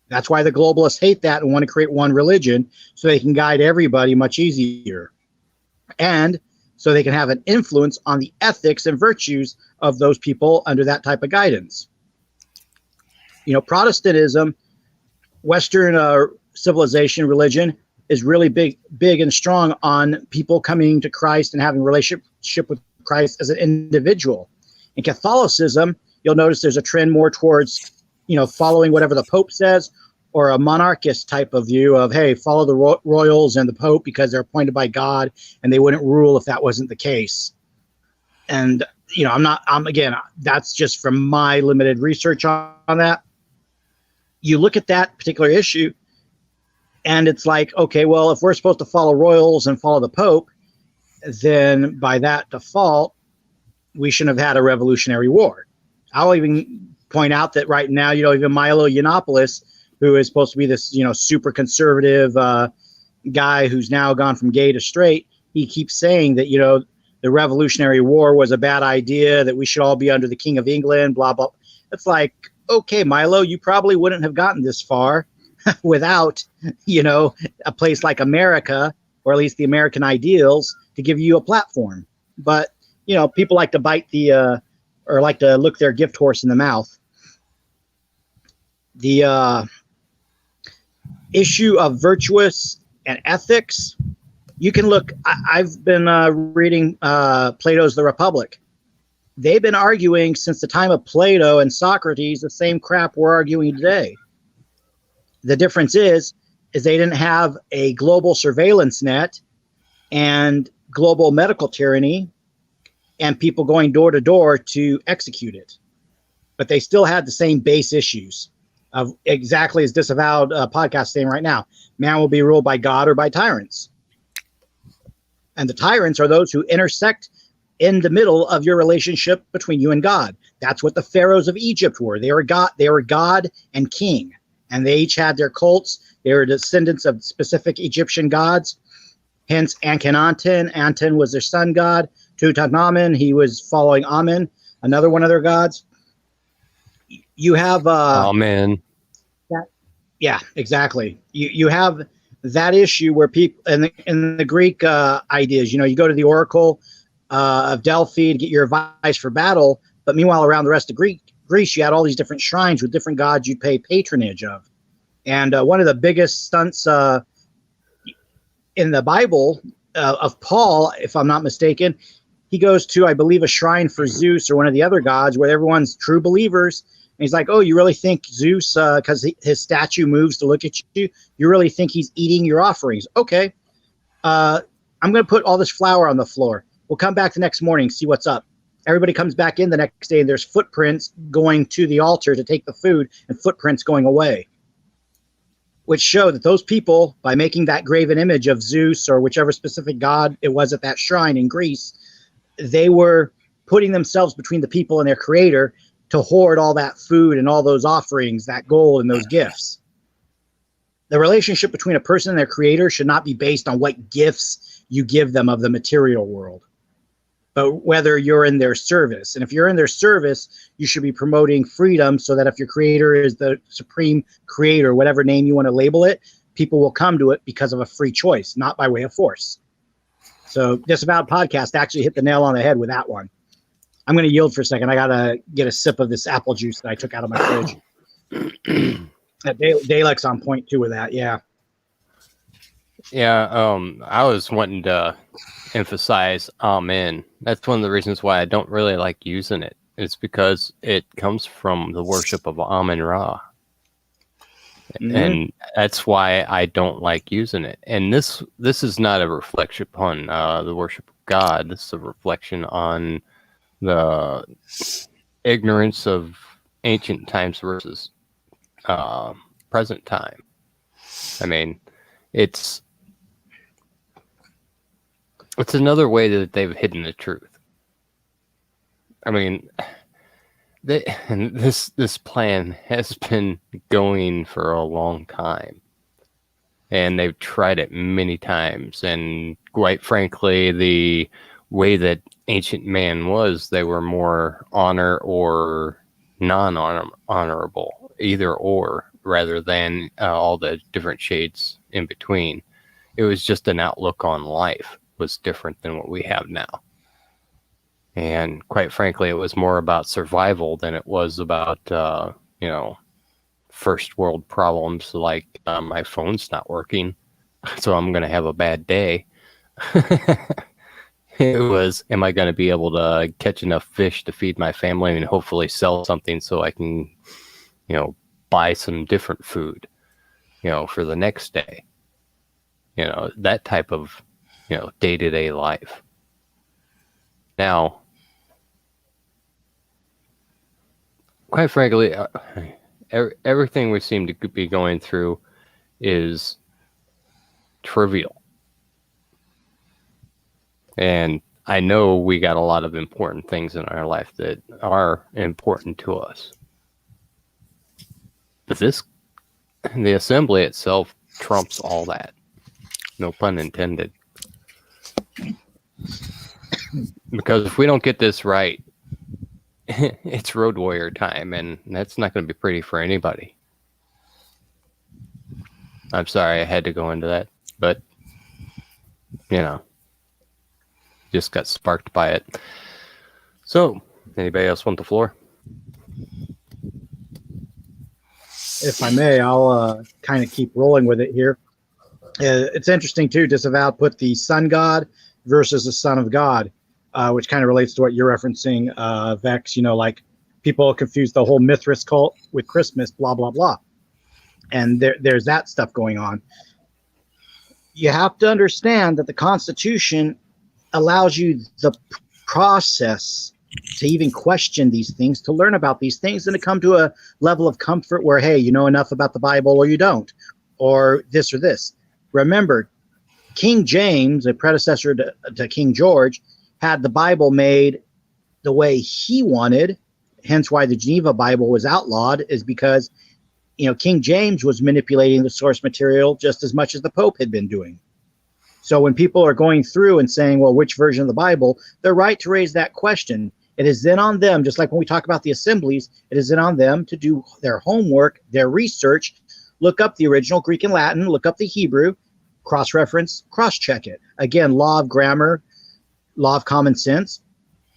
That's why the globalists hate that and want to create one religion so they can guide everybody much easier. And so they can have an influence on the ethics and virtues of those people under that type of guidance. Protestantism, Western civilization, religion, is really big and strong on people coming to Christ and having a relationship with Christ as an individual. In Catholicism, you'll notice there's a trend more towards following whatever the Pope says, or a monarchist type of view of, hey, follow the royals and the Pope because they're appointed by God and they wouldn't rule if that wasn't the case. And, again, that's just from my limited research on that. You look at that particular issue and it's like, okay, well, if we're supposed to follow royals and follow the Pope, then by that default, we shouldn't have had a revolutionary war. I'll even point out that right now, even Milo Yiannopoulos, who is supposed to be this, super conservative guy who's now gone from gay to straight, he keeps saying that, the Revolutionary War was a bad idea, that we should all be under the King of England, blah, blah. It's like, okay, Milo, you probably wouldn't have gotten this far without, a place like America, or at least the American ideals, to give you a platform. But, people like to bite or like to look their gift horse in the mouth. The issue of virtuous and ethics, you can look. I've been reading Plato's The Republic. They've been arguing since the time of Plato and Socrates the same crap we're arguing today. The difference is they didn't have a global surveillance net and global medical tyranny and people going door to door to execute it. But they still had the same base issues of exactly as Disavowed podcast saying right now. Man will be ruled by God or by tyrants. And the tyrants are those who intersect in the middle of your relationship between you and God. That's what the pharaohs of Egypt were. They were God and king, and they each had their cults. They were descendants of specific Egyptian gods. Hence, Akhenaten. Anten was their sun god. Tutankhamun, he was following Amun, another one of their gods. You have Amen. yeah, exactly. You have that issue where people in the Greek ideas, you go to the Oracle of Delphi to get your advice for battle, but meanwhile around the rest of Greece, you had all these different shrines with different gods you'd pay patronage of. And one of the biggest stunts in the Bible of Paul, if I'm not mistaken, he goes to, I believe, a shrine for Zeus or one of the other gods where everyone's true believers. And he's like, oh, you really think Zeus, because his statue moves to look at you, you really think he's eating your offerings? Okay. I'm going to put all this flour on the floor. We'll come back the next morning, see what's up. Everybody comes back in the next day, and there's footprints going to the altar to take the food and footprints going away, which show that those people, by making that graven image of Zeus or whichever specific god it was at that shrine in Greece, they were putting themselves between the people and their creator to hoard all that food and all those offerings, that gold and those gifts. The relationship between a person and their creator should not be based on what gifts you give them of the material world, but whether you're in their service. And if you're in their service, you should be promoting freedom so that if your creator is the supreme creator, whatever name you want to label it, people will come to it because of a free choice, not by way of force. So Disavowed Podcast actually hit the nail on the head with that one. I'm going to yield for a second. I got to get a sip of this apple juice that I took out of my fridge. Dalek's on point too with that. Yeah. Yeah. I was wanting to emphasize Amen. That's one of the reasons why I don't really like using it. It's because it comes from the worship of Amun Ra. Mm-hmm. And that's why I don't like using it. And this is not a reflection upon the worship of God. This is a reflection on the ignorance of ancient times versus present time. I mean, it's another way that they've hidden the truth. I mean, this plan has been going for a long time, and they've tried it many times. And quite frankly, the way that ancient man was, they were more honor or non-honorable, either or, rather than all the different shades in between. It was just an outlook on life was different than what we have now. And quite frankly, it was more about survival than it was about, first world problems like my phone's not working, so I'm going to have a bad day. It was, am I going to be able to catch enough fish to feed my family and hopefully sell something so I can, buy some different food, for the next day. That type of, day-to-day life. Now, quite frankly, everything we seem to be going through is trivial. And I know we got a lot of important things in our life that are important to us. But the assembly itself trumps all that. No pun intended. Because if we don't get this right, it's Road Warrior time, and that's not going to be pretty for anybody. I'm sorry I had to go into that, but, just got sparked by it. So, anybody else want the floor? If I may, I'll kind of keep rolling with it here. It's interesting, too, Disavowed put the sun god versus the son of God, which kind of relates to what you're referencing, Vex. Like people confuse the whole Mithras cult with Christmas, blah, blah, blah. And there's that stuff going on. You have to understand that the Constitution allows you the process to even question these things, to learn about these things, and to come to a level of comfort where, hey, you know enough about the Bible or you don't, or this or this. Remember, King James, a predecessor to King George, had the Bible made the way he wanted, hence why the Geneva Bible was outlawed, is because, King James was manipulating the source material just as much as the Pope had been doing. So when people are going through and saying, well, which version of the Bible, they're right to raise that question. It is then on them, just like when we talk about the assemblies, it is then on them to do their homework, their research, look up the original Greek and Latin, look up the Hebrew, cross-reference, cross-check it. Again, law of grammar, law of common sense,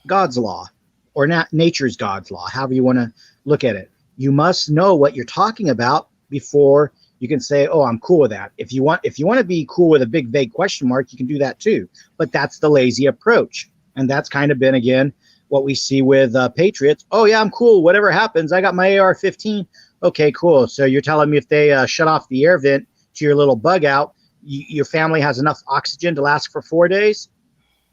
God's law, or nature's God's law, however you want to look at it. You must know what you're talking about before you can say, oh, I'm cool with that. If you want to be cool with a big, vague question mark, you can do that too. But that's the lazy approach. And that's kind of been, again, what we see with Patriots. Oh, yeah, I'm cool. Whatever happens, I got my AR-15. Okay, cool. So you're telling me if they shut off the air vent to your little bug out, your family has enough oxygen to last for 4 days?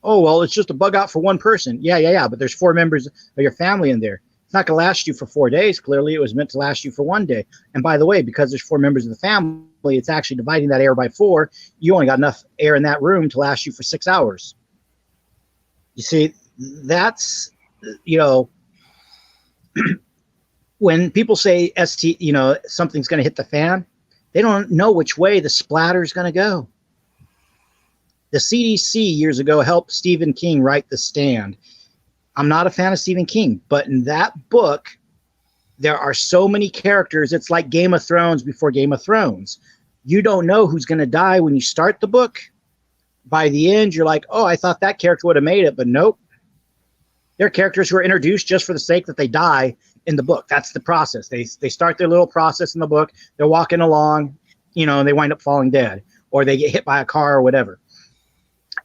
Oh, well, it's just a bug out for one person. Yeah. But there's 4 members of your family in there. It's not going to last you for 4 days. Clearly, it was meant to last you for 1 day. And by the way, because there's 4 members of the family, it's actually dividing that air by 4. You only got enough air in that room to last you for 6 hours. You see, that's, when people say something's going to hit the fan, they don't know which way the splatter is going to go. The CDC years ago helped Stephen King write The Stand. I'm not a fan of Stephen King, but in that book, there are so many characters. It's like Game of Thrones before Game of Thrones. You don't know who's going to die when you start the book. By the end, you're like, oh, I thought that character would have made it, but nope. There are characters who are introduced just for the sake that they die in the book. That's the process. They start their little process in the book. They're walking along, and they wind up falling dead, or they get hit by a car or whatever.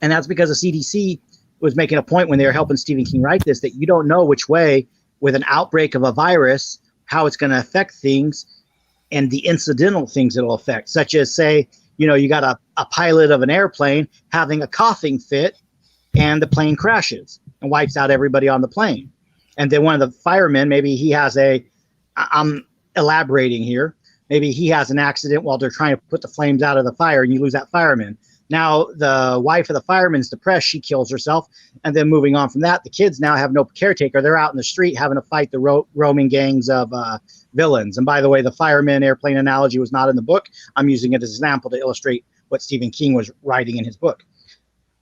And that's because the CDC was making a point when they were helping Stephen King write this, that you don't know which way, with an outbreak of a virus, how it's going to affect things and the incidental things it'll affect, such as, say, you got a pilot of an airplane having a coughing fit and the plane crashes and wipes out everybody on the plane. And then one of the firemen, maybe he has I'm elaborating here, maybe he has an accident while they're trying to put the flames out of the fire, and you lose that fireman. Now the wife of the fireman's depressed. She kills herself. And then moving on from that, the kids now have no caretaker. They're out in the street having to fight the roaming gangs of villains. And by the way, the fireman airplane analogy was not in the book. I'm using it as an example to illustrate what Stephen King was writing in his book.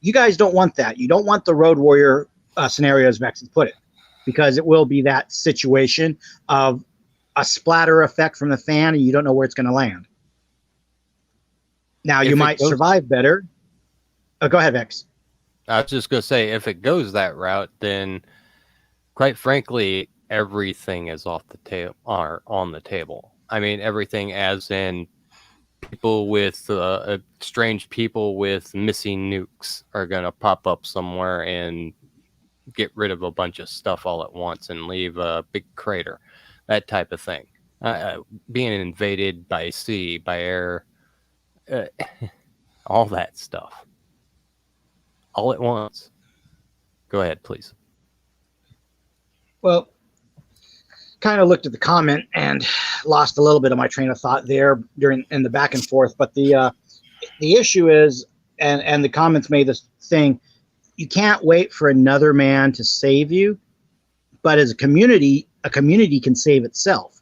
You guys don't want that. You don't want the road warrior scenario, as Vex has put it, because it will be that situation of a splatter effect from the fan, and you don't know where it's going to land. Now, you might survive better. Oh, go ahead, Vex. I was just going to say, if it goes that route, then quite frankly, everything is off the table, or on the table. I mean, everything as in people with strange people with missing nukes are going to pop up somewhere and get rid of a bunch of stuff all at once and leave a big crater, that type of thing. Being invaded by sea, by air, all that stuff, all at once. Go ahead, please. Well, kind of looked at the comment and lost a little bit of my train of thought there in the back and forth. But the issue is, and the comments made this thing, you can't wait for another man to save you, but as a community can save itself.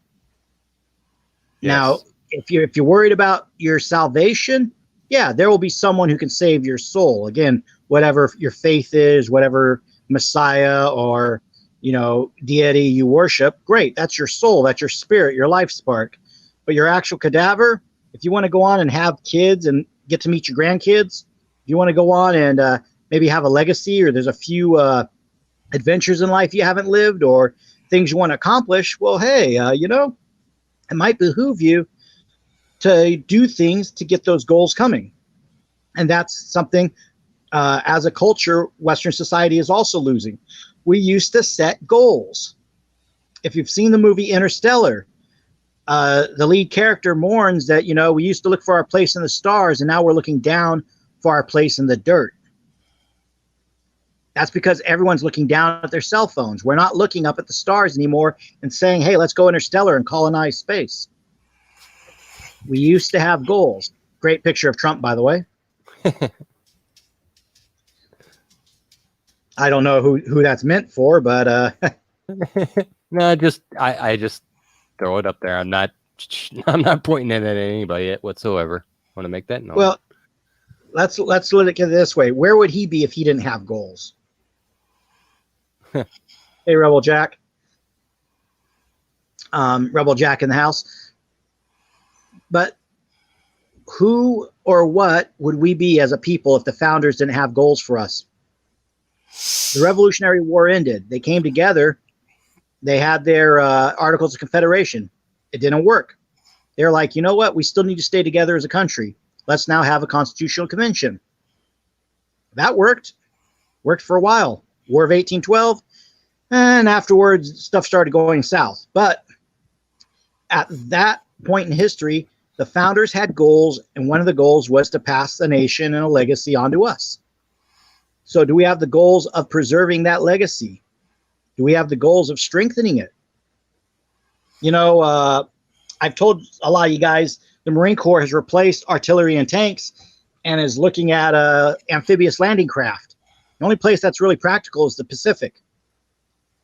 Yes. Now, if you're worried about your salvation, yeah, there will be someone who can save your soul. Again, whatever your faith is, whatever Messiah or deity you worship, great. That's your soul. That's your spirit, your life spark. But your actual cadaver, if you want to go on and have kids and get to meet your grandkids, if you want to go on and maybe have a legacy, or there's a few adventures in life you haven't lived or things you want to accomplish, well, hey, it might behoove you to do things to get those goals coming. And that's something, as a culture, Western society is also losing. We used to set goals. If you've seen the movie Interstellar, the lead character mourns that, we used to look for our place in the stars, and now we're looking down for our place in the dirt. That's because everyone's looking down at their cell phones. We're not looking up at the stars anymore and saying, hey, let's go interstellar and colonize space. We used to have goals. Great picture of Trump, by the way. I don't know who that's meant for, but No, I just throw it up there. I'm not pointing it at anybody whatsoever. Want to make that known. well, let's look at it this way. Where would he be if he didn't have goals? Hey, Rebel Jack. Rebel Jack in the house. But who or what would we be as a people if the founders didn't have goals for us? The Revolutionary War ended. They came together. They had their Articles of Confederation. It didn't work. They're like, you know what? We still need to stay together as a country. Let's now have a constitutional convention. That worked. Worked for a while. War of 1812. And afterwards, stuff started going south. But at that point in history, the founders had goals, and one of the goals was to pass the nation and a legacy on to us. So do we have the goals of preserving that legacy? Do we have the goals of strengthening it? You know, I've told a lot of you guys, the Marine Corps has replaced artillery and tanks and is looking at amphibious landing craft. The only place that's really practical is the Pacific.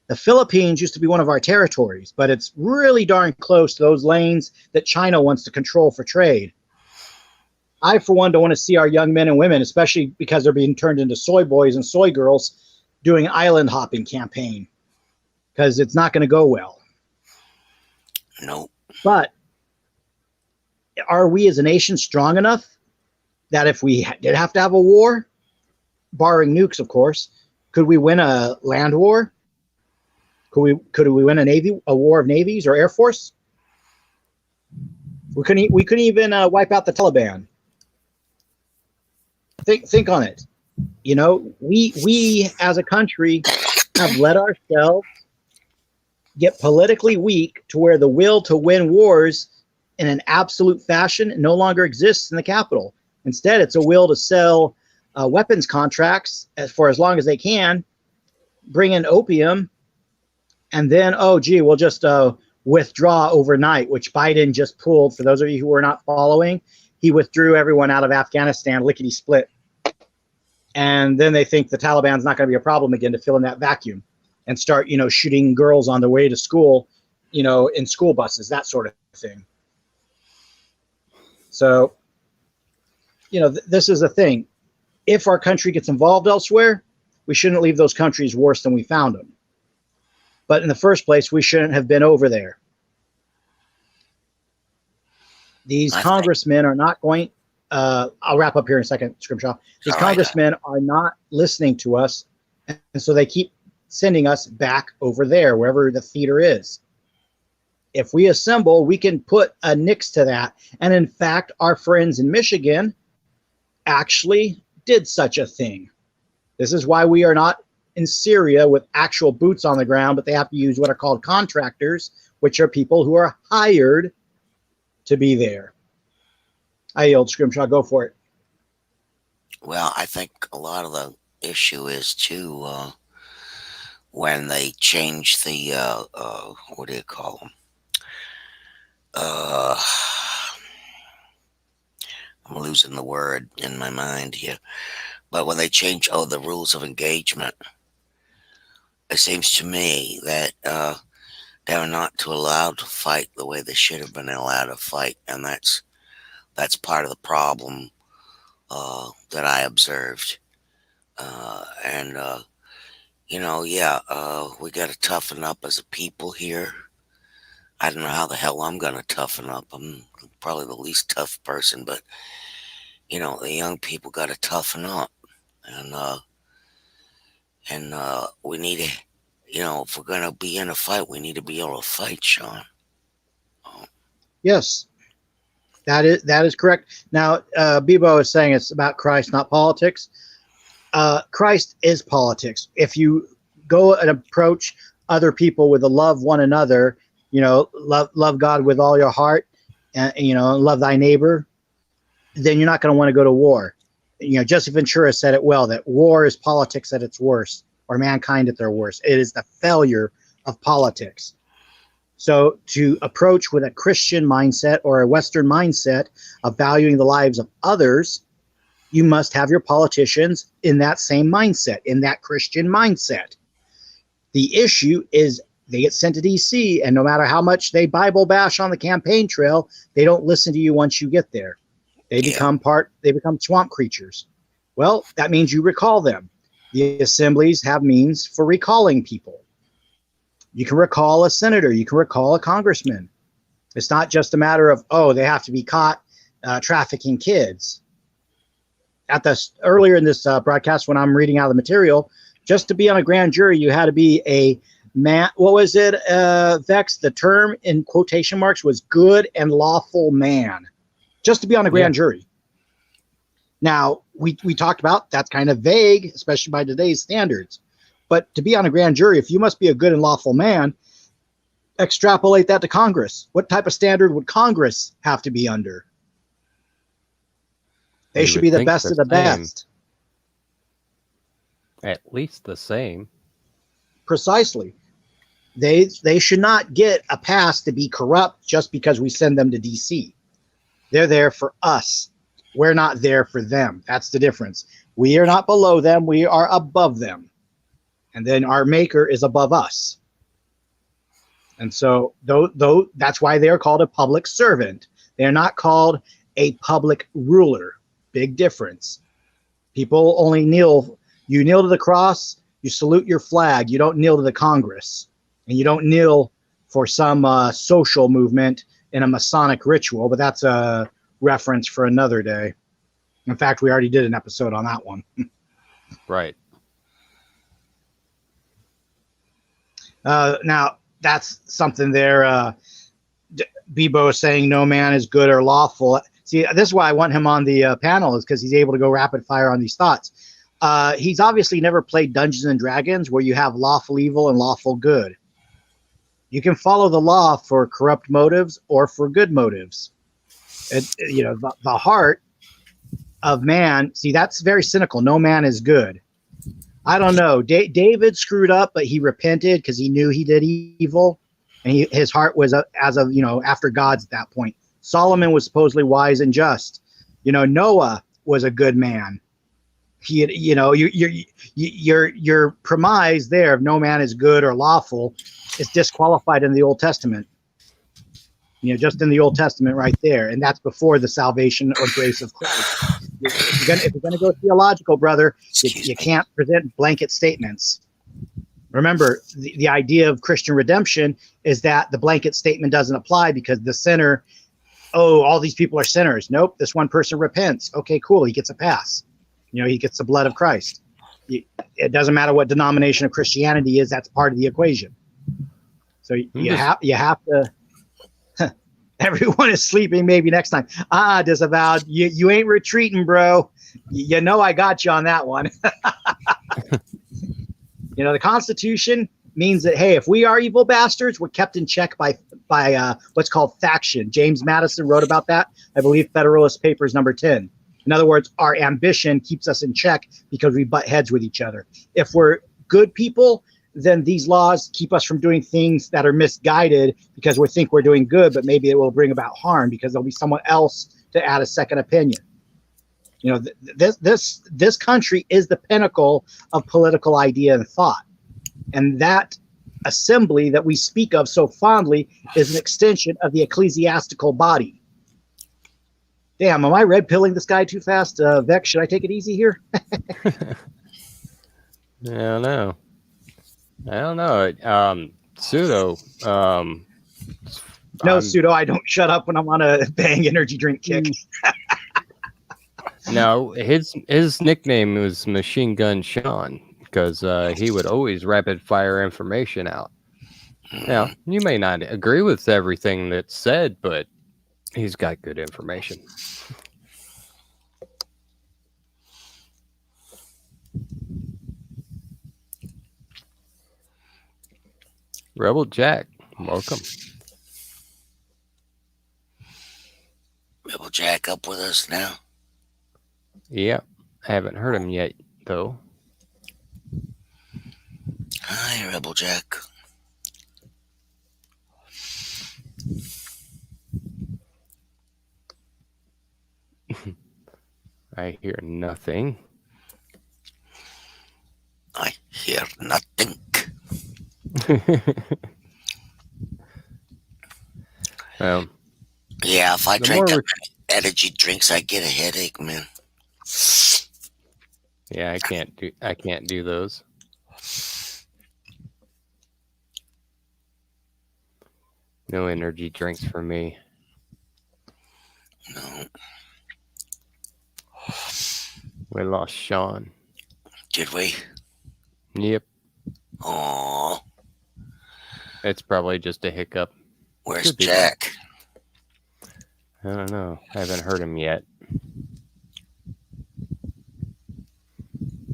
The Philippines used to be one of our territories, but it's really darn close to those lanes that China wants to control for trade. I, for one, don't want to see our young men and women, especially because they're being turned into soy boys and soy girls, doing island hopping campaign, because it's not going to go well. Nope. But are we as a nation strong enough that if we did have to have a war, barring nukes, of course, could we win a land war? Could we win a war of navies or air force? We couldn't even wipe out the Taliban. Think on it. You know, we as a country have let ourselves get politically weak to where the will to win wars in an absolute fashion no longer exists in the capital. Instead, it's a will to sell weapons contracts for as long as they can, bring in opium, and then, oh, gee, we'll just withdraw overnight, which Biden just pulled. For those of you who are not following, he withdrew everyone out of Afghanistan, lickety-split. And then they think the Taliban's not going to be a problem again to fill in that vacuum and start, you know, shooting girls on their way to school, you know, in school buses, that sort of thing. So, you know, this is the thing. If our country gets involved elsewhere, we shouldn't leave those countries worse than we found them. But in the first place, we shouldn't have been over there. These congressmen are not going, I'll wrap up here in a second, Scrimshaw. These congressmen are not listening to us, and so they keep sending us back over there, wherever the theater is. If we assemble, we can put a nix to that. And in fact, our friends in Michigan actually did such a thing. This is why we are not in Syria with actual boots on the ground, but they have to use what are called contractors, which are people who are hired to be there. I yield, Scrimshaw, go for it. Well, I think a lot of the issue is too when they change the what do you call them? I'm losing the word in my mind here. But when they change the rules of engagement, it seems to me that they're not too allowed to fight the way they should have been allowed to fight, and that's part of the problem that I observed. And you know, yeah, we got to toughen up as a people here. I don't know how the hell I'm going to toughen up. I'm probably the least tough person, but you know, the young people got to toughen up, and we need to, you know, if we're going to be in a fight, we need to be able to fight, Sean. Yes, that is correct. Now, Bebo is saying it's about Christ, not politics. Christ is politics. If you go and approach other people with a love one another, you know, love God with all your heart, and you know, love thy neighbor, then you're not going to want to go to war. You know, Joseph Ventura said it well, that war is politics at its worst, or mankind at their worst. It is the failure of politics. So to approach with a Christian mindset or a Western mindset of valuing the lives of others, you must have your politicians in that same mindset, in that Christian mindset. The issue is they get sent to DC, and no matter how much they Bible bash on the campaign trail, they don't listen to you once you get there. They become swamp creatures. Well, that means you recall them. The assemblies have means for recalling people. You can recall a senator, you can recall a congressman. It's not just a matter of, oh, they have to be caught trafficking kids. Earlier in this broadcast, when I'm reading out the material, just to be on a grand jury, you had to be a man. What was it, Vex? The term in quotation marks was good and lawful man, just to be on a grand jury. Now, we talked about that's kind of vague, especially by today's standards. But to be on a grand jury, if you must be a good and lawful man, extrapolate that to Congress. What type of standard would Congress have to be under? They should be the best of the best. At least the same. Precisely. They should not get a pass to be corrupt just because we send them to DC. They're there for us. We're not there for them. That's the difference. We are not below them. We are above them. And then our maker is above us. And so though that's why they are called a public servant. They are not called a public ruler. Big difference. People only kneel. You kneel to the cross, you salute your flag. You don't kneel to the Congress. And you don't kneel for some social movement in a Masonic ritual, but that's a reference for another day. In fact, we already did an episode on that one. Right. Now, that's something there. Bebo is saying no man is good or lawful. See, this is why I want him on the panel, is because he's able to go rapid fire on these thoughts. He's obviously never played Dungeons and Dragons, where you have lawful evil and lawful good. You can follow the law for corrupt motives or for good motives. The heart of man, see, that's very cynical. No man is good. I don't know. David screwed up, but he repented because he knew he did evil, and his heart was after God's at that point. Solomon was supposedly wise and just. Noah was a good man. He, your premise there of no man is good or lawful is disqualified in the Old Testament. Just in the Old Testament right there, and that's before the salvation or grace of Christ. If you're going to go theological, brother, you can't present blanket statements. Remember, the idea of Christian redemption is that the blanket statement doesn't apply because the sinner, all these people are sinners. Nope, this one person repents. Okay, cool, he gets a pass. He gets the blood of Christ. It doesn't matter what denomination of Christianity is, that's part of the equation. So you have to. Everyone is sleeping. Maybe next time. Disavowed. You ain't retreating, bro. I got you on that one. The Constitution means that, hey, if we are evil bastards, we're kept in check by what's called faction. James Madison wrote about that. I believe Federalist Papers number 10. In other words, our ambition keeps us in check because we butt heads with each other. If we're good people, then these laws keep us from doing things that are misguided because we think we're doing good, but maybe it will bring about harm because there'll be someone else to add a second opinion. This country is the pinnacle of political idea and thought. And that assembly that we speak of so fondly is an extension of the ecclesiastical body. Damn, am I red pilling this guy too fast? Vex, should I take it easy here? I don't know. Pseudo. No, Pseudo, I don't shut up when I'm on a bang energy drink kick. No, his nickname was Machine Gun Sean because he would always rapid fire information out. Now, you may not agree with everything that's said, but he's got good information. Rebel Jack, welcome. Rebel Jack up with us now? Yeah, I haven't heard him yet, though. Hi, Rebel Jack. I hear nothing. I hear nothing. Well, Yeah, if I the drink more that many energy drinks, I get a headache, man. yeah, I can't do those. No energy drinks for me. No. We lost Sean. Did we? Yep, Oh, it's probably just a hiccup. where's Could be. Jack? I don't know. I haven't heard him yet.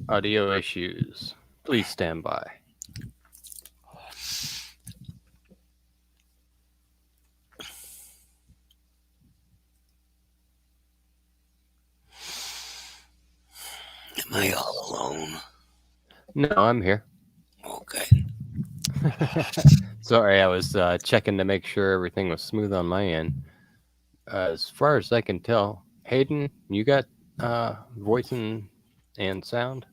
Audio issues. Please stand by. Am I all alone? No, I'm here. Okay. Sorry, I was checking to make sure everything was smooth on my end. As far as I can tell, Hayden, you got voice and sound?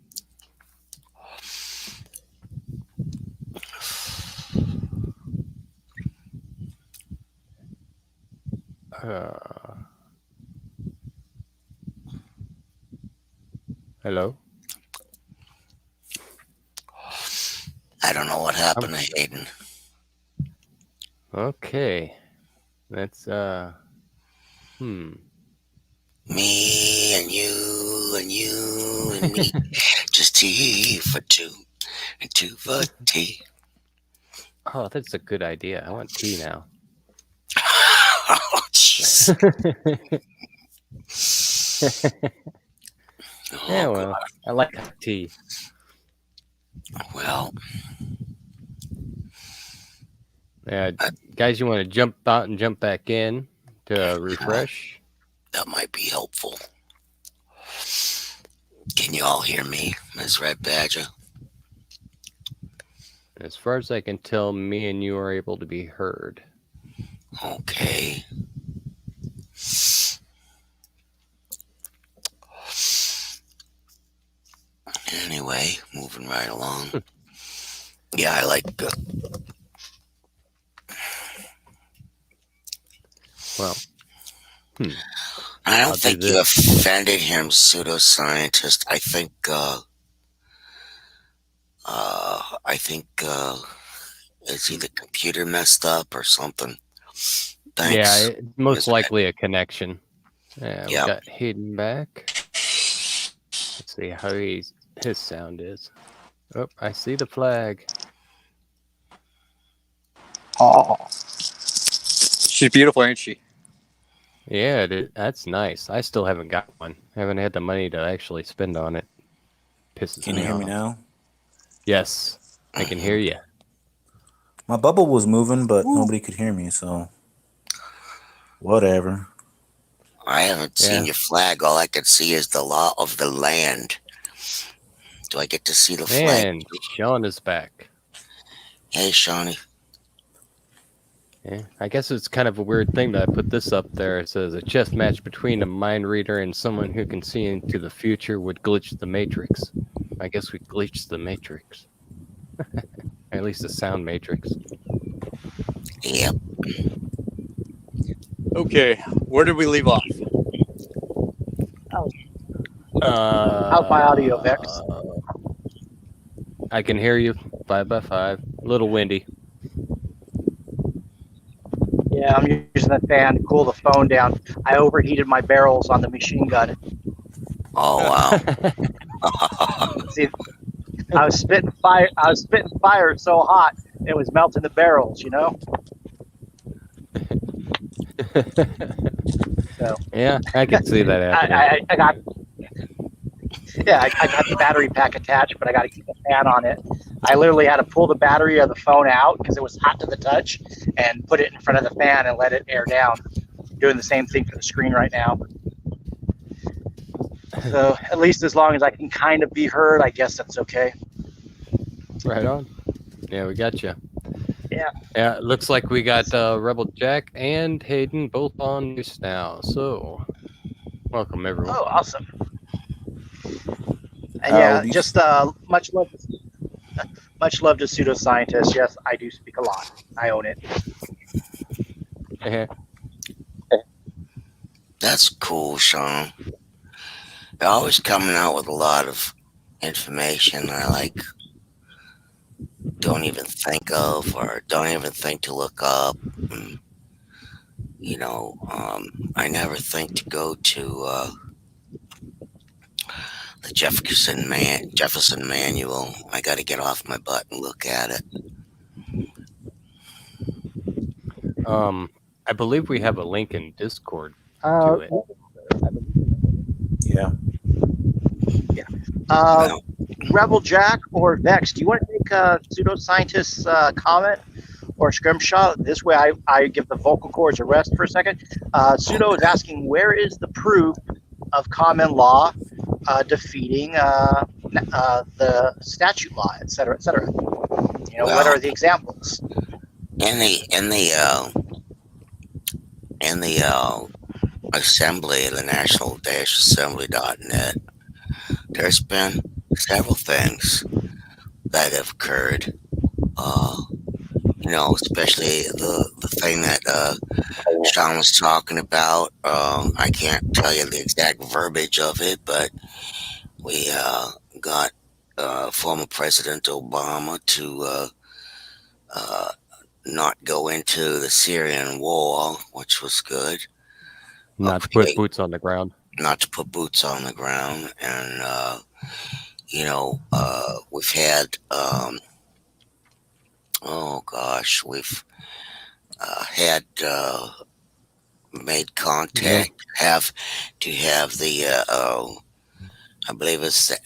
Hello? I don't know what happened to Hayden. Okay. That's Me and you and you and me. Just tea for two and two for tea. Oh, that's a good idea. I want tea now. Oh, jeez. Yeah, Oh, well, God. I like tea. Well, Yeah, guys, you want to jump out and jump back in to refresh? that might be helpful. Can you all hear me, Ms. Red Badger? As far as I can tell, me and you are able to be heard. Okay. Anyway, moving right along. Yeah, I like. Well, I I'll don't do think you this. offended him, pseudoscientist. I think. Is he the computer messed up or something? Thanks. Yeah, it's most Ms. likely a connection. Yeah, we Yep. got Hayden back. Let's see how his sound is. Oh, I see the flag. Oh, she's beautiful, ain't she? Yeah, that's nice. I still haven't got one. I haven't had the money to actually spend on it. Pisses Can me you hear me off. now? Yes, I can hear you. My bubble was moving, but nobody could hear me, so whatever. I haven't seen your flag. All I can see is the law of the land. Do I get to see the flag? And Sean is back. Hey, Shawnee. Yeah, I guess it's kind of a weird thing that I put this up there. It says a chess match between a mind reader and someone who can see into the future would glitch the matrix. I guess we glitched the matrix. At least the sound matrix. Yep. Okay, where did we leave off? How's my audio, Vex? I can hear you 5x5. A little windy. Yeah, I'm using the fan to cool the phone down. I overheated my barrels on the machine gun. Oh, wow. See, I was spitting fire. I was spitting fire so hot it was melting the barrels. You know. So Yeah, I can see that happening. I got. Yeah, I got the battery pack attached, but I got to keep a fan on it. I literally had to pull the battery of the phone out because it was hot to the touch, and put it in front of the fan and let it air down. Doing the same thing for the screen right now. So at least as long as I can kind of be heard, I guess that's okay. Right on. Yeah, we got you. Yeah. Yeah, it looks like we got Rebel Jack and Hayden both on news now. So, welcome everyone. Oh, awesome. And yeah, Howdy. just much love to pseudoscientists. Yes, I do speak a lot. I own it. That's cool, Sean. They're always coming out with a lot of information I like don't even think of or don't even think to look up. And, I never think to go to the Jefferson Manual. I got to get off my butt and look at it. I believe we have a link in Discord Uh, to it. Yeah. Well, Rebel Jack or Vex, do you want to take pseudoscientist's comment or scrimshaw? This way I give the vocal cords a rest for a second. Pseudo is asking, where is the proof of common law defeating the statute law, et cetera, et cetera? What Well, are the examples? in the assembly, the national-assembly.net, there's been several things that have occurred. Especially the thing that Sean was talking about. I can't tell you the exact verbiage of it, but we got former President Obama to not go into the Syrian war, which was good. Not to put boots on the ground. Not to put boots on the ground, and we've had we've had made contact, have the I believe it's the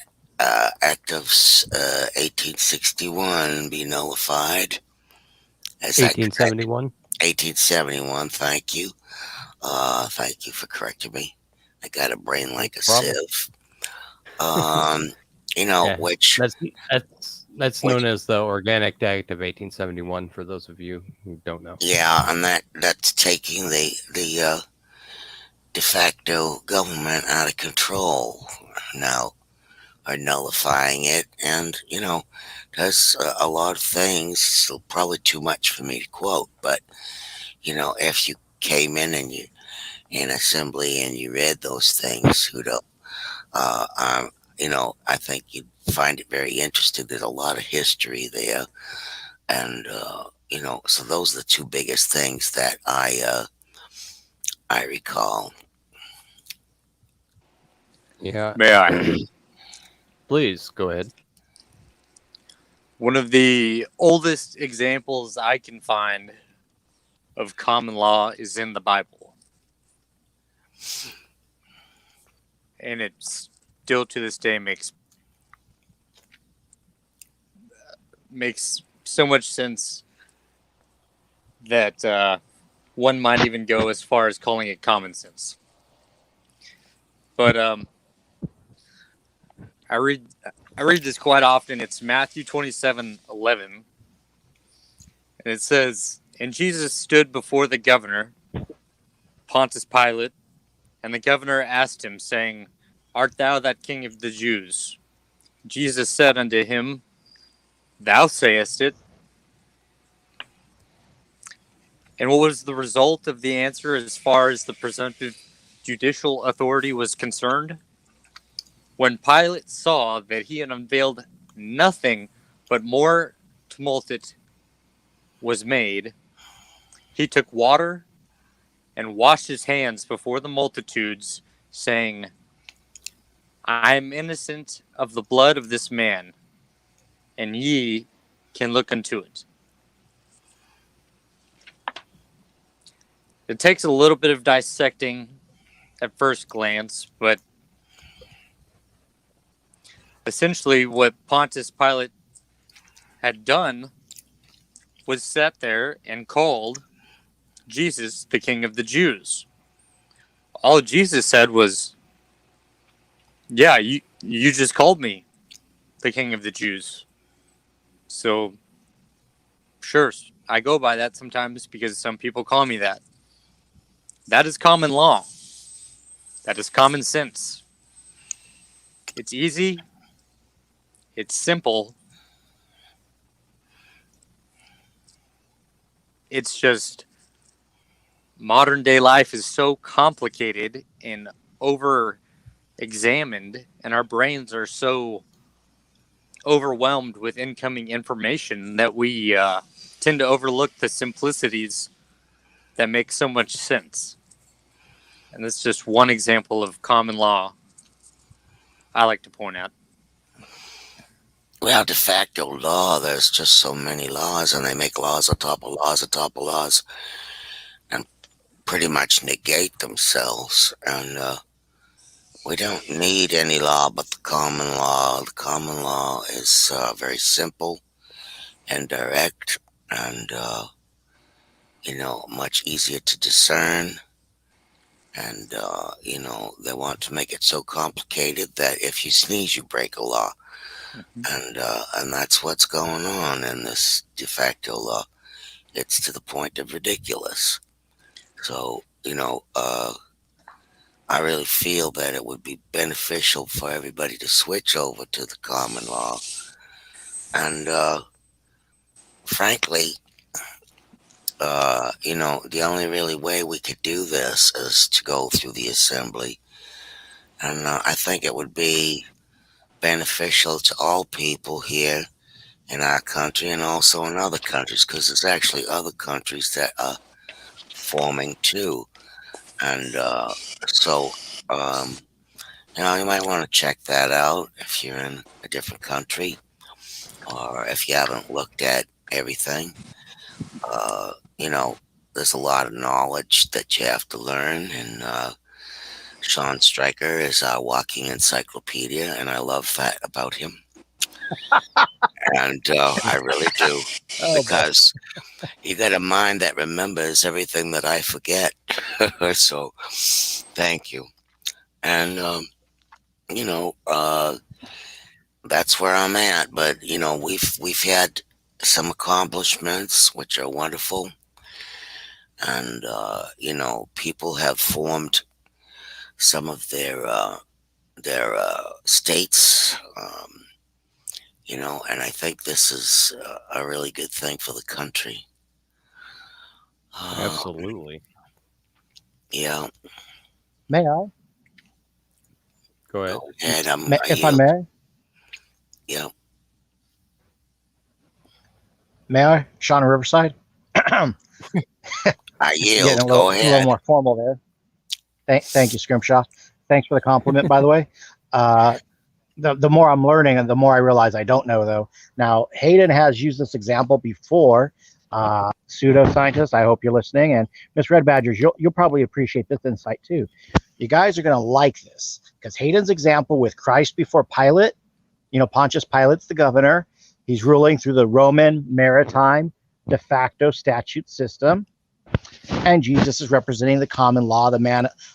Act of 1861 be nullified. Is that correct? 1871. 1871. Thank you. Thank you for correcting me. I got a brain like a Problem. sieve. Yeah, which that's known as the Organic Act of 1871. For those of you who don't know. yeah, and that's taking the de facto government out of control now, are nullifying it, and does a lot of things. So probably too much for me to quote, but if you came in and you in assembly and you read those things, I think you'd find it very interesting. There's a lot of history there, and so those are the two biggest things that I recall. Yeah. May I? Please go ahead. One of the oldest examples I can find of common law is in the Bible. And it still to this day makes so much sense that one might even go as far as calling it common sense. But I read this quite often. It's Matthew 27:11, and it says, "And Jesus stood before the governor, Pontius Pilate, and the governor asked him, saying, Art thou that king of the Jews? Jesus said unto him, Thou sayest it." And what was the result of the answer as far as the presumptive judicial authority was concerned? When Pilate saw that he had unveiled nothing but more tumult was made, he took water and washed his hands before the multitudes, saying, I am innocent of the blood of this man, and ye can look unto it. It takes a little bit of dissecting at first glance, but essentially what Pontius Pilate had done was sat there and called Jesus the King of the Jews. All Jesus said was, yeah, you just called me the King of the Jews. So, sure, I go by that sometimes because some people call me that. That is common law. That is common sense. It's easy. It's simple. It's just modern day life is so complicated and over examined, and our brains are so overwhelmed with incoming information that we tend to overlook the simplicities that make so much sense. And that's just one example of common law I like to point out. Well, de facto law, there's just so many laws, and they make laws on top of laws on top of laws, and pretty much negate themselves. And we don't need any law but the common law. The common law is very simple and direct, and much easier to discern. And they want to make it so complicated that if you sneeze, you break a law. And that's what's going on in this de facto law. It's to the point of ridiculous. So, I really feel that it would be beneficial for everybody to switch over to the common law. And frankly, the only really way we could do this is to go through the assembly. And I think it would be beneficial to all people here in our country and also in other countries, because there's actually other countries that are forming too. And so, you might want to check that out if you're in a different country or if you haven't looked at everything. There's a lot of knowledge that you have to learn, and Sean StRyeR is our walking encyclopedia, and I love that about him. And I really do, because you got a mind that remembers everything that I forget. So, thank you. And that's where I'm at. But we've had some accomplishments which are wonderful, and people have formed some of their states. And I think this is a really good thing for the country. Absolutely. Yeah. May I? Go ahead. Go ahead. If I may? Yeah. May I? Sean Riverside? I yield. Getting a Go little ahead. more formal there. Thank you, Scrimshaw. Thanks for the compliment, by the way. The more I'm learning and the more I realize I don't know, though. Now, Hayden has used this example before. Pseudoscientist, I hope you're listening. And Miss Red Badgers, you'll probably appreciate this insight, too. You guys are going to like this, because Hayden's example with Christ before Pilate, Pontius Pilate's the governor. He's ruling through the Roman maritime de facto statute system. And Jesus is representing the common law,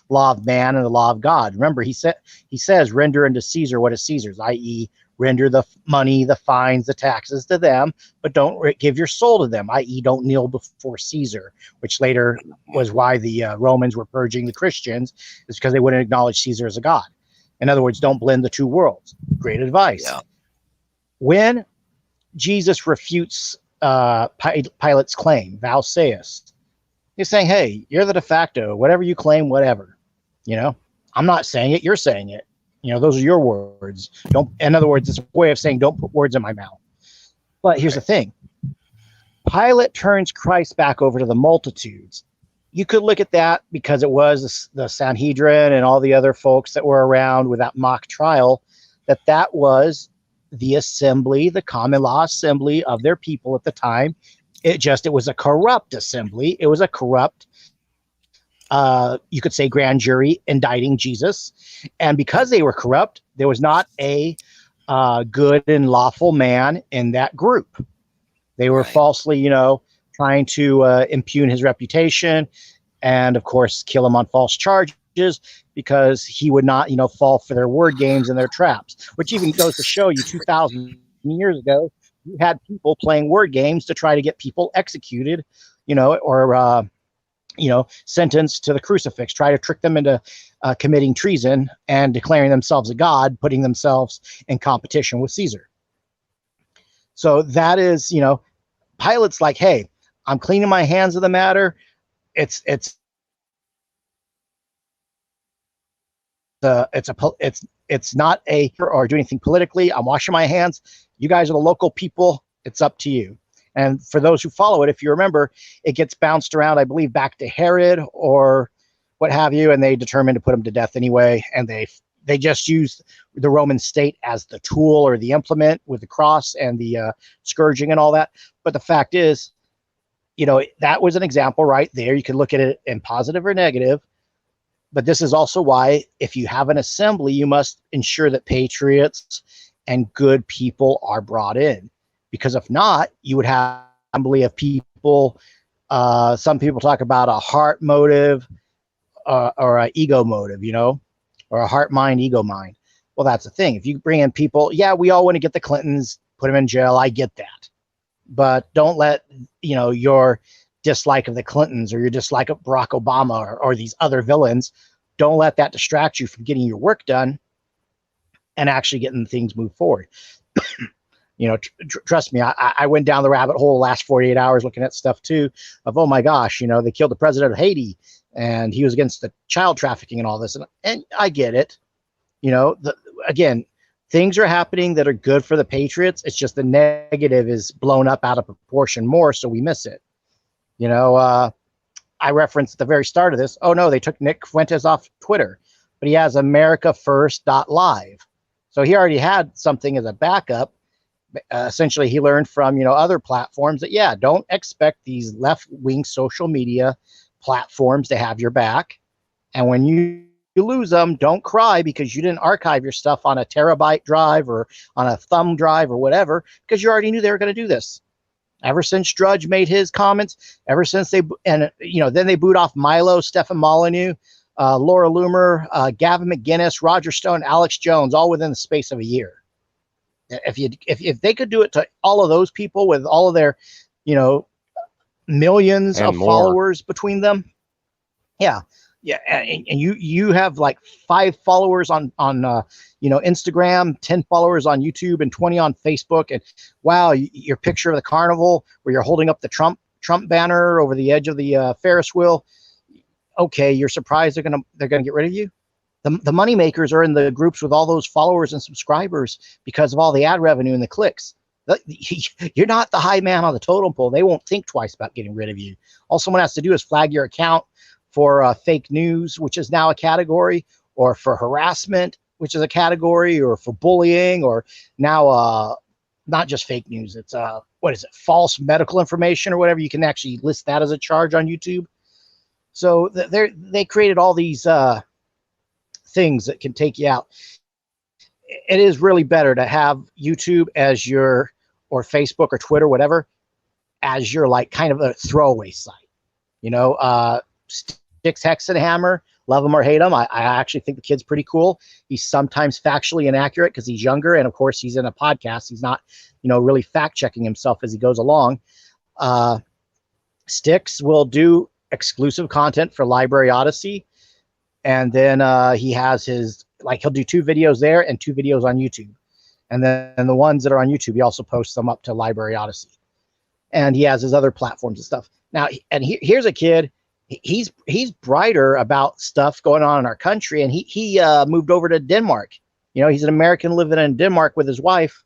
law of man and the law of God. Remember, he says, render unto Caesar what is Caesar's, i.e., render the money, the fines, the taxes to them, but don't give your soul to them, i.e., don't kneel before Caesar, which later was why the Romans were purging the Christians, is because they wouldn't acknowledge Caesar as a god. In other words, don't blend the two worlds. Great advice. Yeah. When Jesus refutes Pilate's claim, thou sayest, he's saying, hey, you're the de facto, whatever you claim, whatever. I'm not saying it, you're saying it. Those are your words. In other words, it's a way of saying don't put words in my mouth. But here's the thing. Pilate turns Christ back over to the multitudes. You could look at that because it was the Sanhedrin and all the other folks that were around with that mock trial, that was the assembly, the common law assembly of their people at the time. It was a corrupt assembly. It was a corrupt, you could say, grand jury indicting Jesus. And because they were corrupt, there was not a good and lawful man in that group. They were falsely, trying to impugn his reputation and, of course, kill him on false charges because he would not, fall for their word games and their traps, which even goes to show you 2,000 years ago, you had people playing word games to try to get people executed, or sentenced to the crucifix, try to trick them into committing treason and declaring themselves a god, putting themselves in competition with Caesar. So that is, Pilate's like, hey, I'm cleaning my hands of the matter. It's not a or do anything politically. I'm washing my hands. You guys are the local people. It's up to you. And for those who follow it, if you remember, it gets bounced around, I believe, back to Herod or what have you, and they determined to put him to death anyway. And they just used the Roman state as the tool or the implement with the cross and the scourging and all that. But the fact is, that was an example right there. You can look at it in positive or negative. But this is also why, if you have an assembly, you must ensure that patriots and good people are brought in. Because if not, you would have an assembly of people. Some people talk about a heart motive or an ego motive, or a heart mind, ego mind. Well, that's the thing. If you bring in people, yeah, we all want to get the Clintons, put them in jail. I get that. But don't let, your dislike of the Clintons or your dislike of Barack Obama or these other villains, don't let that distract you from getting your work done and actually getting things moved forward. Trust me, I went down the rabbit hole the last 48 hours looking at stuff too of, oh my gosh, they killed the president of Haiti and he was against the child trafficking and all this. And I get it. Again, things are happening that are good for the patriots. It's just the negative is blown up out of proportion more, so we miss it. I referenced at the very start of this, oh no, they took Nick Fuentes off Twitter, but he has AmericaFirst.live. So he already had something as a backup. Essentially, he learned from, other platforms that, don't expect these left-wing social media platforms to have your back. And when you lose them, don't cry because you didn't archive your stuff on a terabyte drive or on a thumb drive or whatever, because you already knew they were going to do this. Ever since Drudge made his comments, ever since then they boot off Milo, Stefan Molyneux, Laura Loomer, Gavin McGinnis, Roger Stone, Alex Jones, all within the space of a year. If they could do it to all of those people with all of their, millions and of more followers between them, and you have like 5 followers on Instagram, 10 followers on YouTube, and 20 on Facebook, and wow, your picture of the carnival where you're holding up the Trump banner over the edge of the Ferris wheel. Okay, you're surprised they're gonna get rid of you. The money makers are in the groups with all those followers and subscribers because of all the ad revenue and the clicks. You're not the high man on the totem pole. They won't think twice about getting rid of you. All someone has to do is flag your account for fake news, which is now a category, or for harassment, which is a category, or for bullying, or now not just fake news. It's false medical information or whatever. You can actually list that as a charge on YouTube. So they created all these things that can take you out. It is really better to have YouTube as your, or Facebook or Twitter, whatever, as your like kind of a throwaway site. Sticks Hexenhammer, love him or hate him. I actually think the kid's pretty cool. He's sometimes factually inaccurate because he's younger, and of course he's in a podcast. He's not, really fact checking himself as he goes along. Sticks will do exclusive content for Library Odyssey. And then he has he'll do 2 videos there and 2 videos on YouTube. And then the ones that are on YouTube, he also posts them up to Library Odyssey. And he has his other platforms and stuff. Now, here's a kid. He's brighter about stuff going on in our country. And he moved over to Denmark. He's an American living in Denmark with his wife.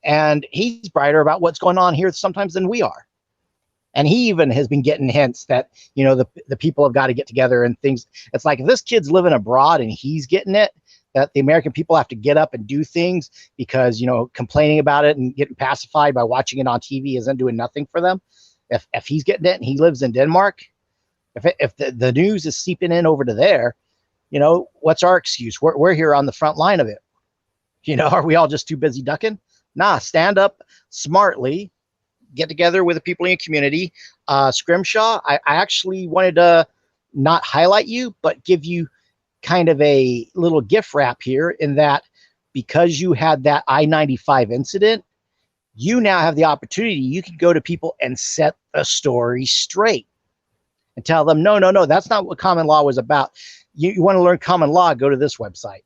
And he's brighter about what's going on here sometimes than we are. And he even has been getting hints that, the people have got to get together and things. It's like if this kid's living abroad and he's getting it, that the American people have to get up and do things because, complaining about it and getting pacified by watching it on TV isn't doing nothing for them. If he's getting it and he lives in Denmark, if the news is seeping in over to there, what's our excuse? We're here on the front line of it. Are we all just too busy ducking? Nah, stand up smartly. Get together with the people in your community. Scrimshaw, I actually wanted to not highlight you, but give you kind of a little gift wrap here in that because you had that I-95 incident, you now have the opportunity. You can go to people and set a story straight. and tell them, no, that's not what common law was about. You want to learn common law, go to this website.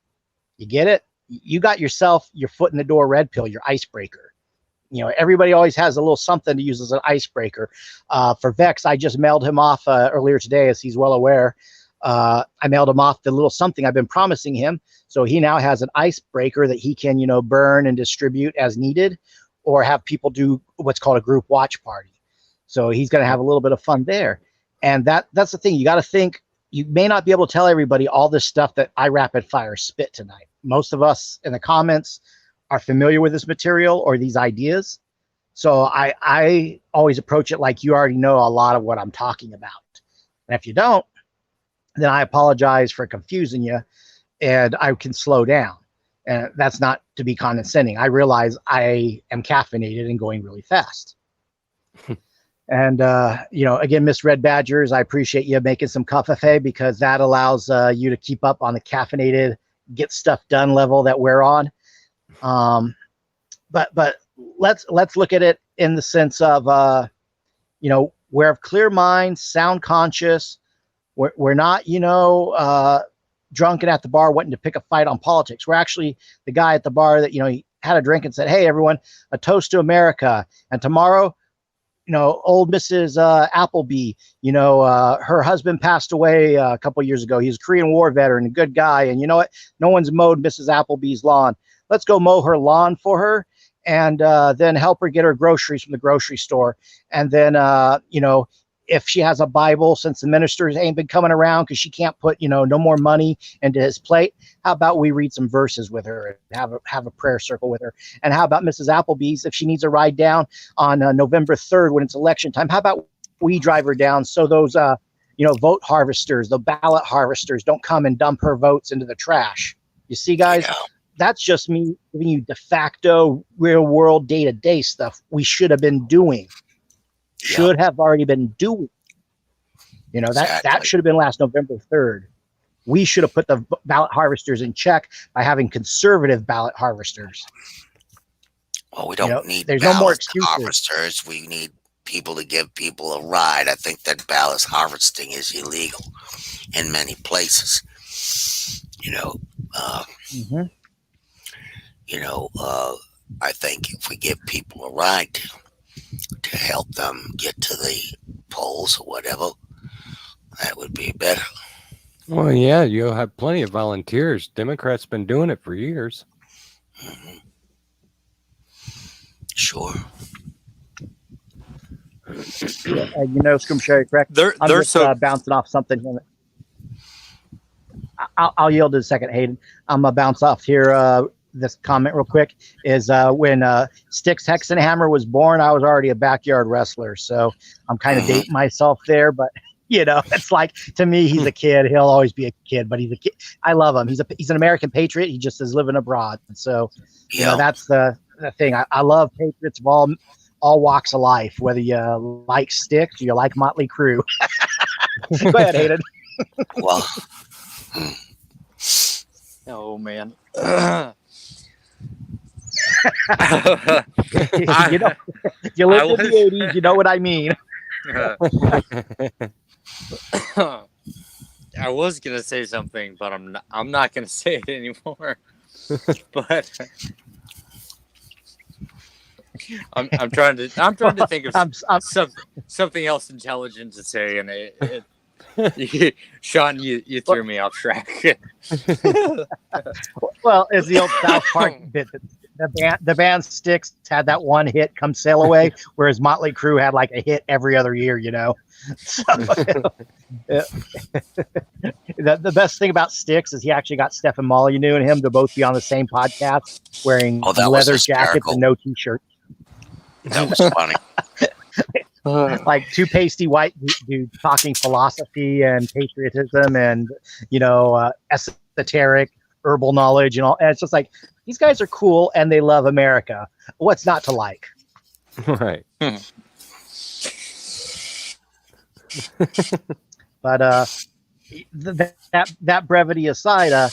You get it? You got yourself your foot in the door red pill, your icebreaker. Everybody always has a little something to use as an icebreaker. For Vex, I just mailed him off earlier today, as he's well aware. I mailed him off the little something I've been promising him. So he now has an icebreaker that he can, burn and distribute as needed, or have people do what's called a group watch party. So he's going to have a little bit of fun there. And that's the thing. You got to think, you may not be able to tell everybody all this stuff that I rapid fire spit tonight. Most of us in the comments are familiar with this material or these ideas. So I always approach it like you already know a lot of what I'm talking about. And if you don't, then I apologize for confusing you, and I can slow down. And that's not to be condescending. I realize I am caffeinated and going really fast. And, again, Miss Red Badgers, I appreciate you making some cafe, because that allows you to keep up on the caffeinated, get stuff done level that we're on. But let's look at it in the sense of, we're of clear minds, sound conscious. We're not, drunk and at the bar wanting to pick a fight on politics. We're actually the guy at the bar that, he had a drink and said, hey, everyone, a toast to America. And tomorrow, old Mrs. Appleby, her husband passed away a couple years ago. He's a Korean War veteran, a good guy. And you know what? No one's mowed Mrs. Appleby's lawn. Let's go mow her lawn for her, and then help her get her groceries from the grocery store. And then, if she has a Bible, since the ministers ain't been coming around because she can't put, no more money into his plate, how about we read some verses with her and have a prayer circle with her? And how about Mrs. Appleby's, if she needs a ride down on November 3rd when it's election time, how about we drive her down so those, vote harvesters, the ballot harvesters, don't come and dump her votes into the trash? You see, guys, that's just me giving you de facto real world day-to-day stuff we should have been doing. Should have already been doing. That should have been last November 3rd. We should have put the ballot harvesters in check by having conservative ballot harvesters. Well, we don't need there's ballot no more excuses. harvesters. We need people to give people a ride. I think that ballot harvesting is illegal in many places. I think if we give people a ride to help them get to the polls or whatever, that would be better. Well, yeah, you'll have plenty of volunteers. Democrats been doing it for years. Mm-hmm. Sure. Scrum Sherry, correct? I'm just bouncing off something here. I'll yield in a second, Hayden. I'm going to bounce off here. This comment real quick is when Styx Hexenhammer was born, I was already a backyard wrestler. So I'm kind of dating myself there, but it's like, to me, he's a kid. He'll always be a kid, but he's a kid. I love him. He's an American patriot. He just is living abroad. And so, that's the thing. I love patriots of all walks of life, whether you like Styx or you like Motley Crue. Go ahead, Hayden. Well, oh man. You live in the 80s, you know what I mean. I was gonna say something, but I'm not gonna say it anymore. But I'm trying to think of something else intelligent to say, and Sean, you threw me off track. Well, it's the old South Park bit. The band Styx had that one hit, "Come Sail Away," whereas Motley Crue had like a hit every other year. So, the best thing about Styx is he actually got Stephen Molyneux and him to both be on the same podcast, wearing leather jackets and no t-shirts. That was funny. Like two pasty white dudes talking philosophy and patriotism and esoteric herbal knowledge and all. And it's just like, these guys are cool and they love America. What's not to like? Right. But that brevity aside,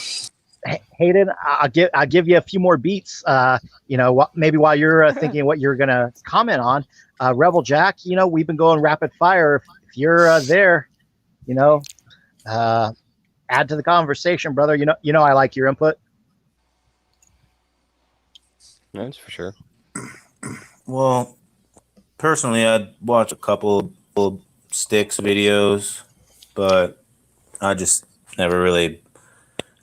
Hayden, I'll give you a few more beats. Maybe while you're thinking what you're gonna comment on, Rebel Jack. We've been going rapid fire. If you're there, You know, add to the conversation, brother. You know, I like your input. That's for sure. Well, personally, I'd watch a couple of Sticks videos, but I just never really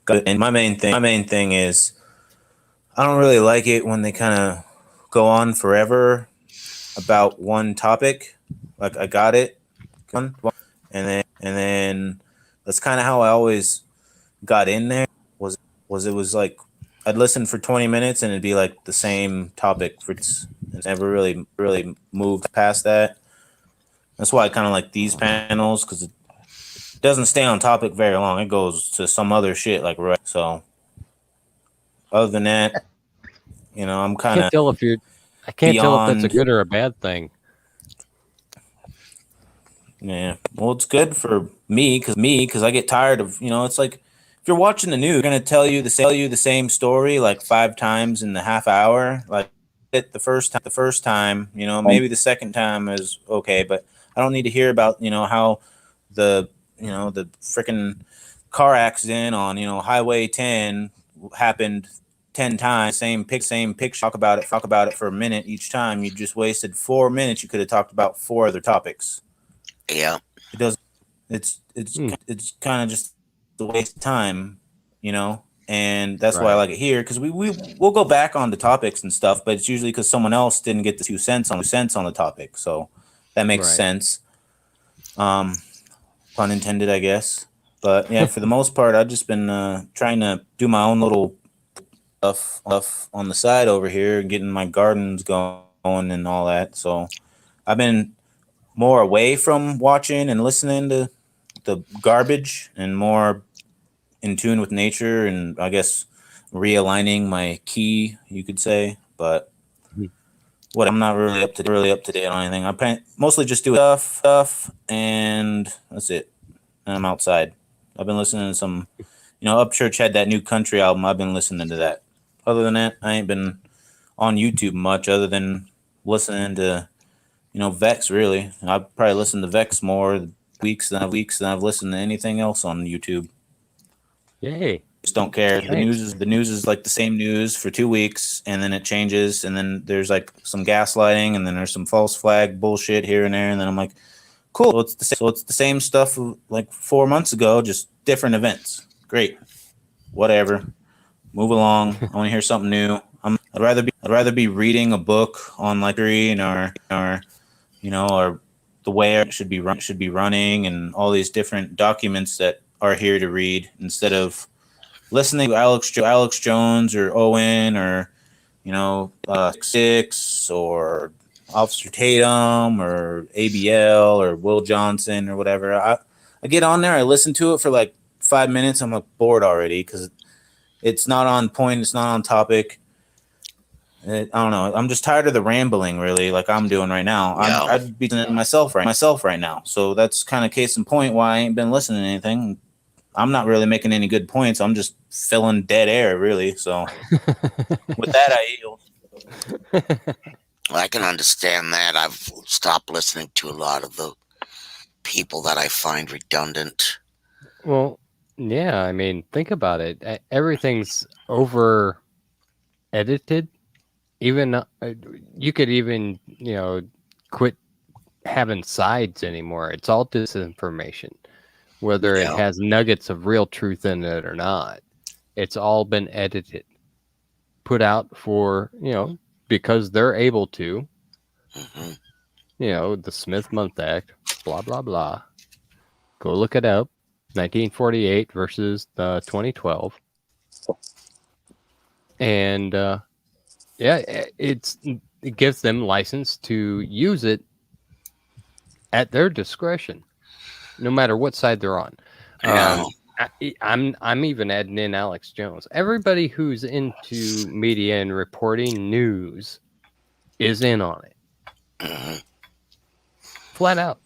got. And my main thing is I don't really like it when they kind of go on forever about one topic. Like I got it, and then that's kind of how I always got in there. It was like I'd listen for 20 minutes and it'd be like the same topic for and never really moved past that. That's why I kind of like these panels because it doesn't stay on topic very long. It goes to some other shit like right. So other than that, I'm I kind can't of tell if I can't tell if that's a beyond. good or a bad thing. Yeah, well, it's good for me because I get tired of it's like if you're watching the news, they're gonna tell you the same story like 5 times in the half hour. Like it the first time, maybe the second time is okay, but I don't need to hear about how the freaking car accident on Highway 10 happened 10 times. Same picture. Talk about it for a minute each time. You just wasted 4 minutes. You could have talked about 4 other topics. Yeah. It does. It's kind of just a waste of time, and that's why I Right. like it here because we'll go back on the topics and stuff, but it's usually because someone else didn't get the 2 cents on the topic, so that makes Right. sense. Pun intended, I guess. But yeah, for the most part, I've just been trying to do my own little stuff on the side over here, getting my gardens going and all that. So I've been more away from watching and listening to the garbage and more in tune with nature and I guess realigning my key, you could say. But Mhm. I'm not really up to date on anything. Mostly just do stuff and that's it. And I'm outside. I've been listening to some, Upchurch had that new country album. I've been listening to that. Other than that, I ain't been on YouTube much other than listening to Vex. Really, I've probably listened to Vex more weeks than I've listened to anything else on YouTube. Yay. Just don't care. Thanks. The news is like the same news for 2 weeks, and then it changes, and then there's like some gaslighting, and then there's some false flag bullshit here and there, and then I'm like, cool. So it's the same stuff like 4 months ago, just different events. Great, whatever. Move along. I want to hear something new. I'd rather be reading a book on like or the way it should be running, and all these different documents that are here to read instead of listening to Alex Jones or Owen or Six or Officer Tatum or ABL or Will Johnson or whatever. I get on there, I listen to it for like 5 minutes. I'm like bored already because it's not on point. It's not on topic. I don't know. I'm just tired of the rambling, really, like I'm doing right now. Yeah. I'd be doing it myself right now. So that's kind of case in point why I ain't been listening to anything. I'm not really making any good points. I'm just filling dead air, really. So with that, I yield. I can understand that. I've stopped listening to a lot of the people that I find redundant. Well, yeah, I mean, think about it. Everything's over edited. Even you could even, quit having sides anymore. It's all disinformation, whether it Yeah. has nuggets of real truth in it or not. It's all been edited, put out for, because they're able to, Hmm. the Smith Month Act, blah, blah, blah. Go look it up. 1948 versus 2012. And yeah, it gives them license to use it at their discretion, no matter what side they're on. Yeah. I'm even adding in Alex Jones. Everybody who's into media and reporting news is in on it, Hmm. flat out.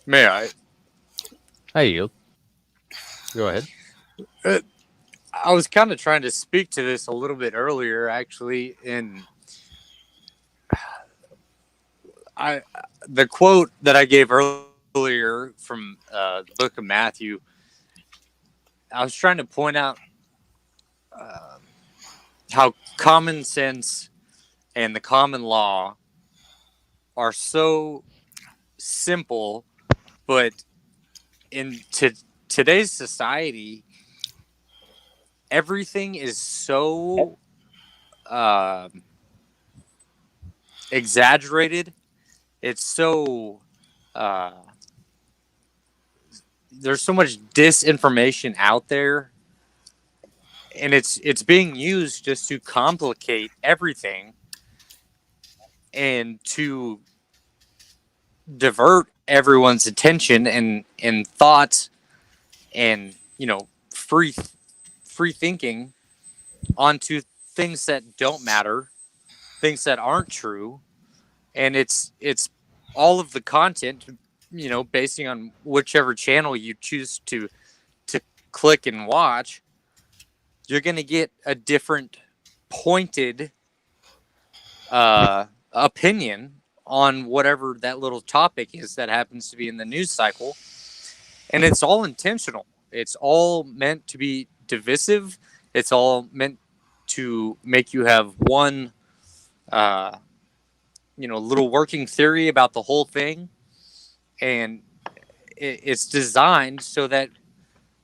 May I? I yield. Go ahead. I was kind of trying to speak to this a little bit earlier, actually, and the quote that I gave earlier from the book of Matthew, I was trying to point out how common sense and the common law are so simple, but in today's society, everything is so exaggerated. It's so there's so much disinformation out there, and it's being used just to complicate everything and to divert everyone's attention and thoughts and free thinking onto things that don't matter, things that aren't true. And it's all of the content, basing on whichever channel you choose to click and watch, you're going to get a different pointed opinion on whatever that little topic is that happens to be in the news cycle. And it's all intentional. It's all meant to be divisive. It's all meant to make you have one little working theory about the whole thing. And it's designed so that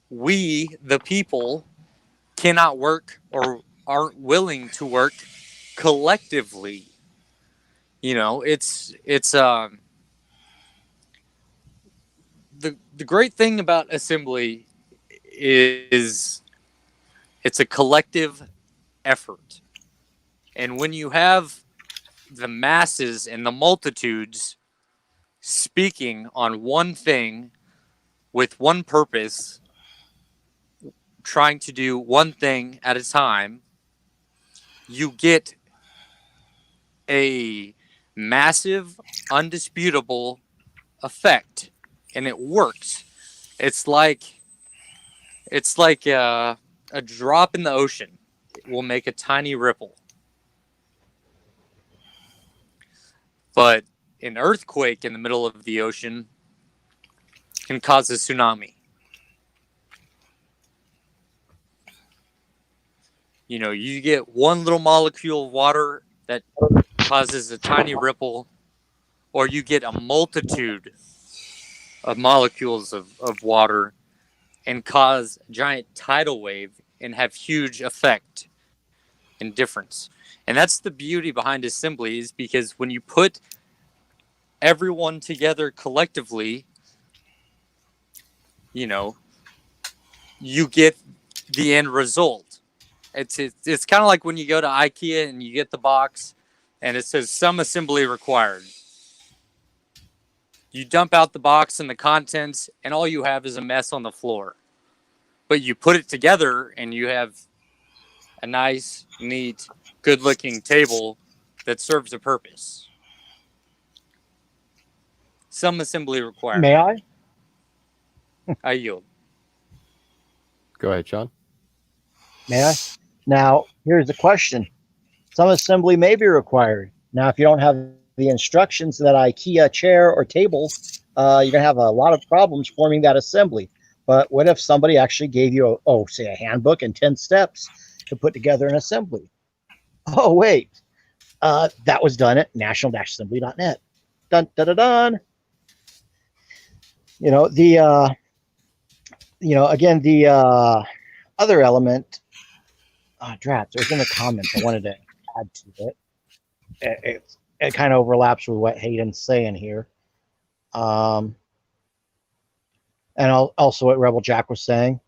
we, the people, cannot work or aren't willing to work collectively. It's the great thing about assembly is it's a collective effort. And when you have the masses and the multitudes speaking on one thing with one purpose, trying to do one thing at a time, you get a massive, undisputable effect, and it works. It's like a drop in the ocean. It will make a tiny ripple. But an earthquake in the middle of the ocean can cause a tsunami. You get one little molecule of water that causes a tiny ripple, or you get a multitude of molecules of water and cause a giant tidal wave and have huge effect and difference. And that's the beauty behind assembly, is because when you put everyone together collectively, you get the end result. It's kind of like when you go to IKEA and you get the box and it says some assembly required. You dump out the box and the contents, and all you have is a mess on the floor. But you put it together and you have a nice, neat, good-looking table that serves a purpose. Some assembly required. May I? I yield. Go ahead, Sean. May I? Now, here's the question. Some assembly may be required. Now, if you don't have the instructions to that IKEA chair or table, you're going to have a lot of problems forming that assembly. But what if somebody actually gave you, say, a handbook and 10 steps to put together an assembly? Oh, wait. That was done at national-assembly.net. Dun, dun, dun, dun. Again, the other element, drats, it was in the comments. I wanted to add to it. It kind of overlaps with what Hayden's saying here. And also what Rebel Jack was saying.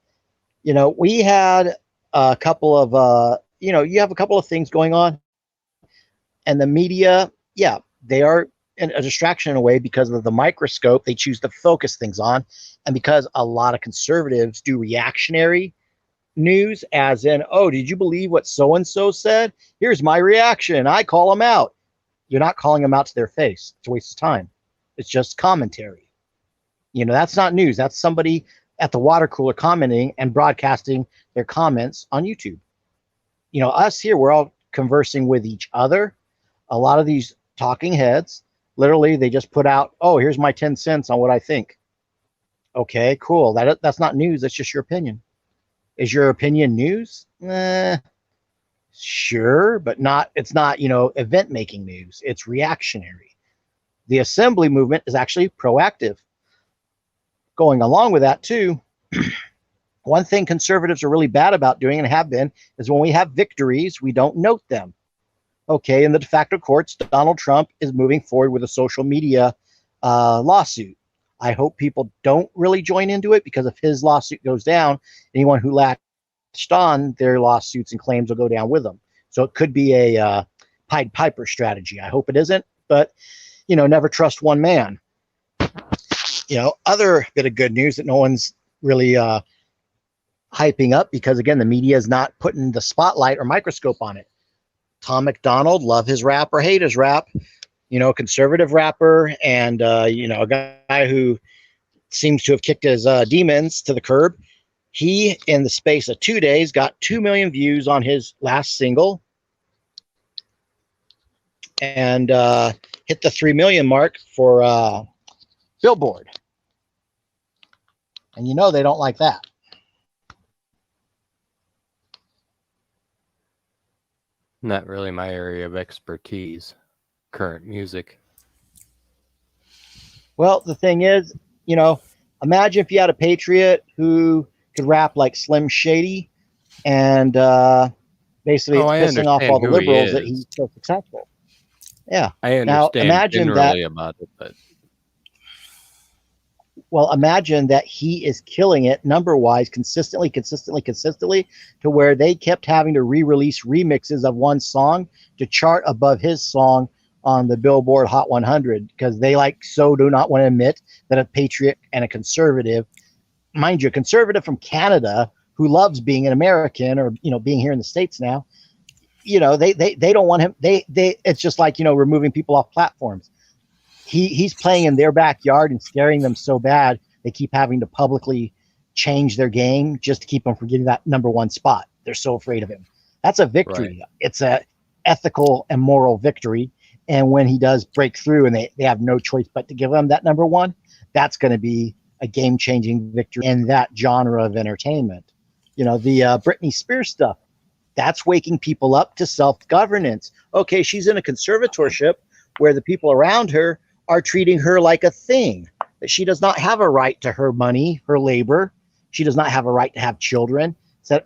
We had a couple of, you have a couple of things going on. And the media, they are a distraction in a way because of the microscope they choose to focus things on. And because a lot of conservatives do reactionary news, as in, did you believe what so-and-so said? Here's my reaction. I call them out. You're not calling them out to their face. It's a waste of time. It's just commentary. That's not news. That's somebody at the water cooler commenting and broadcasting their comments on YouTube. Us here, we're all conversing with each other. A lot of these talking heads Literally, they just put out, oh, here's my 10 cents on what I think. Okay, cool. That's not news. That's just your opinion. Is your opinion news? Sure, but it's not, event making news. It's reactionary. The assembly movement is actually proactive. Going along with that too, one thing conservatives are really bad about doing and have been is when we have victories, we don't note them. Okay, in the de facto courts, Donald Trump is moving forward with a social media lawsuit. I hope people don't really join into it, because if his lawsuit goes down, anyone who latched on their lawsuits and claims will go down with them. So it could be a Pied Piper strategy. I hope it isn't, but never trust one man. Other bit of good news that no one's really hyping up, because again, the media is not putting the spotlight or microscope on it. Tom McDonald, love his rap or hate his rap, conservative rapper, and a guy who seems to have kicked his demons to the curb. He, in the space of 2 days, got 2 million views on his last single, and hit the 3 million mark for Billboard. And they don't like that. Not really my area of expertise, current music. Well, the thing is, imagine if you had a patriot who could rap like Slim Shady, and basically it's pissing off all the liberals that he's so successful. Yeah. I understand now, imagine generally about it, but imagine that he is killing it number-wise consistently, to where they kept having to re-release remixes of one song to chart above his song on the Billboard Hot 100, because they do not want to admit that a patriot and a conservative, mind you, a conservative from Canada who loves being an American, or being here in the States now, they don't want him. It's just like removing people off platforms. He's playing in their backyard and scaring them so bad they keep having to publicly change their game just to keep them from getting that number one spot. They're so afraid of him. That's a victory. Right. It's a ethical and moral victory. And when he does break through and they have no choice but to give him that number one, that's going to be a game-changing victory in that genre of entertainment. The Britney Spears stuff, that's waking people up to self-governance. Okay, she's in a conservatorship where the people around her are treating her like a thing, that she does not have a right to her money, her labor. She does not have a right to have children. So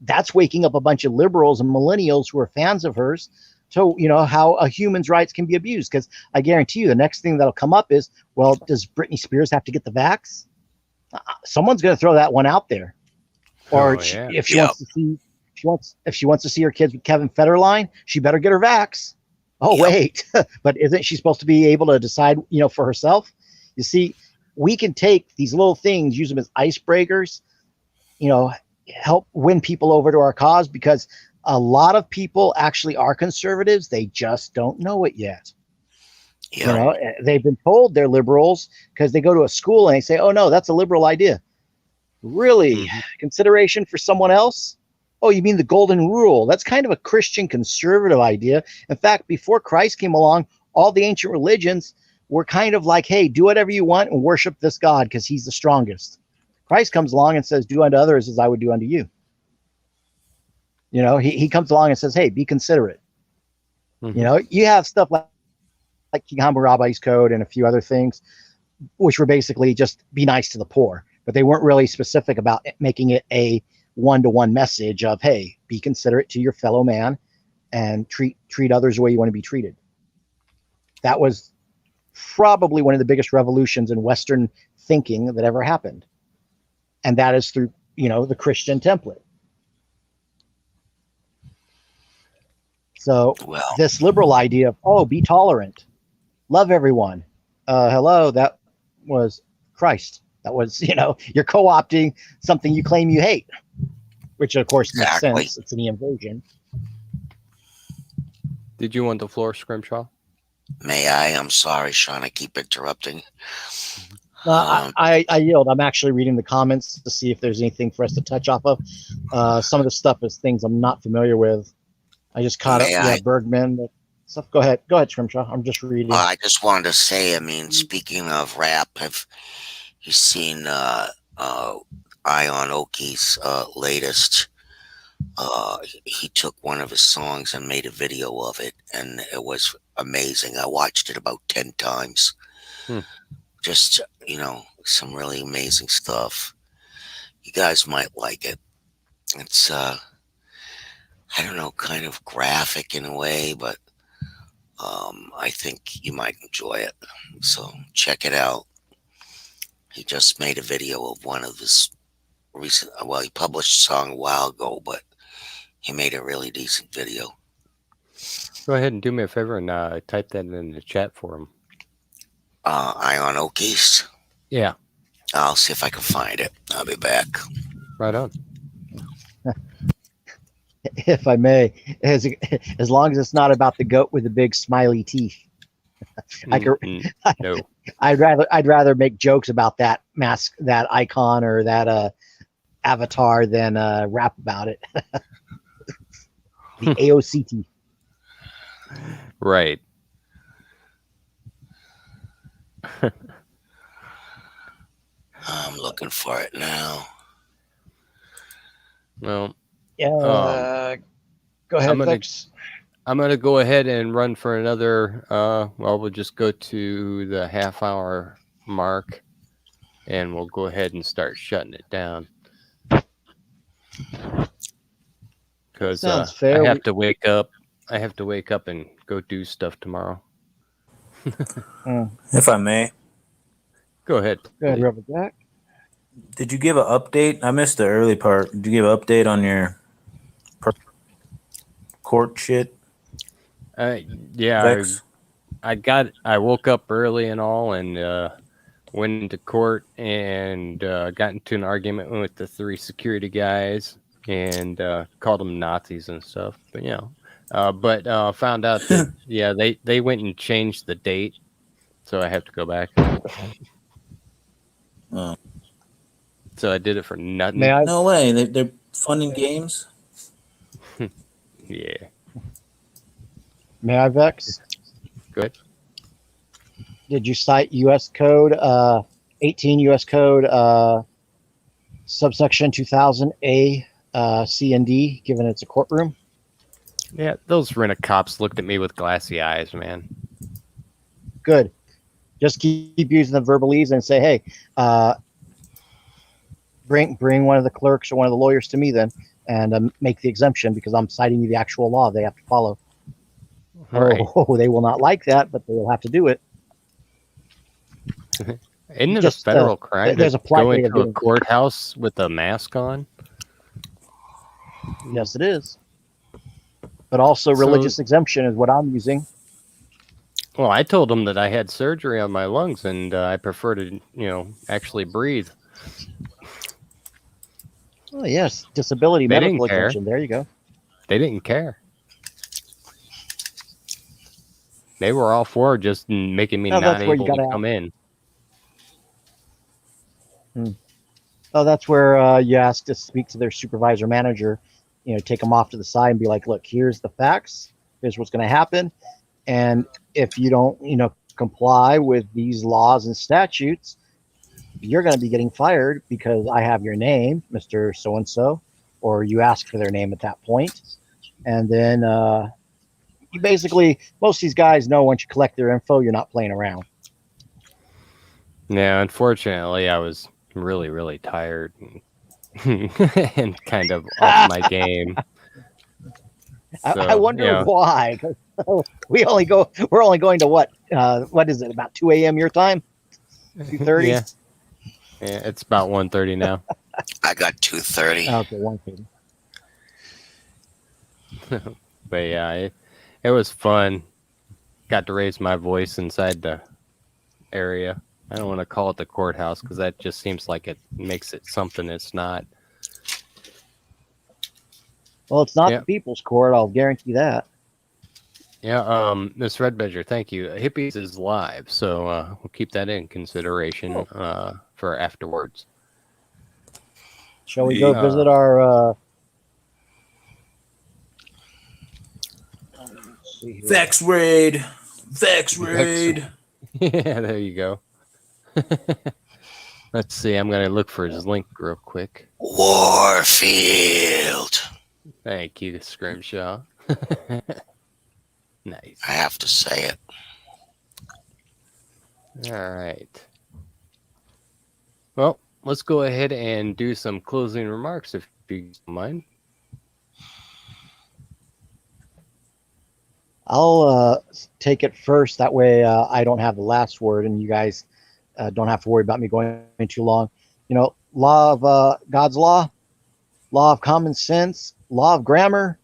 that's waking up a bunch of liberals and millennials who are fans of hers to, how a human's rights can be abused. Because I guarantee you the next thing that'll come up is, well, does Britney Spears have to get the vax? Someone's going to throw that one out there. Or if she wants to see her kids with Kevin Federline, she better get her vax. Oh, wait, but isn't she supposed to be able to decide, for herself? You see, we can take these little things, use them as icebreakers, help win people over to our cause, because a lot of people actually are conservatives. They just don't know it yet. Yeah. They've been told they're liberals because they go to a school and they say, oh, no, that's a liberal idea. Really? Mm-hmm. Consideration for someone else? Oh, you mean the golden rule? That's kind of a Christian conservative idea. In fact, before Christ came along, all the ancient religions were kind of like, hey, do whatever you want and worship this God because he's the strongest. Christ comes along and says, do unto others as I would do unto you. He comes along and says, hey, be considerate. Mm-hmm. You have stuff like King Hammurabi's Code and a few other things, which were basically just be nice to the poor. But they weren't really specific about making it a one-to-one message of, hey, be considerate to your fellow man and treat others the way you want to be treated. That was probably one of the biggest revolutions in Western thinking that ever happened. And that is through, the Christian template. So this liberal idea of, be tolerant, love everyone. Hello, that was Christ. That was, you're co-opting something you claim you hate, which of course makes sense. It's an invasion. Did you want the floor, Scrimshaw? May I? I'm sorry, Sean. I keep interrupting. I yield. I'm actually reading the comments to see if there's anything for us to touch off of. Some of the stuff is things I'm not familiar with. I just caught up. Bergman. stuff. Go ahead, Scrimshaw. I'm just reading. I just wanted to say, I mean, speaking of rap, have you seen Ion Oki's latest? He took one of his songs and made a video of it, and it was amazing. I watched it about 10 times. Hmm. Just, some really amazing stuff. You guys might like it. It's, I don't know, kind of graphic in a way, but I think you might enjoy it. So check it out. He just made a video of one of his recent, well, he published a song a while ago, but he made a really decent video. Go ahead and do me a favor and type that in the chat for him. Ion Okies. Yeah. I'll see if I can find it. I'll be back. Right on. If I may, as long as it's not about the goat with the big smiley teeth. No. I'd rather make jokes about that mask, that icon, or that avatar than rap about it. The AOC teeth. Right. I'm looking for it now. Well, Yeah. Go ahead, Vix. I'm going to go ahead and run for another, we'll just go to the half-hour mark, and we'll go ahead and start shutting it down. Because Sounds fair. I have to wake up. I have to wake up and go do stuff tomorrow. If I may. Go ahead. Go ahead, Reverend Jack. Did you give an update? I missed the early part. Did you give an update on your court shit? Yeah, Vex? I woke up early and all, and went into court and got into an argument with the 3 security guys and called them Nazis and stuff. But but found out that they went and changed the date, so I have to go back. Oh. So I did it for nothing. No way. They're funding games? Yeah. May I, Vex? Go ahead. Did you cite U.S. Code 18 U.S. Code subsection 2000A C and D, given it's a courtroom? Yeah, those rent-a-cops looked at me with glassy eyes, man. Good. Just keep using the verbalese and say, hey, bring one of the clerks or one of the lawyers to me then, and make the exemption, because I'm citing you the actual law they have to follow. Right. Oh, they will not like that, but they will have to do it. Isn't it a federal crime there's to a polite go way of into doing a it. courthouse with a mask on? Yes, it is. But also religious exemption is what I'm using. Well, I told them that I had surgery on my lungs and I prefer to, actually breathe. Oh, yes, disability They medical didn't care. exemption. There you go. They didn't care. They were all for just making me Oh, not that's where you able to gotta come in. Oh, that's where you ask to speak to their supervisor manager, take them off to the side and be like, look, here's the facts. Here's what's going to happen. And if you don't, comply with these laws and statutes, you're going to be getting fired because I have your name, Mr. So-and-so, or you ask for their name at that point. And then you basically, most of these guys know once you collect their info, you're not playing around. Yeah, unfortunately, I was really, really tired and, and kind of off my game. So, I wonder why. We're only going to what is it, about 2 a.m. your time? 2:30? Yeah, it's about 1:30 now. I got 2:30. Okay, 1:30. But yeah, it was fun. Got to raise my voice inside the area. I don't want to call it the courthouse because that just seems like it makes it something it's not. Well, it's not the people's court, I'll guarantee that. Yeah, Miss Redbedger, thank you. Hippies is live, so we'll keep that in consideration for afterwards. Shall we go visit our see here. Vex raid. Vex raid. Yeah, there you go. Let's see. I'm going to look for his link real quick. Warfield. Thank you, Scrimshaw. Nice. I have to say it. All right. Well, let's go ahead and do some closing remarks, if you don't mind. I'll take it first. That way I don't have the last word and you guys don't have to worry about me going too long. You know, law of God's law of common sense, law of grammar.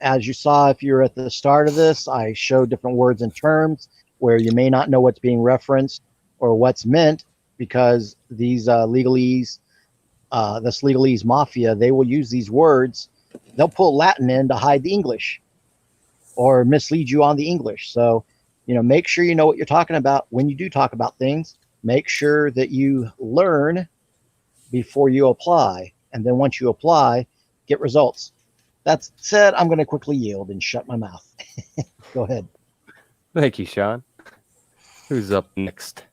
As you saw, if you're at the start of this, I showed different words and terms where you may not know what's being referenced or what's meant, because these legalese, this legalese mafia, they will use these words. They'll pull Latin in to hide the English or mislead you on the English. So, you know, make sure you know what you're talking about when you do talk about things. Make sure that you learn before you apply. And then once you apply, get results. That said, I'm going to quickly yield and shut my mouth. Go ahead. Thank you, Sean. Who's up next?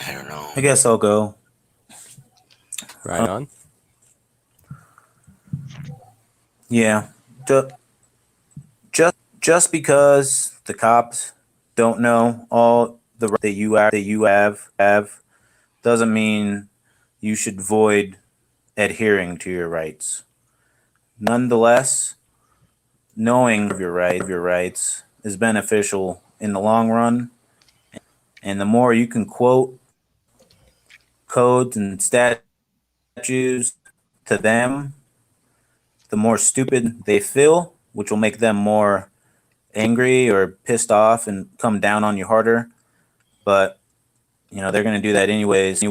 I don't know. I guess I'll go. Right on. Yeah. Just because the cops don't know all the rights that you have doesn't mean you should void adhering to your rights. Nonetheless, knowing of your rights is beneficial in the long run, and the more you can quote codes and statutes to them, the more stupid they feel, which will make them more angry or pissed off and come down on you harder. But you know, they're going to do that anyways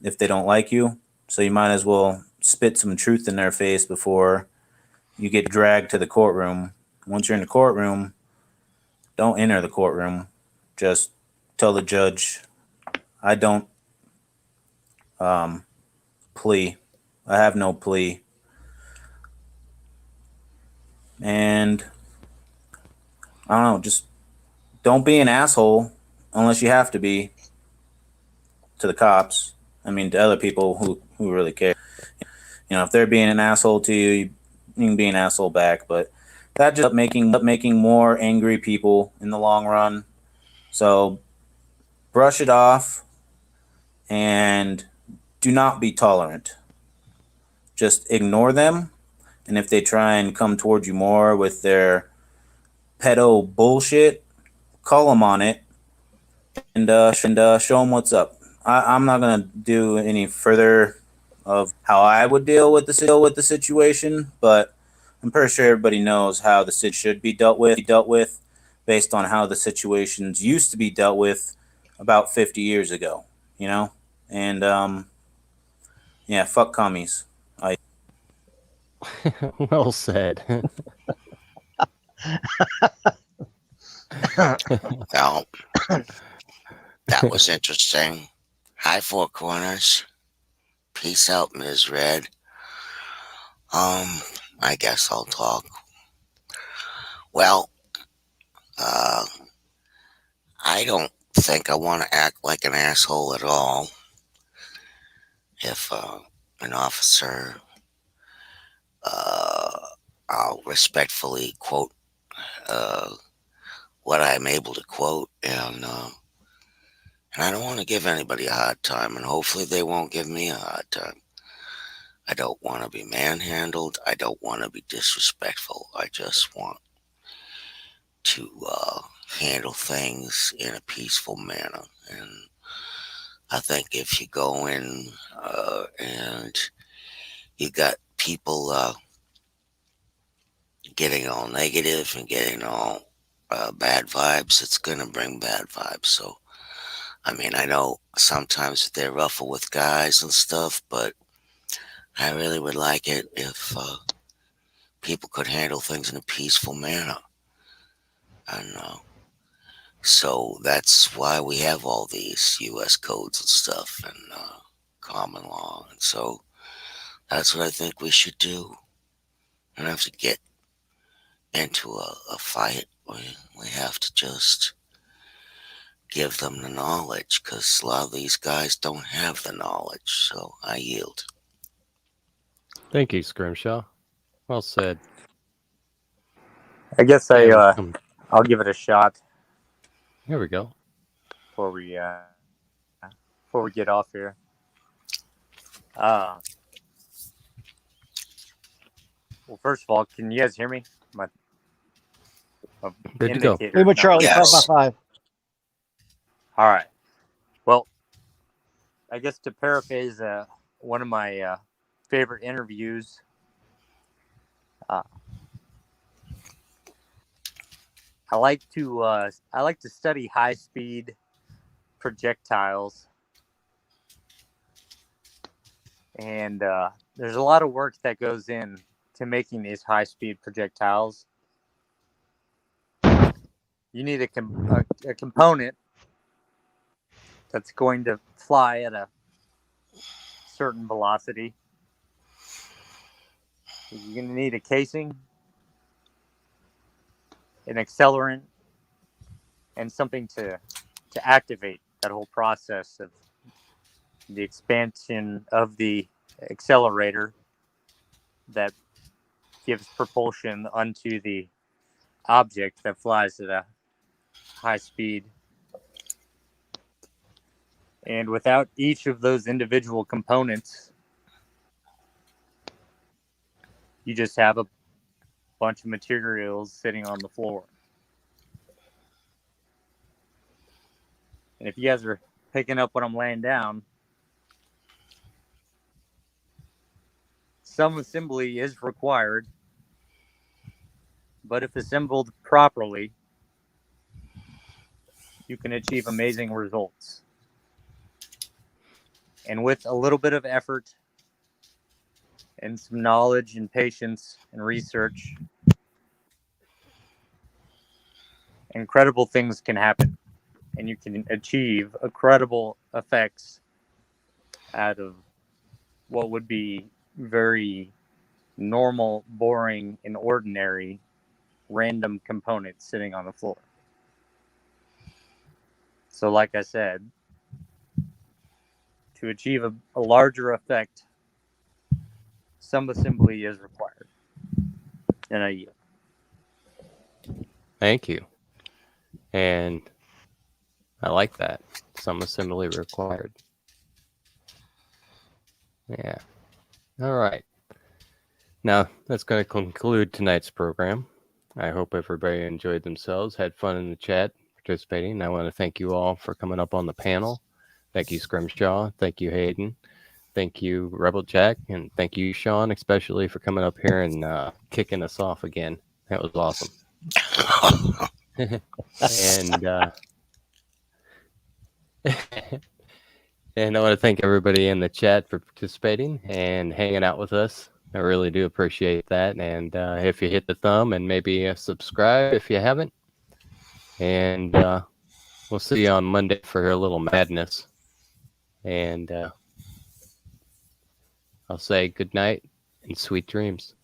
if they don't like you. So you might as well spit some truth in their face before you get dragged to the courtroom. Once you're in the courtroom, don't enter the courtroom. Just tell the judge, I don't plea. I have no plea. And I don't know, just don't be an asshole unless you have to be to the cops. I mean, to other people who really care. You know, if they're being an asshole to you, you can be an asshole back. But that just making more angry people in the long run. So brush it off and do not be tolerant. Just ignore them. And if they try and come towards you more with their pedo bullshit, call them on it and show them what's up. I'm not gonna do any further of how I would deal with the situation, but I'm pretty sure everybody knows how the situation should be dealt with based on how the situations used to be dealt with about 50 years ago, you know? And yeah, fuck commies. Well said. Well, that was interesting. Hi, Four Corners. Peace out, Ms. Red. I guess I'll talk. Well, I don't think I want to act like an asshole at all. If an officer, I'll respectfully quote what I'm able to quote, and I don't want to give anybody a hard time, and hopefully they won't give me a hard time. I don't want to be manhandled. I don't want to be disrespectful. I just want to handle things in a peaceful manner. And I think if you go in and you got people getting all negative and getting all bad vibes, it's going to bring bad vibes. So, I mean, I know sometimes they're rougher with guys and stuff, but I really would like it if people could handle things in a peaceful manner. And so that's why we have all these U.S. codes and stuff and common law. And so that's what I think we should do. don't have to get into a fight. We have to just give them the knowledge, because a lot of these guys don't have the knowledge. So I yield. Thank you, Scrimshaw. Well said. I guess And, I'll give it a shot here we go. before we get off here. Well, first of all, can you guys hear me? My Good to go. indicator Leave with is not Charlie Yes. 5x5. All right. Well, I guess to paraphrase one of my favorite interviews, I like to study high speed projectiles, and there's a lot of work that goes in to making these high speed projectiles. You need a component that's going to fly at a certain velocity. You're going to need a casing, an accelerant, and something to activate that whole process of the expansion of the accelerator that gives propulsion onto the object that flies at a high speed. And without each of those individual components, you just have a bunch of materials sitting on the floor. And if you guys are picking up what I'm laying down, some assembly is required, but if assembled properly, you can achieve amazing results. And with a little bit of effort and some knowledge and patience and research, incredible things can happen, and you can achieve incredible effects out of what would be very normal, boring, and ordinary random components sitting on the floor. So like I said, to achieve a larger effect, some assembly is required. And I yield. Thank you. And I like that. Some assembly required. Yeah. All right. Now, that's going to conclude tonight's program. I hope everybody enjoyed themselves, had fun in the chat, participating. And I want to thank you all for coming up on the panel. Thank you, Scrimshaw. Thank you, Hayden. Thank you, Rebel Jack. And thank you, Sean, especially for coming up here and kicking us off again. That was awesome. And and I want to thank everybody in the chat for participating and hanging out with us. I really do appreciate that. And if you hit the thumb and maybe subscribe if you haven't. And we'll see you on Monday for a little madness. And I'll say good night and sweet dreams.